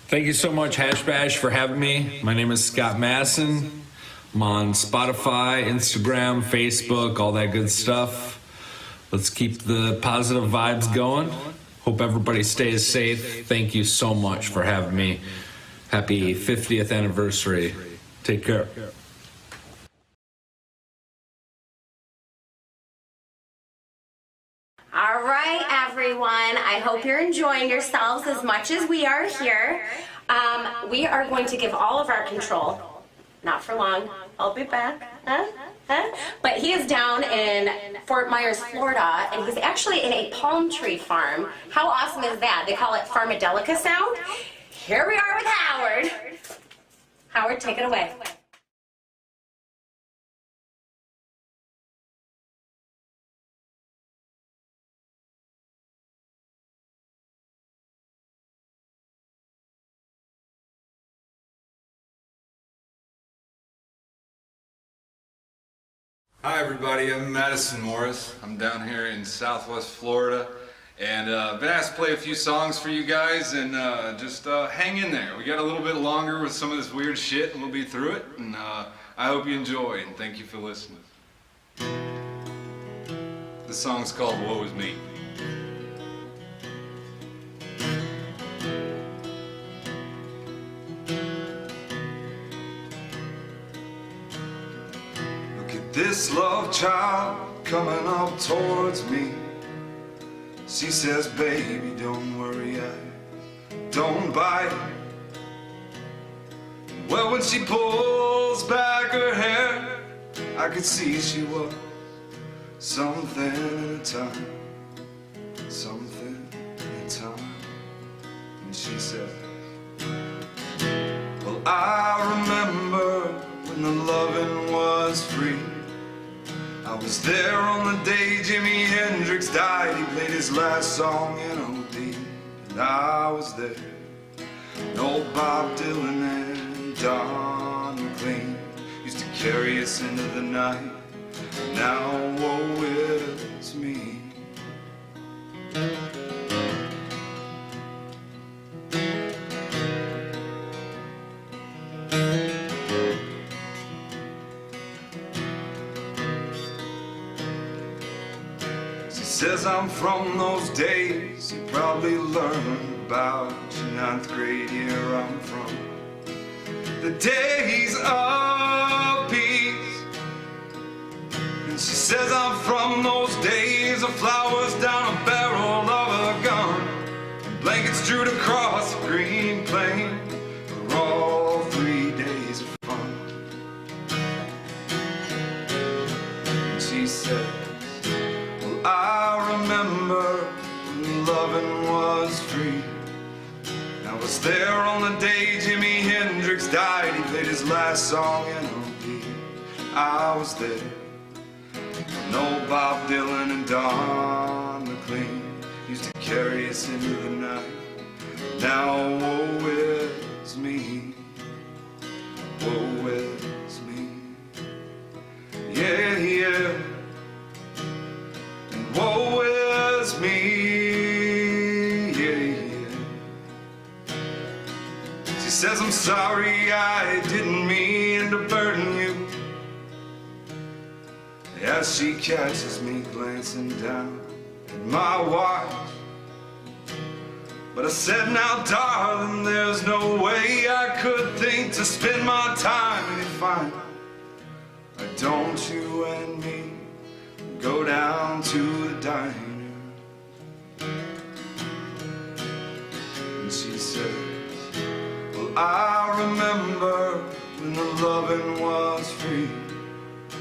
Thank you so much, Hash Bash, for having me. My name is Scott Masson. I'm on Spotify, Instagram, Facebook, all that good stuff. Let's keep the positive vibes going. Hope everybody stays safe. Thank you so much for having me. Happy 50th anniversary. Take care. All right, everyone. I hope you're enjoying yourselves as much as we are here. We are going to give all of our control, not for long. I'll be back. But he is down in Fort Myers, Florida, and he's actually in a palm tree farm. How awesome is that? They call it Farmedelica sound. Here we are with Howard. Howard, take it away. Hi everybody, I'm Madison Morris. I'm down here in Southwest Florida, and I've been asked to play a few songs for you guys, and just hang in there. We got a little bit longer with some of this weird shit, and we'll be through it, and I hope you enjoy, and thank you for listening. This song's called Woe Is Me. This love child coming up towards me. She says, baby, don't worry, I don't bite. Well, when she pulls back her hair, I could see she was something in a time, something in a time. And she said, well, I remember when the loving was free. I was there on the day Jimi Hendrix died. He played his last song in OD, and I was there. And old Bob Dylan and Don McLean used to carry us into the night. Now woe is me. says I'm from those days you probably learned about your 9th grade year. I'm from the days of peace. And she says I'm from those days of flowers down a barrel of a gun, blankets strewed across a green plain for all 3 days of fun. And she says, well, I remember when loving was free. I was there on the day Jimi Hendrix died. He played his last song in OD. I was there when old Bob Dylan and Don McLean used to carry us into the night. Now woe is me, woe is me. Yeah, yeah. And woe is me. She says, I'm sorry, I didn't mean to burden you. As she catches me glancing down at my watch. But I said, now darling, there's no way I could think to spend my time any fine. Why don't you and me go down to the diner? And she said, well, I remember when the loving was free. I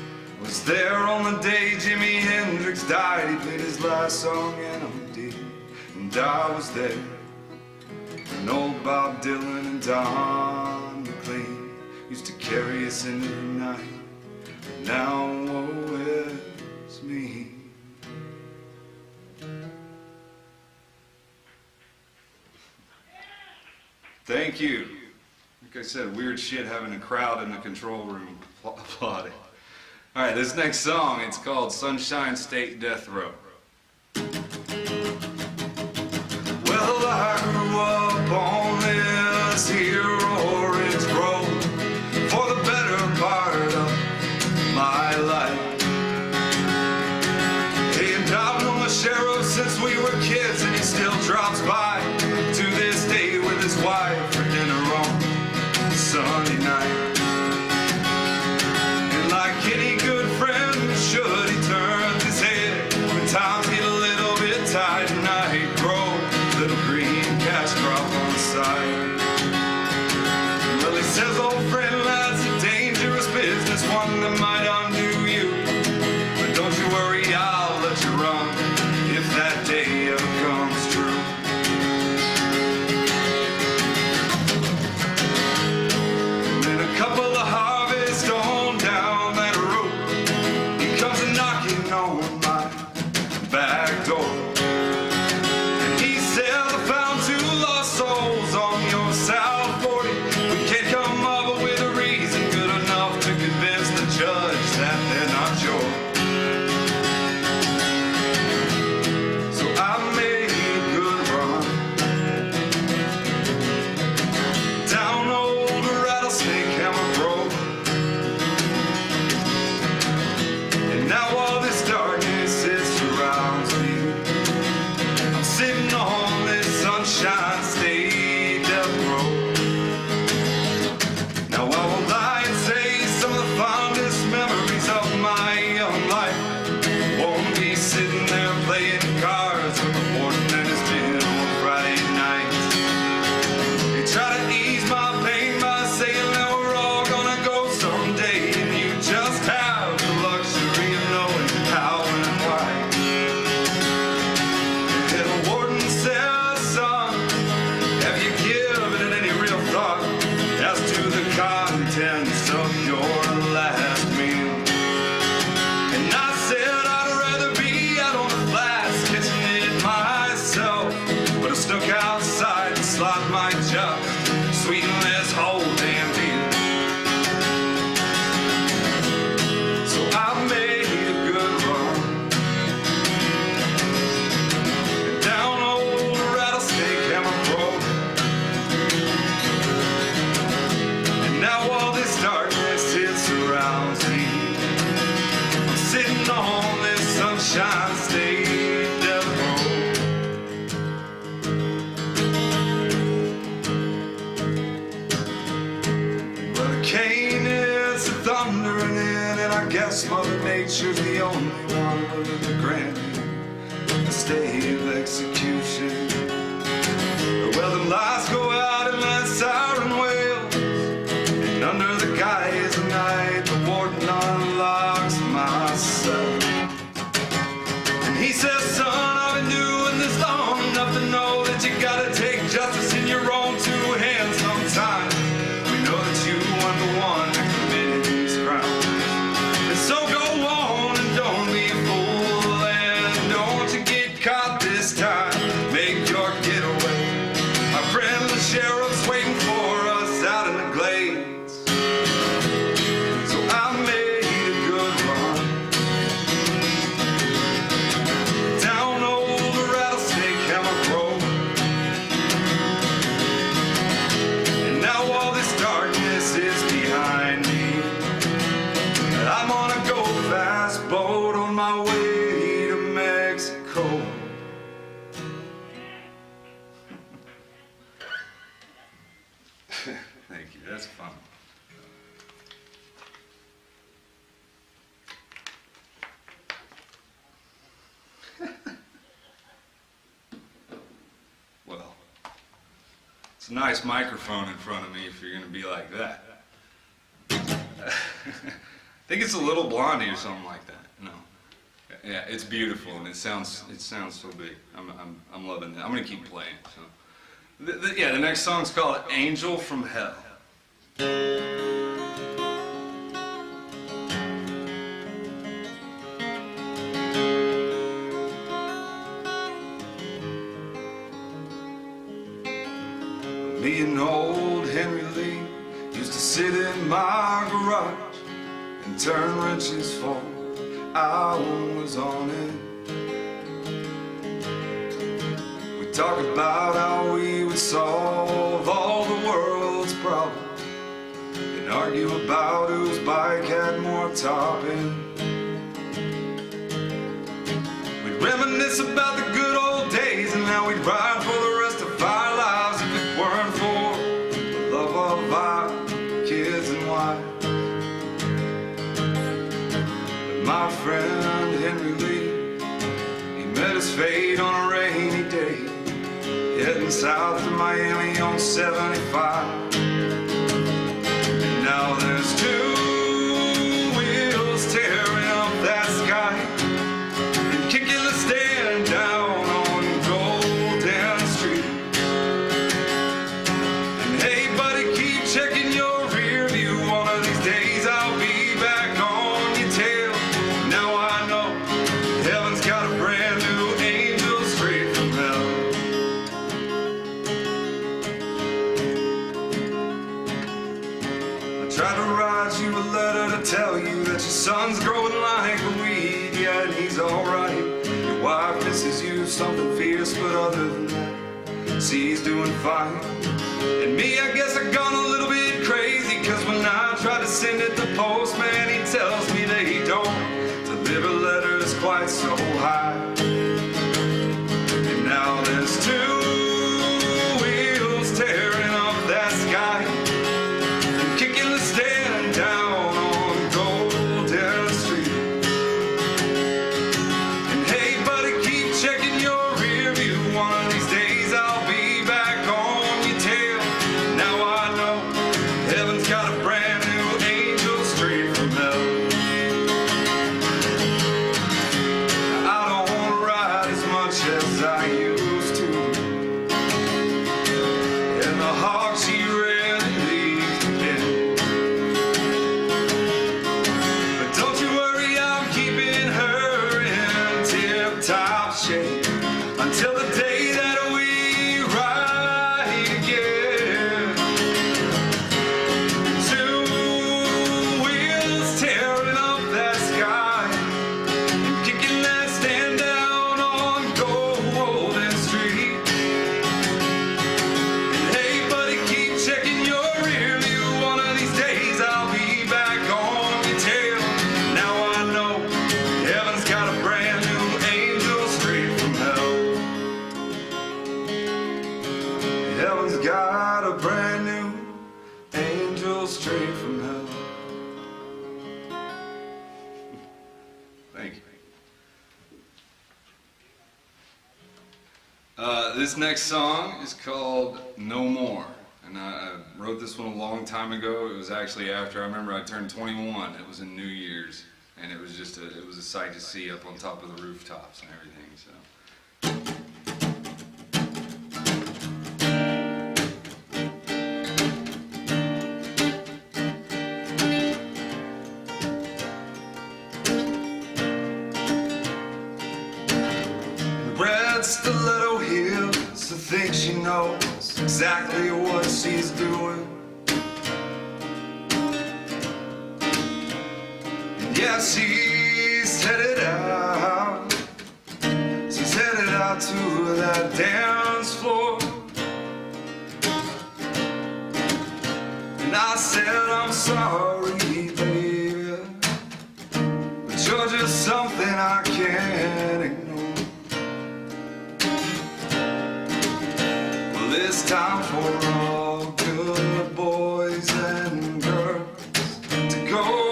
was there on the day Jimi Hendrix died. He played his last song in OD. And I was there when old Bob Dylan and Don McLean used to carry us into the night. Now woe is me. Thank you. Like I said, weird shit having a crowd in the control room applauding. All right, this next song, it's called Sunshine State Death Row. Well, I grew up on this here orange grove for the better part of my life. Hey, and I've known the sheriff since we were kids, and he still drops by to this day with his wife for dinner on Sunday night. And like any good friend should, he turns his head when times get a little bit tight, and I grow little green cash crop on the side. Well, he says, old friend, that's a dangerous business, one that might undo you. But don't you worry, I'll let you run if that day ever comes true. And then a couple of harvests on down that road, he comes a knocking on my back door. And he says, I found 2 lost souls on your South 40. We can't come up with a reason good enough to convince the judge that they're not yours. So I made a good run down old Rattlesnake Hammer Road. And now all this darkness, it surrounds me. I'm sitting on this Sunshine State Death Row. Now I will lie and say some of the fondest memories of my young life won't be sitting there playing cards with the warden and his men on Friday nights. They try to ease my pain by saying that we're all gonna go someday, and you just have the luxury of knowing how and why. And the warden says, son, have you given it any guess Mother Nature's the only one willing to grant me a stay of execution. Well, the lights go out and that siren wails, and under the guise of night, the warden unlocks my cell. And he says, son, I've been doing this long enough to know that you gotta take justice in your own two hands sometimes. We know that you weren't the one that committed these crimes. And so go on and don't be a fool, and don't you get caught this time. Make your getaway. Our friend the sheriff's waiting for us out in the glades. So I made a good run down old Rattlesnake Hemp Road. And now all this darkness is behind me. I'm on a go fast boat on my way to Mexico. Thank you, that's fun. Well, it's a nice microphone in front of me if you're gonna be like that. I think it's a little Blondie or something like that. No. Yeah, it's beautiful and it sounds so big. I'm loving it. I'm gonna keep playing. So. Yeah, the next song's called Angel from Hell. Me and old Henry Lee used to sit in my garage and turn wrenches for hours on end. We talk about how we would solve all the world's problems and argue about whose bike had more top end. We'd reminisce about the good old days and how we'd ride for the rest of our lives if it weren't for the love of our kids and wives. But my friend Henry Lee, he met his fate on a rainy day, heading south to Miami on 75. And now there's two wheels tearing up that sky and kicking the stand down on Golden Street. And hey buddy, keep checking your rear view. One of these days I'll be back on your tail. Now I know heaven's got a brand new angel straight from hell. Tried to write you a letter to tell you that your son's growing like a weed, yeah, and he's alright. Your wife misses you, something fierce, but other than that, she's doing fine. And me, I guess I've gone a little bit crazy, cause when I try to send it to postman, he tells me that he don't deliver letters quite so high. And now there's two wheels tearing up that sky, kicking the stand down on Golden Street. And hey buddy, keep checking your rear view. One of these days I'll be back on your tail. Now I know heaven's got a brand new angel straight from hell. I don't ride as much as I used to, and the hog she rarely leaves the pen. But don't you worry, I'm keeping her in tip-top shape until the day that we ride again. Two wheels tearing up that sky and kicking that stand down on Golden Street. And hey buddy, keep checking your rear view. One of these days I'll be back on your tail. Now I know heaven's got a brand new angel straight from hell. Heaven's got a brand new angel straight from hell. This next song is called No More. And I wrote this one a long time ago. It was actually after, I remember I turned 21. It was in New Year's. And it was just it was a sight to see up on top of the rooftops and everything, so. Red stiletto heels, I think she knows exactly what she's doing. Yeah, she's headed out. She's headed out to that dance floor. And I said, I'm sorry, baby, but you're just something I can't ignore. Well, it's time for all good boys and girls to go.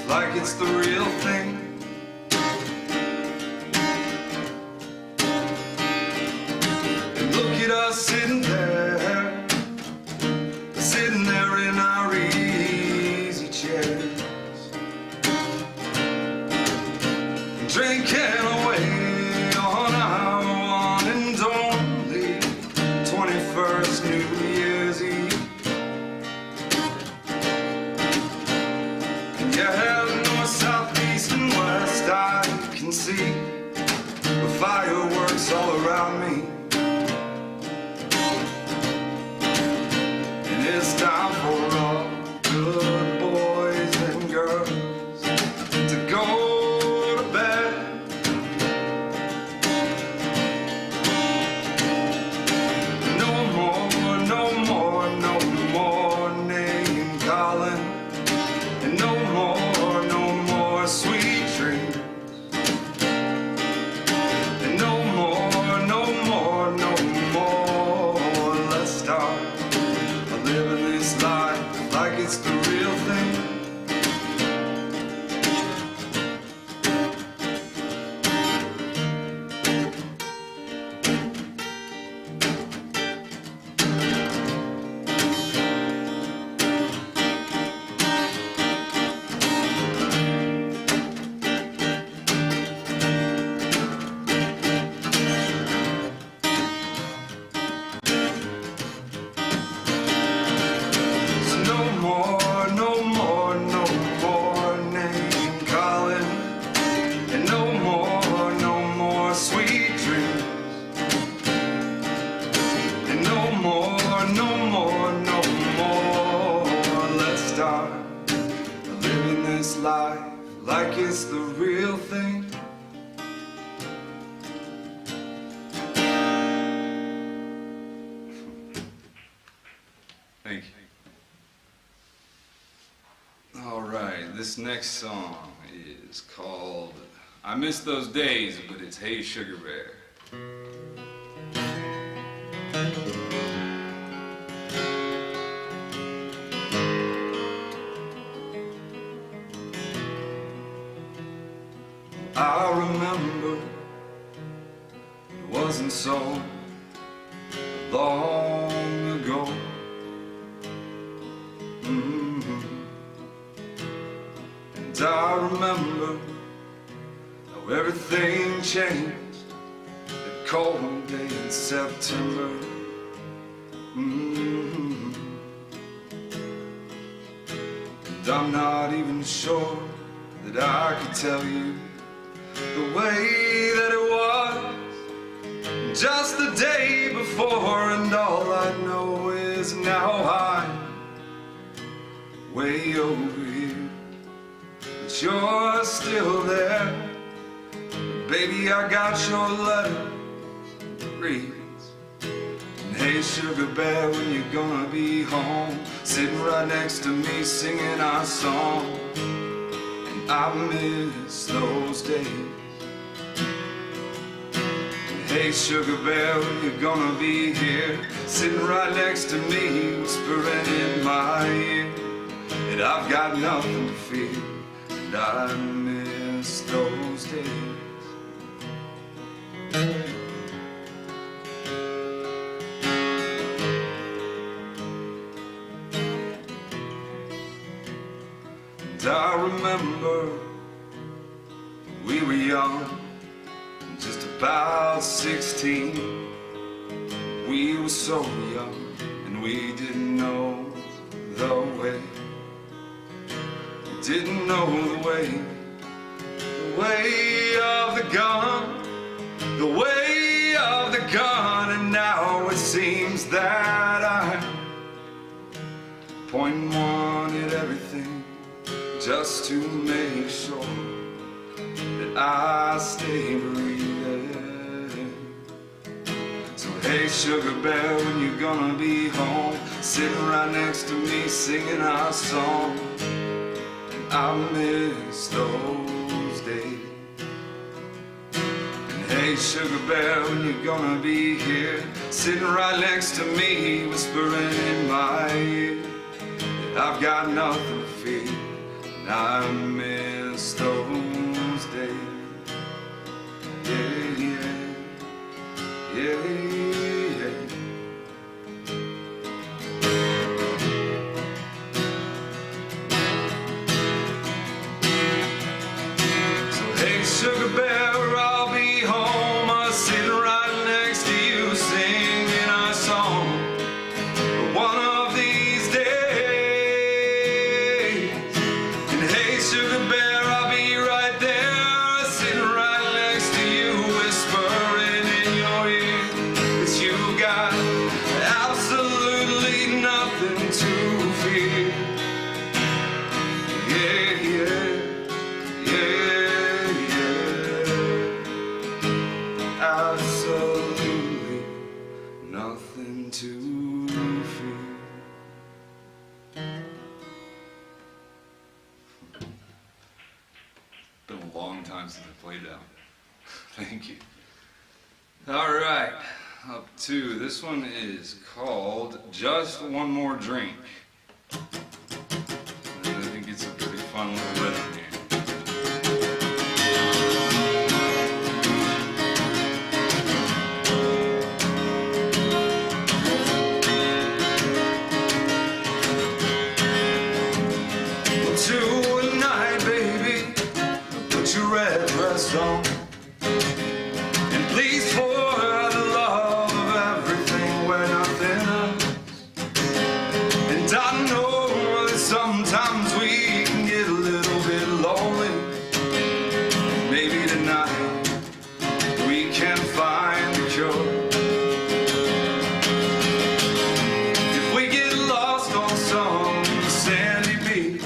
Like it's the real thing. And look at us sitting there in our easy chairs, drinking away on our one and only 21st New Year's Eve. I can see the fireworks all around me, and it's time for all good boys and girls to go to bed. No more, no more, no more name calling, and no more sweet dreams. It's the real thing. Like it's the real thing. Thank you. All right, this next song is called I Miss Those Days, but it's Hey Sugar Bear. I remember it wasn't so long ago. And I remember how everything changed that cold day in September. And I'm not even sure that I could tell you the way that it was just the day before, and all I know is now I'm way over here, but you're still there. Baby, I got your letter, reads, and Hey, sugar bear, when you gonna be home? Sitting right next to me singing our song. And I miss those days. Hey, sugar bear, when you gonna be here? Sitting right next to me, whispering in my ear that I've got nothing to fear. And I miss those days. And I remember we were young, just about 16. We were so young and we didn't know the way. We didn't know the way of the gun, the way of the gun. And now it seems that I'm pointing one at everything just to make sure that I stay breathing. So hey, sugar bear, when you gonna be home? Sitting right next to me singing our song. And I miss those days. And hey, sugar bear, when you gonna be here? Sitting right next to me, whispering in my ear that I've got nothing to fear. And I miss those days. Yeah, yeah, yeah, yeah. So hey, sugar bear, I'll be home. I'm sitting right next to you, singing our song. But one of these days, and hey, sugar bear, I'll be right there, sitting right next to you, whispering in your ear that you got absolutely nothing to fear. Yeah, yeah, yeah, yeah. Absolutely nothing to fear. Been a long time since I played that. Thank you. All right, up to this one is called Just One More Drink. And I think it's a pretty fun little rhythm here. Well, tonight, baby, put your red dress on. And please, for the love of everything, wear nothing else. And I know that sometimes we can get a little bit lonely. Maybe tonight we can find the cure. If we get lost on some sandy beach,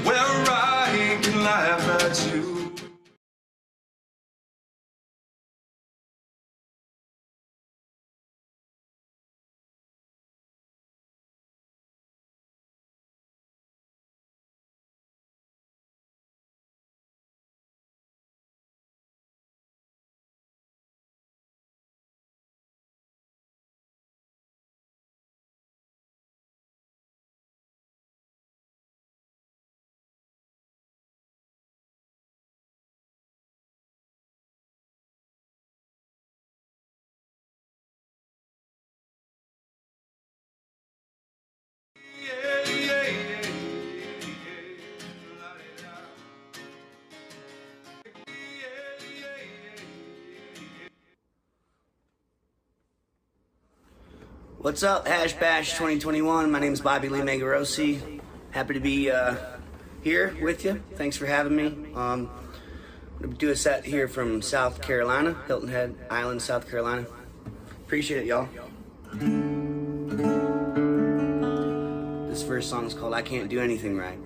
where I can laugh at you. What's up, Hash Bash 2021? My name is Bobby Lee Magyarosi. Happy to be here with you. Thanks for having me. I'm going to do a set here from South Carolina, Hilton Head Island, South Carolina. Appreciate it, y'all. This first song is called I Can't Do Anything Right.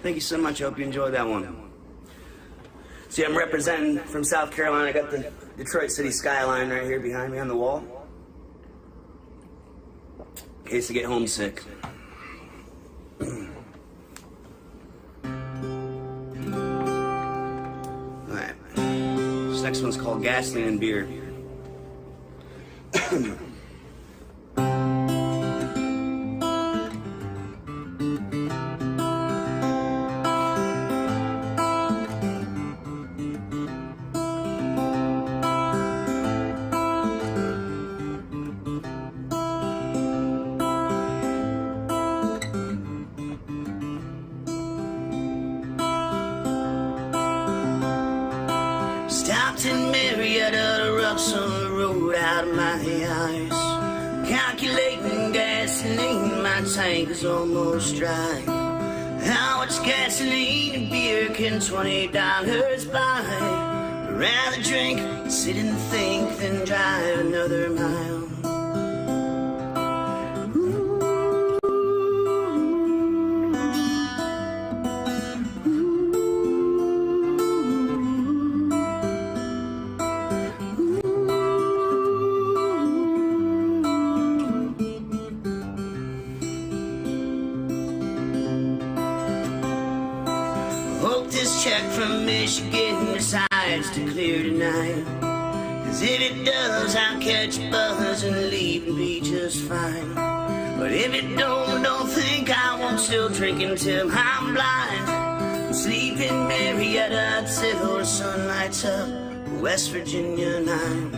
Thank you so much. I hope you enjoyed that one. See, I'm representing from South Carolina. I got the Detroit City skyline right here behind me on the wall. In case I get homesick. Alright. This next one's called Gasoline and Beer. Stopped in Marietta to rub some road out of my eyes. Calculating gasoline, my tank is almost dry. How much gasoline and beer can $20 buy? I'd rather drink, sit and think than drive another mile. Hope this check from Michigan decides to clear tonight. Cause if it does, I'll catch a buzz and leave and be just fine. But if it don't think I won't still drink until I'm blind. Sleep in Marietta till the sun lights up West Virginia 9.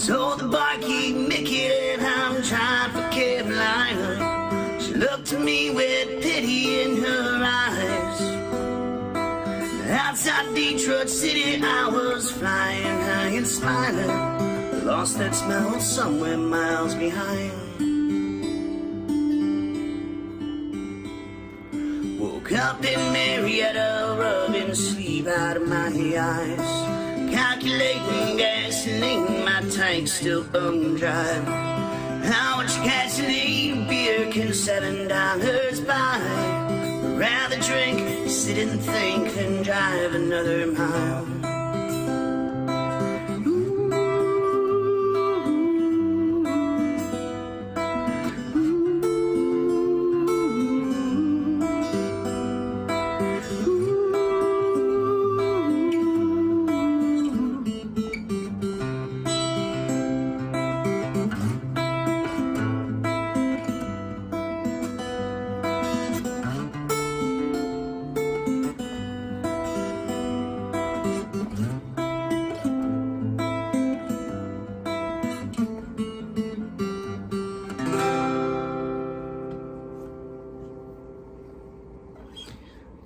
Told the barkeep Mickey that I'm trying for Carolina. She looked at me with pity in her eyes. Outside Detroit City I was flying high and smiling. Lost that smell somewhere miles behind. Woke up in Marietta, rubbing sleep out of my eyes. Calculating gasoline, my tank's still bone dry. How much gasoline and beer can $7 buy? I'd rather drink, sit and think than drive another mile.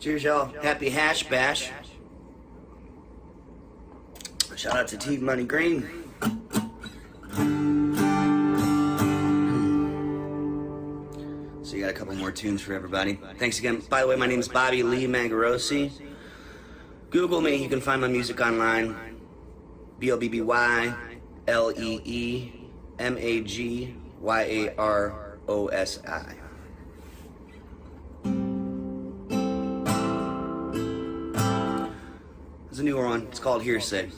Cheers, y'all. Happy Hash Bash. Shout out to T Money Green. So you got a couple more tunes for everybody. Thanks again. By the way, my name is Bobby Lee Magyarosi. Google me. You can find my music online. BOBBYLEEMAGYAROSI. There's a newer one. It's called Hearsay.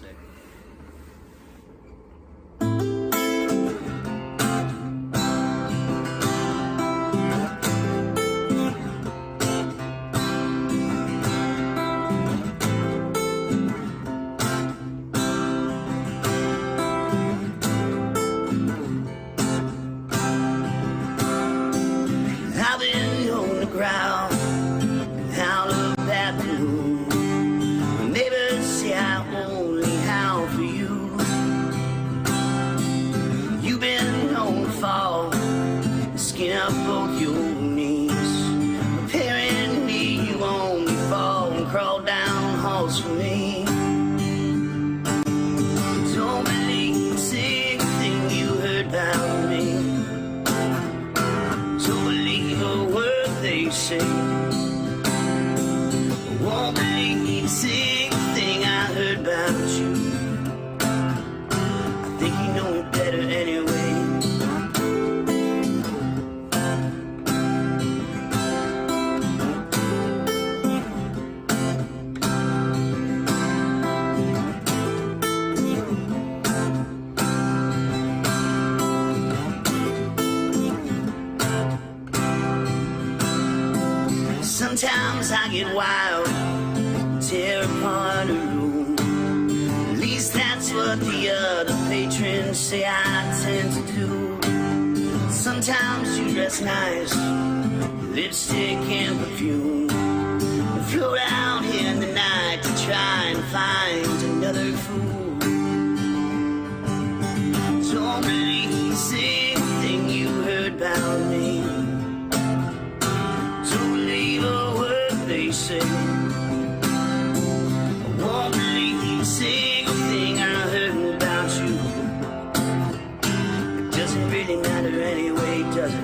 I've been on the ground and out of that room. Neighbors say I only howl for you. You've been on the fall, skin up both your knees. Apparently you only fall and crawl down halls for me. Don't believe a single thing you heard about me. Sometimes I get wild, tear apart a room. At least that's what the other patrons say I tend to do. Sometimes you dress nice, lipstick and perfume, and float out in the night to try and find another fool. Don't believe a single thing you heard about me. Don't believe a word they say. I won't believe a single thing I heard about you. It doesn't really matter anyway, does it?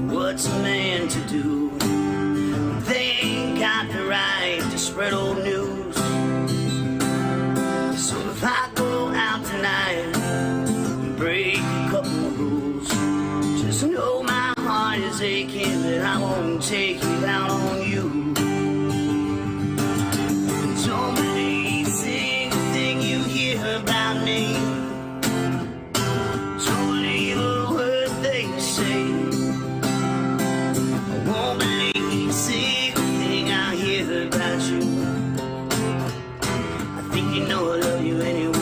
What's a man to do? They ain't got the right to spread old news. So if I go out tonight and break a couple of rules, just know my heart is aching, but I won't take it out on you. Don't believe a single thing you hear about me. Don't believe a word they say. Won't believe a single thing I hear about you. I think you know I love you anyway.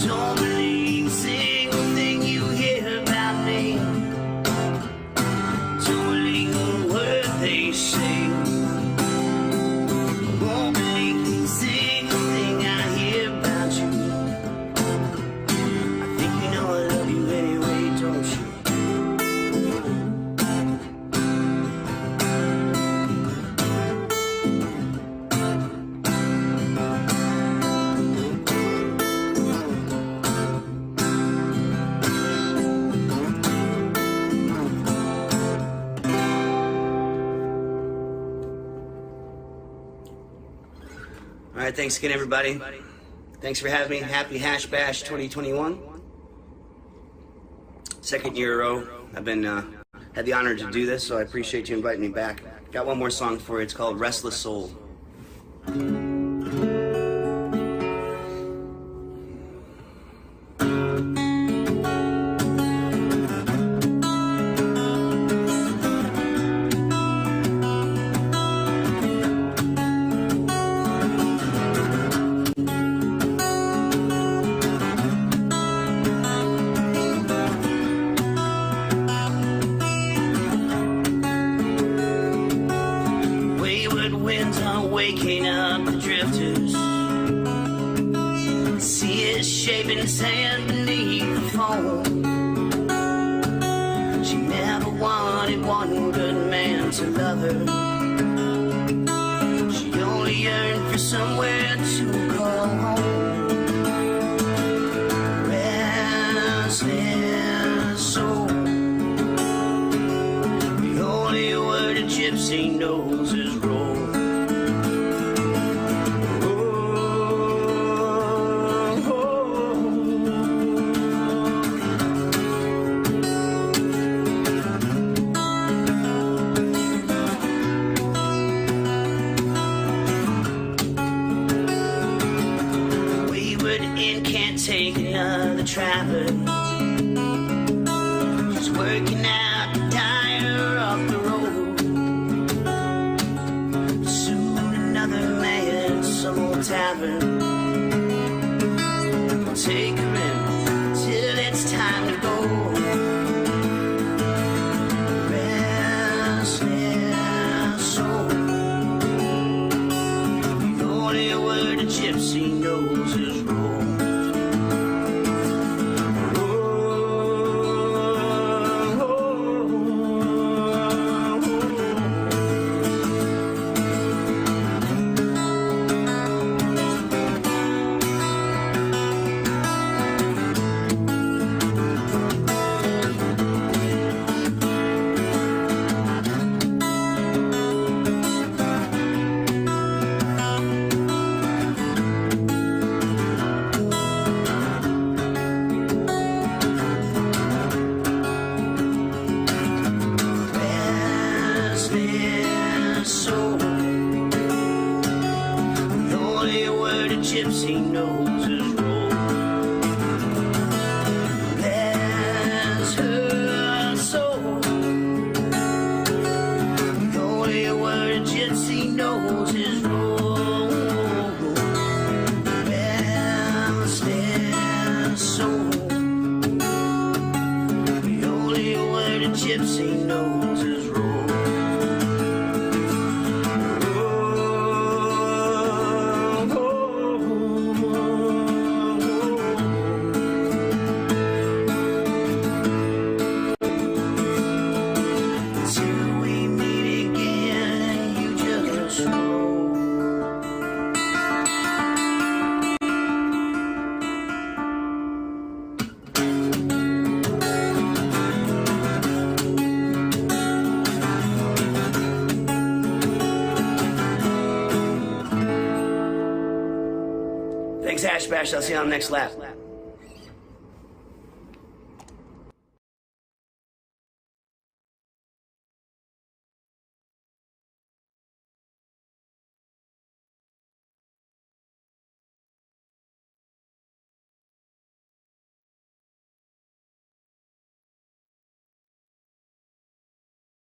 Don't believe a single thing you hear about me. Don't believe a word they say. Won't believe a single thing I hear about you. I think you know I love you anyway, don't you? All right, thanks again, everybody. Thanks for having me. Happy Hash Bash 2021. Second year in a row. I've been had the honor to do this, so I appreciate you inviting me back. Got one more song for you. It's called Restless Soul. Waking up the drifters, sea is shaping sand beneath the foam. She never wanted one good man to love her. She only yearned for somewhere to call home. Restless soul. The only word a gypsy knows is roll. Take another traveler. She's working out the tire off the road. stand so. The only word a gypsy knows is roll. That's her soul. The only word a gypsy knows is roll. And stand so. The only word a gypsy knows is roll. Thanks, Hash Bash. I'll see you on the next lap.